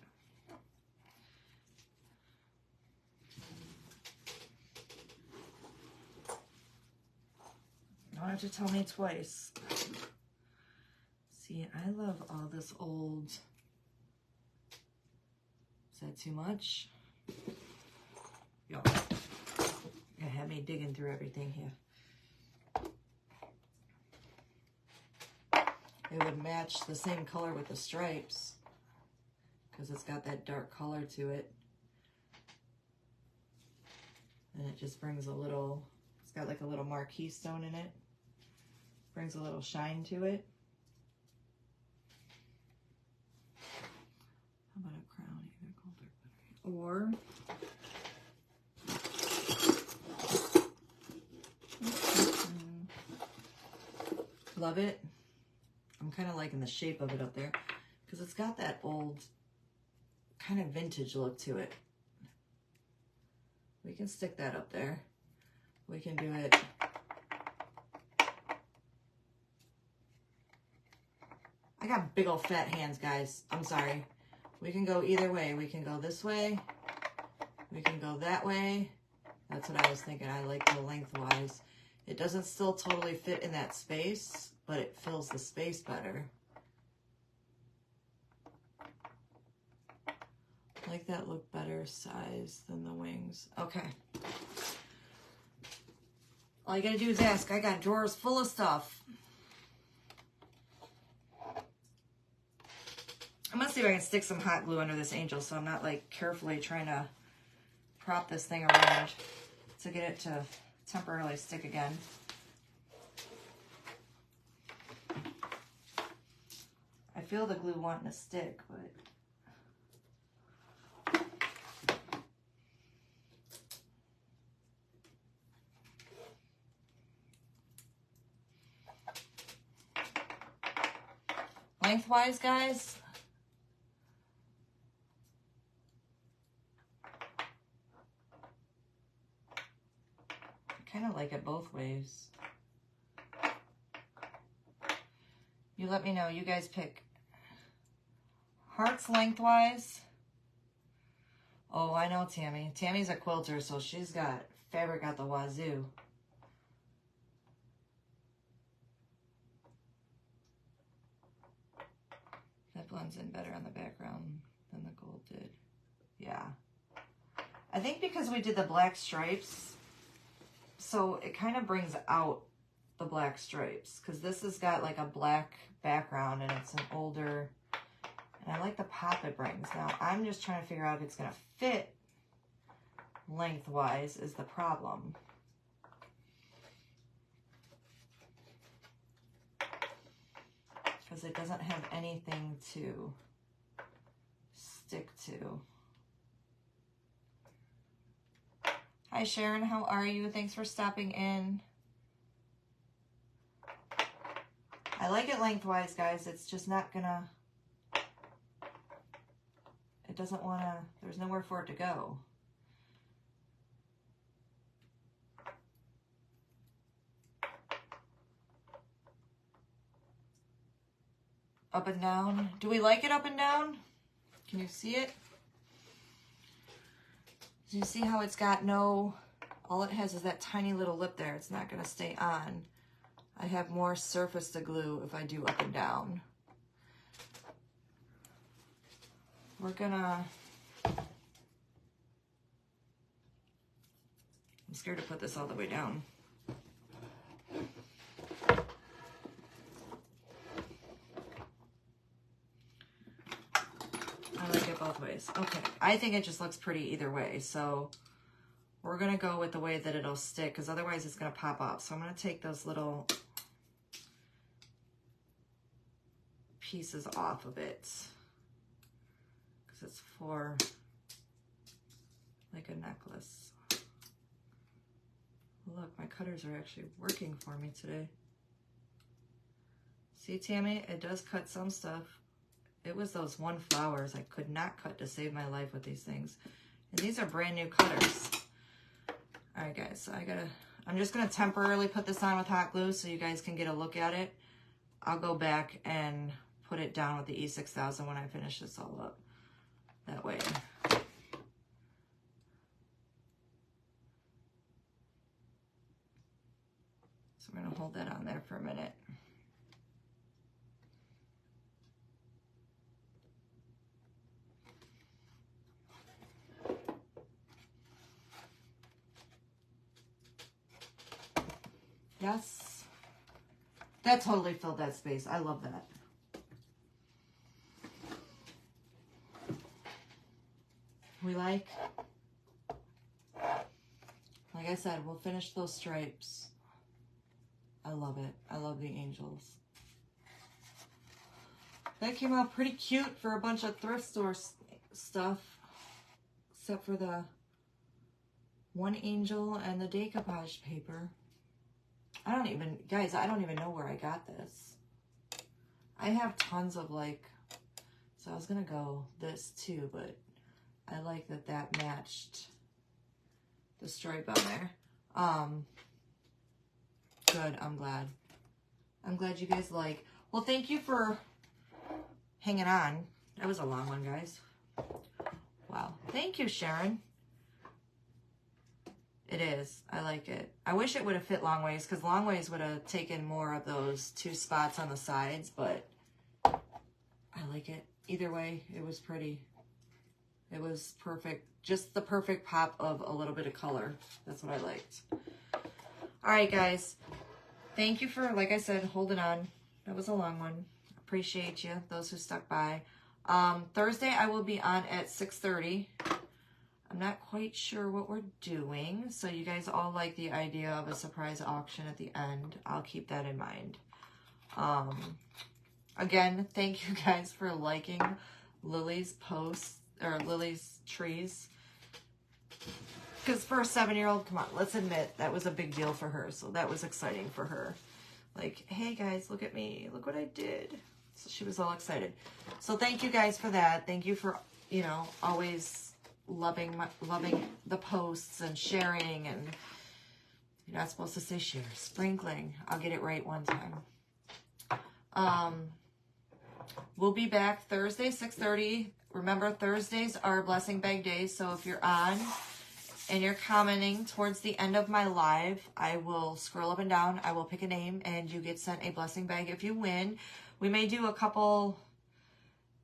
Speaker 1: You don't have to tell me twice. See, I love all this old. Is that too much? Yo, you had me digging through everything here. It would match the same color with the stripes because it's got that dark color to it. And it just brings a little, it's got like a little marquee stone in it. Brings a little shine to it. How about a crown, either gold or glitter? Or, love it. I'm kind of liking the shape of it up there because it's got that old kind of vintage look to it. We can stick that up there. We can do it. I got big old fat hands, guys. I'm sorry. We can go either way. We can go this way. We can go that way. That's what I was thinking. I like the lengthwise. It doesn't still totally fit in that space, but it fills the space better. I like that look better size than the wings. Okay. All you gotta do is ask. I got drawers full of stuff. I'm gonna see if I can stick some hot glue under this angel so I'm not like carefully trying to prop this thing around to get it to temporarily stick again. I feel the glue wanting to stick, but lengthwise, guys, I kind of like it both ways. You let me know. You guys pick. Hearts lengthwise. Oh, I know Tammy. Tammy's a quilter, so she's got fabric out the wazoo. That blends in better on the background than the gold did. Yeah. I think because we did the black stripes, so it kind of brings out the black stripes, because this has got like a black background and it's an older, and I like the pop it brings. Now I'm just trying to figure out if it's going to fit lengthwise is the problem. Because it doesn't have anything to stick to. Hi Sharon, how are you? Thanks for stopping in. I like it lengthwise, guys. It's just not gonna, it doesn't wanna, there's nowhere for it to go. Up and down. Do we like it up and down? Can you see it? Do you see how it's got no, all it has is that tiny little lip there. It's not gonna stay on. I have more surface to glue if I do up and down. We're gonna, I'm scared to put this all the way down. I like it both ways. Okay, I think it just looks pretty either way. So we're gonna go with the way that it'll stick, because otherwise it's gonna pop up. So I'm gonna take those little pieces off of it, because it's for like a necklace. Look, my cutters are actually working for me today. See, Tammy, it does cut some stuff. It was those one flowers I could not cut to save my life with these things. And these are brand new cutters. All right, guys, so I'm just gonna temporarily put this on with hot glue so you guys can get a look at it. I'll go back and put it down with the E6000 when I finish this all up. That way. So we're gonna hold that on there for a minute. Yes. That totally filled that space. I love that. Like I said, we'll finish those stripes. I love it. I love the angels. That came out pretty cute for a bunch of thrift store stuff. Except for the one angel and the decoupage paper. Guys, I don't even know where I got this. I have tons of like, so I was going to go this too, but I like that that matched the stripe on there. Good, I'm glad. I'm glad you guys like. Well, thank you for hanging on. That was a long one, guys. Wow. Thank you, Sharon. It is. I like it. I wish it would have fit long ways, because long ways would have taken more of those 2 spots on the sides, but I like it. Either way, it was pretty. It was perfect. Just the perfect pop of a little bit of color. That's what I liked. All right, guys. Thank you for, like I said, holding on. That was a long one. Appreciate you, those who stuck by. Thursday, I will be on at 6:30. I'm not quite sure what we're doing, so you guys all like the idea of a surprise auction at the end. I'll keep that in mind. Again, thank you guys for liking Lily's posts, or Lily's trees. Because for a 7-year-old, come on, let's admit, that was a big deal for her, so that was exciting for her. Like, hey guys, look at me, look what I did. So she was all excited. So thank you guys for that. Thank you for, you know, always loving the posts and sharing, and you're not supposed to say share, sprinkling. I'll get it right one time. We'll be back Thursday, 6:30. Remember, Thursdays are blessing bag days, so if you're on and you're commenting towards the end of my live, I will scroll up and down. I will pick a name, and you get sent a blessing bag if you win. We may do a couple.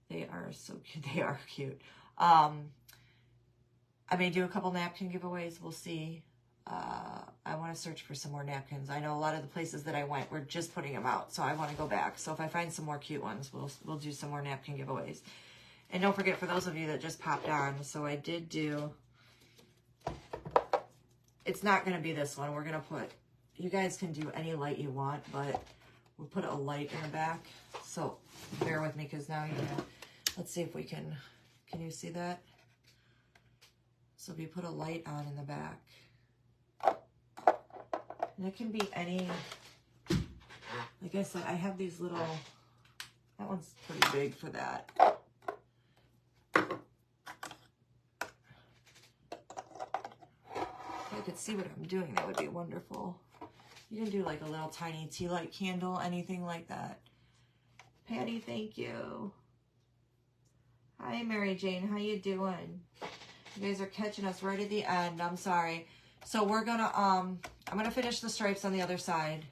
Speaker 1: They are so cute. They are cute. I may do a couple napkin giveaways. We'll see. I want to search for some more napkins. I know a lot of the places that I went were just putting them out, so I want to go back. So if I find some more cute ones, we'll do some more napkin giveaways. And don't forget, for those of you that just popped on, so I did do. It's not going to be this one. We're going to put. You guys can do any light you want, but we'll put a light in the back. So bear with me, because now you know. Let's see if we can. Can you see that? So if you put a light on in the back. And it can be any, like I said, I have these little, that one's pretty big for that. If I could see what I'm doing, that would be wonderful. You can do like a little tiny tea light candle, anything like that. Patty, thank you. Hi, Mary Jane, how you doing? You guys are catching us right at the end. I'm sorry. So we're gonna, I'm gonna finish the stripes on the other side,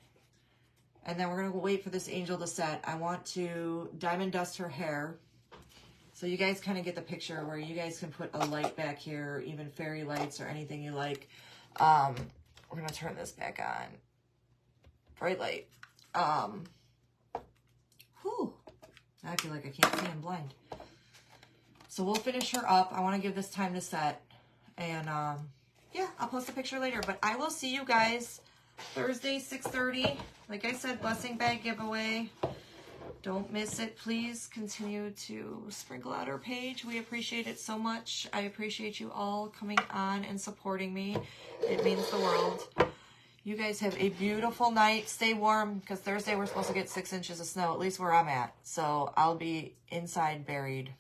Speaker 1: and then we're gonna wait for this angel to set. I want to diamond dust her hair, so you guys kind of get the picture where you guys can put a light back here, even fairy lights or anything you like. We're gonna turn this back on. Bright light. Whew. I feel like I can't see. I'm blind. So we'll finish her up. I want to give this time to set, and yeah, I'll post a picture later, but I will see you guys Thursday, 6:30. Like I said, blessing bag giveaway. Don't miss it. Please continue to sprinkle out our page. We appreciate it so much. I appreciate you all coming on and supporting me. It means the world. You guys have a beautiful night. Stay warm, because Thursday we're supposed to get 6 inches of snow, at least where I'm at. So I'll be inside buried.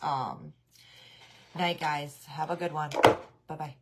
Speaker 1: Night, guys. Have a good one. Bye-bye.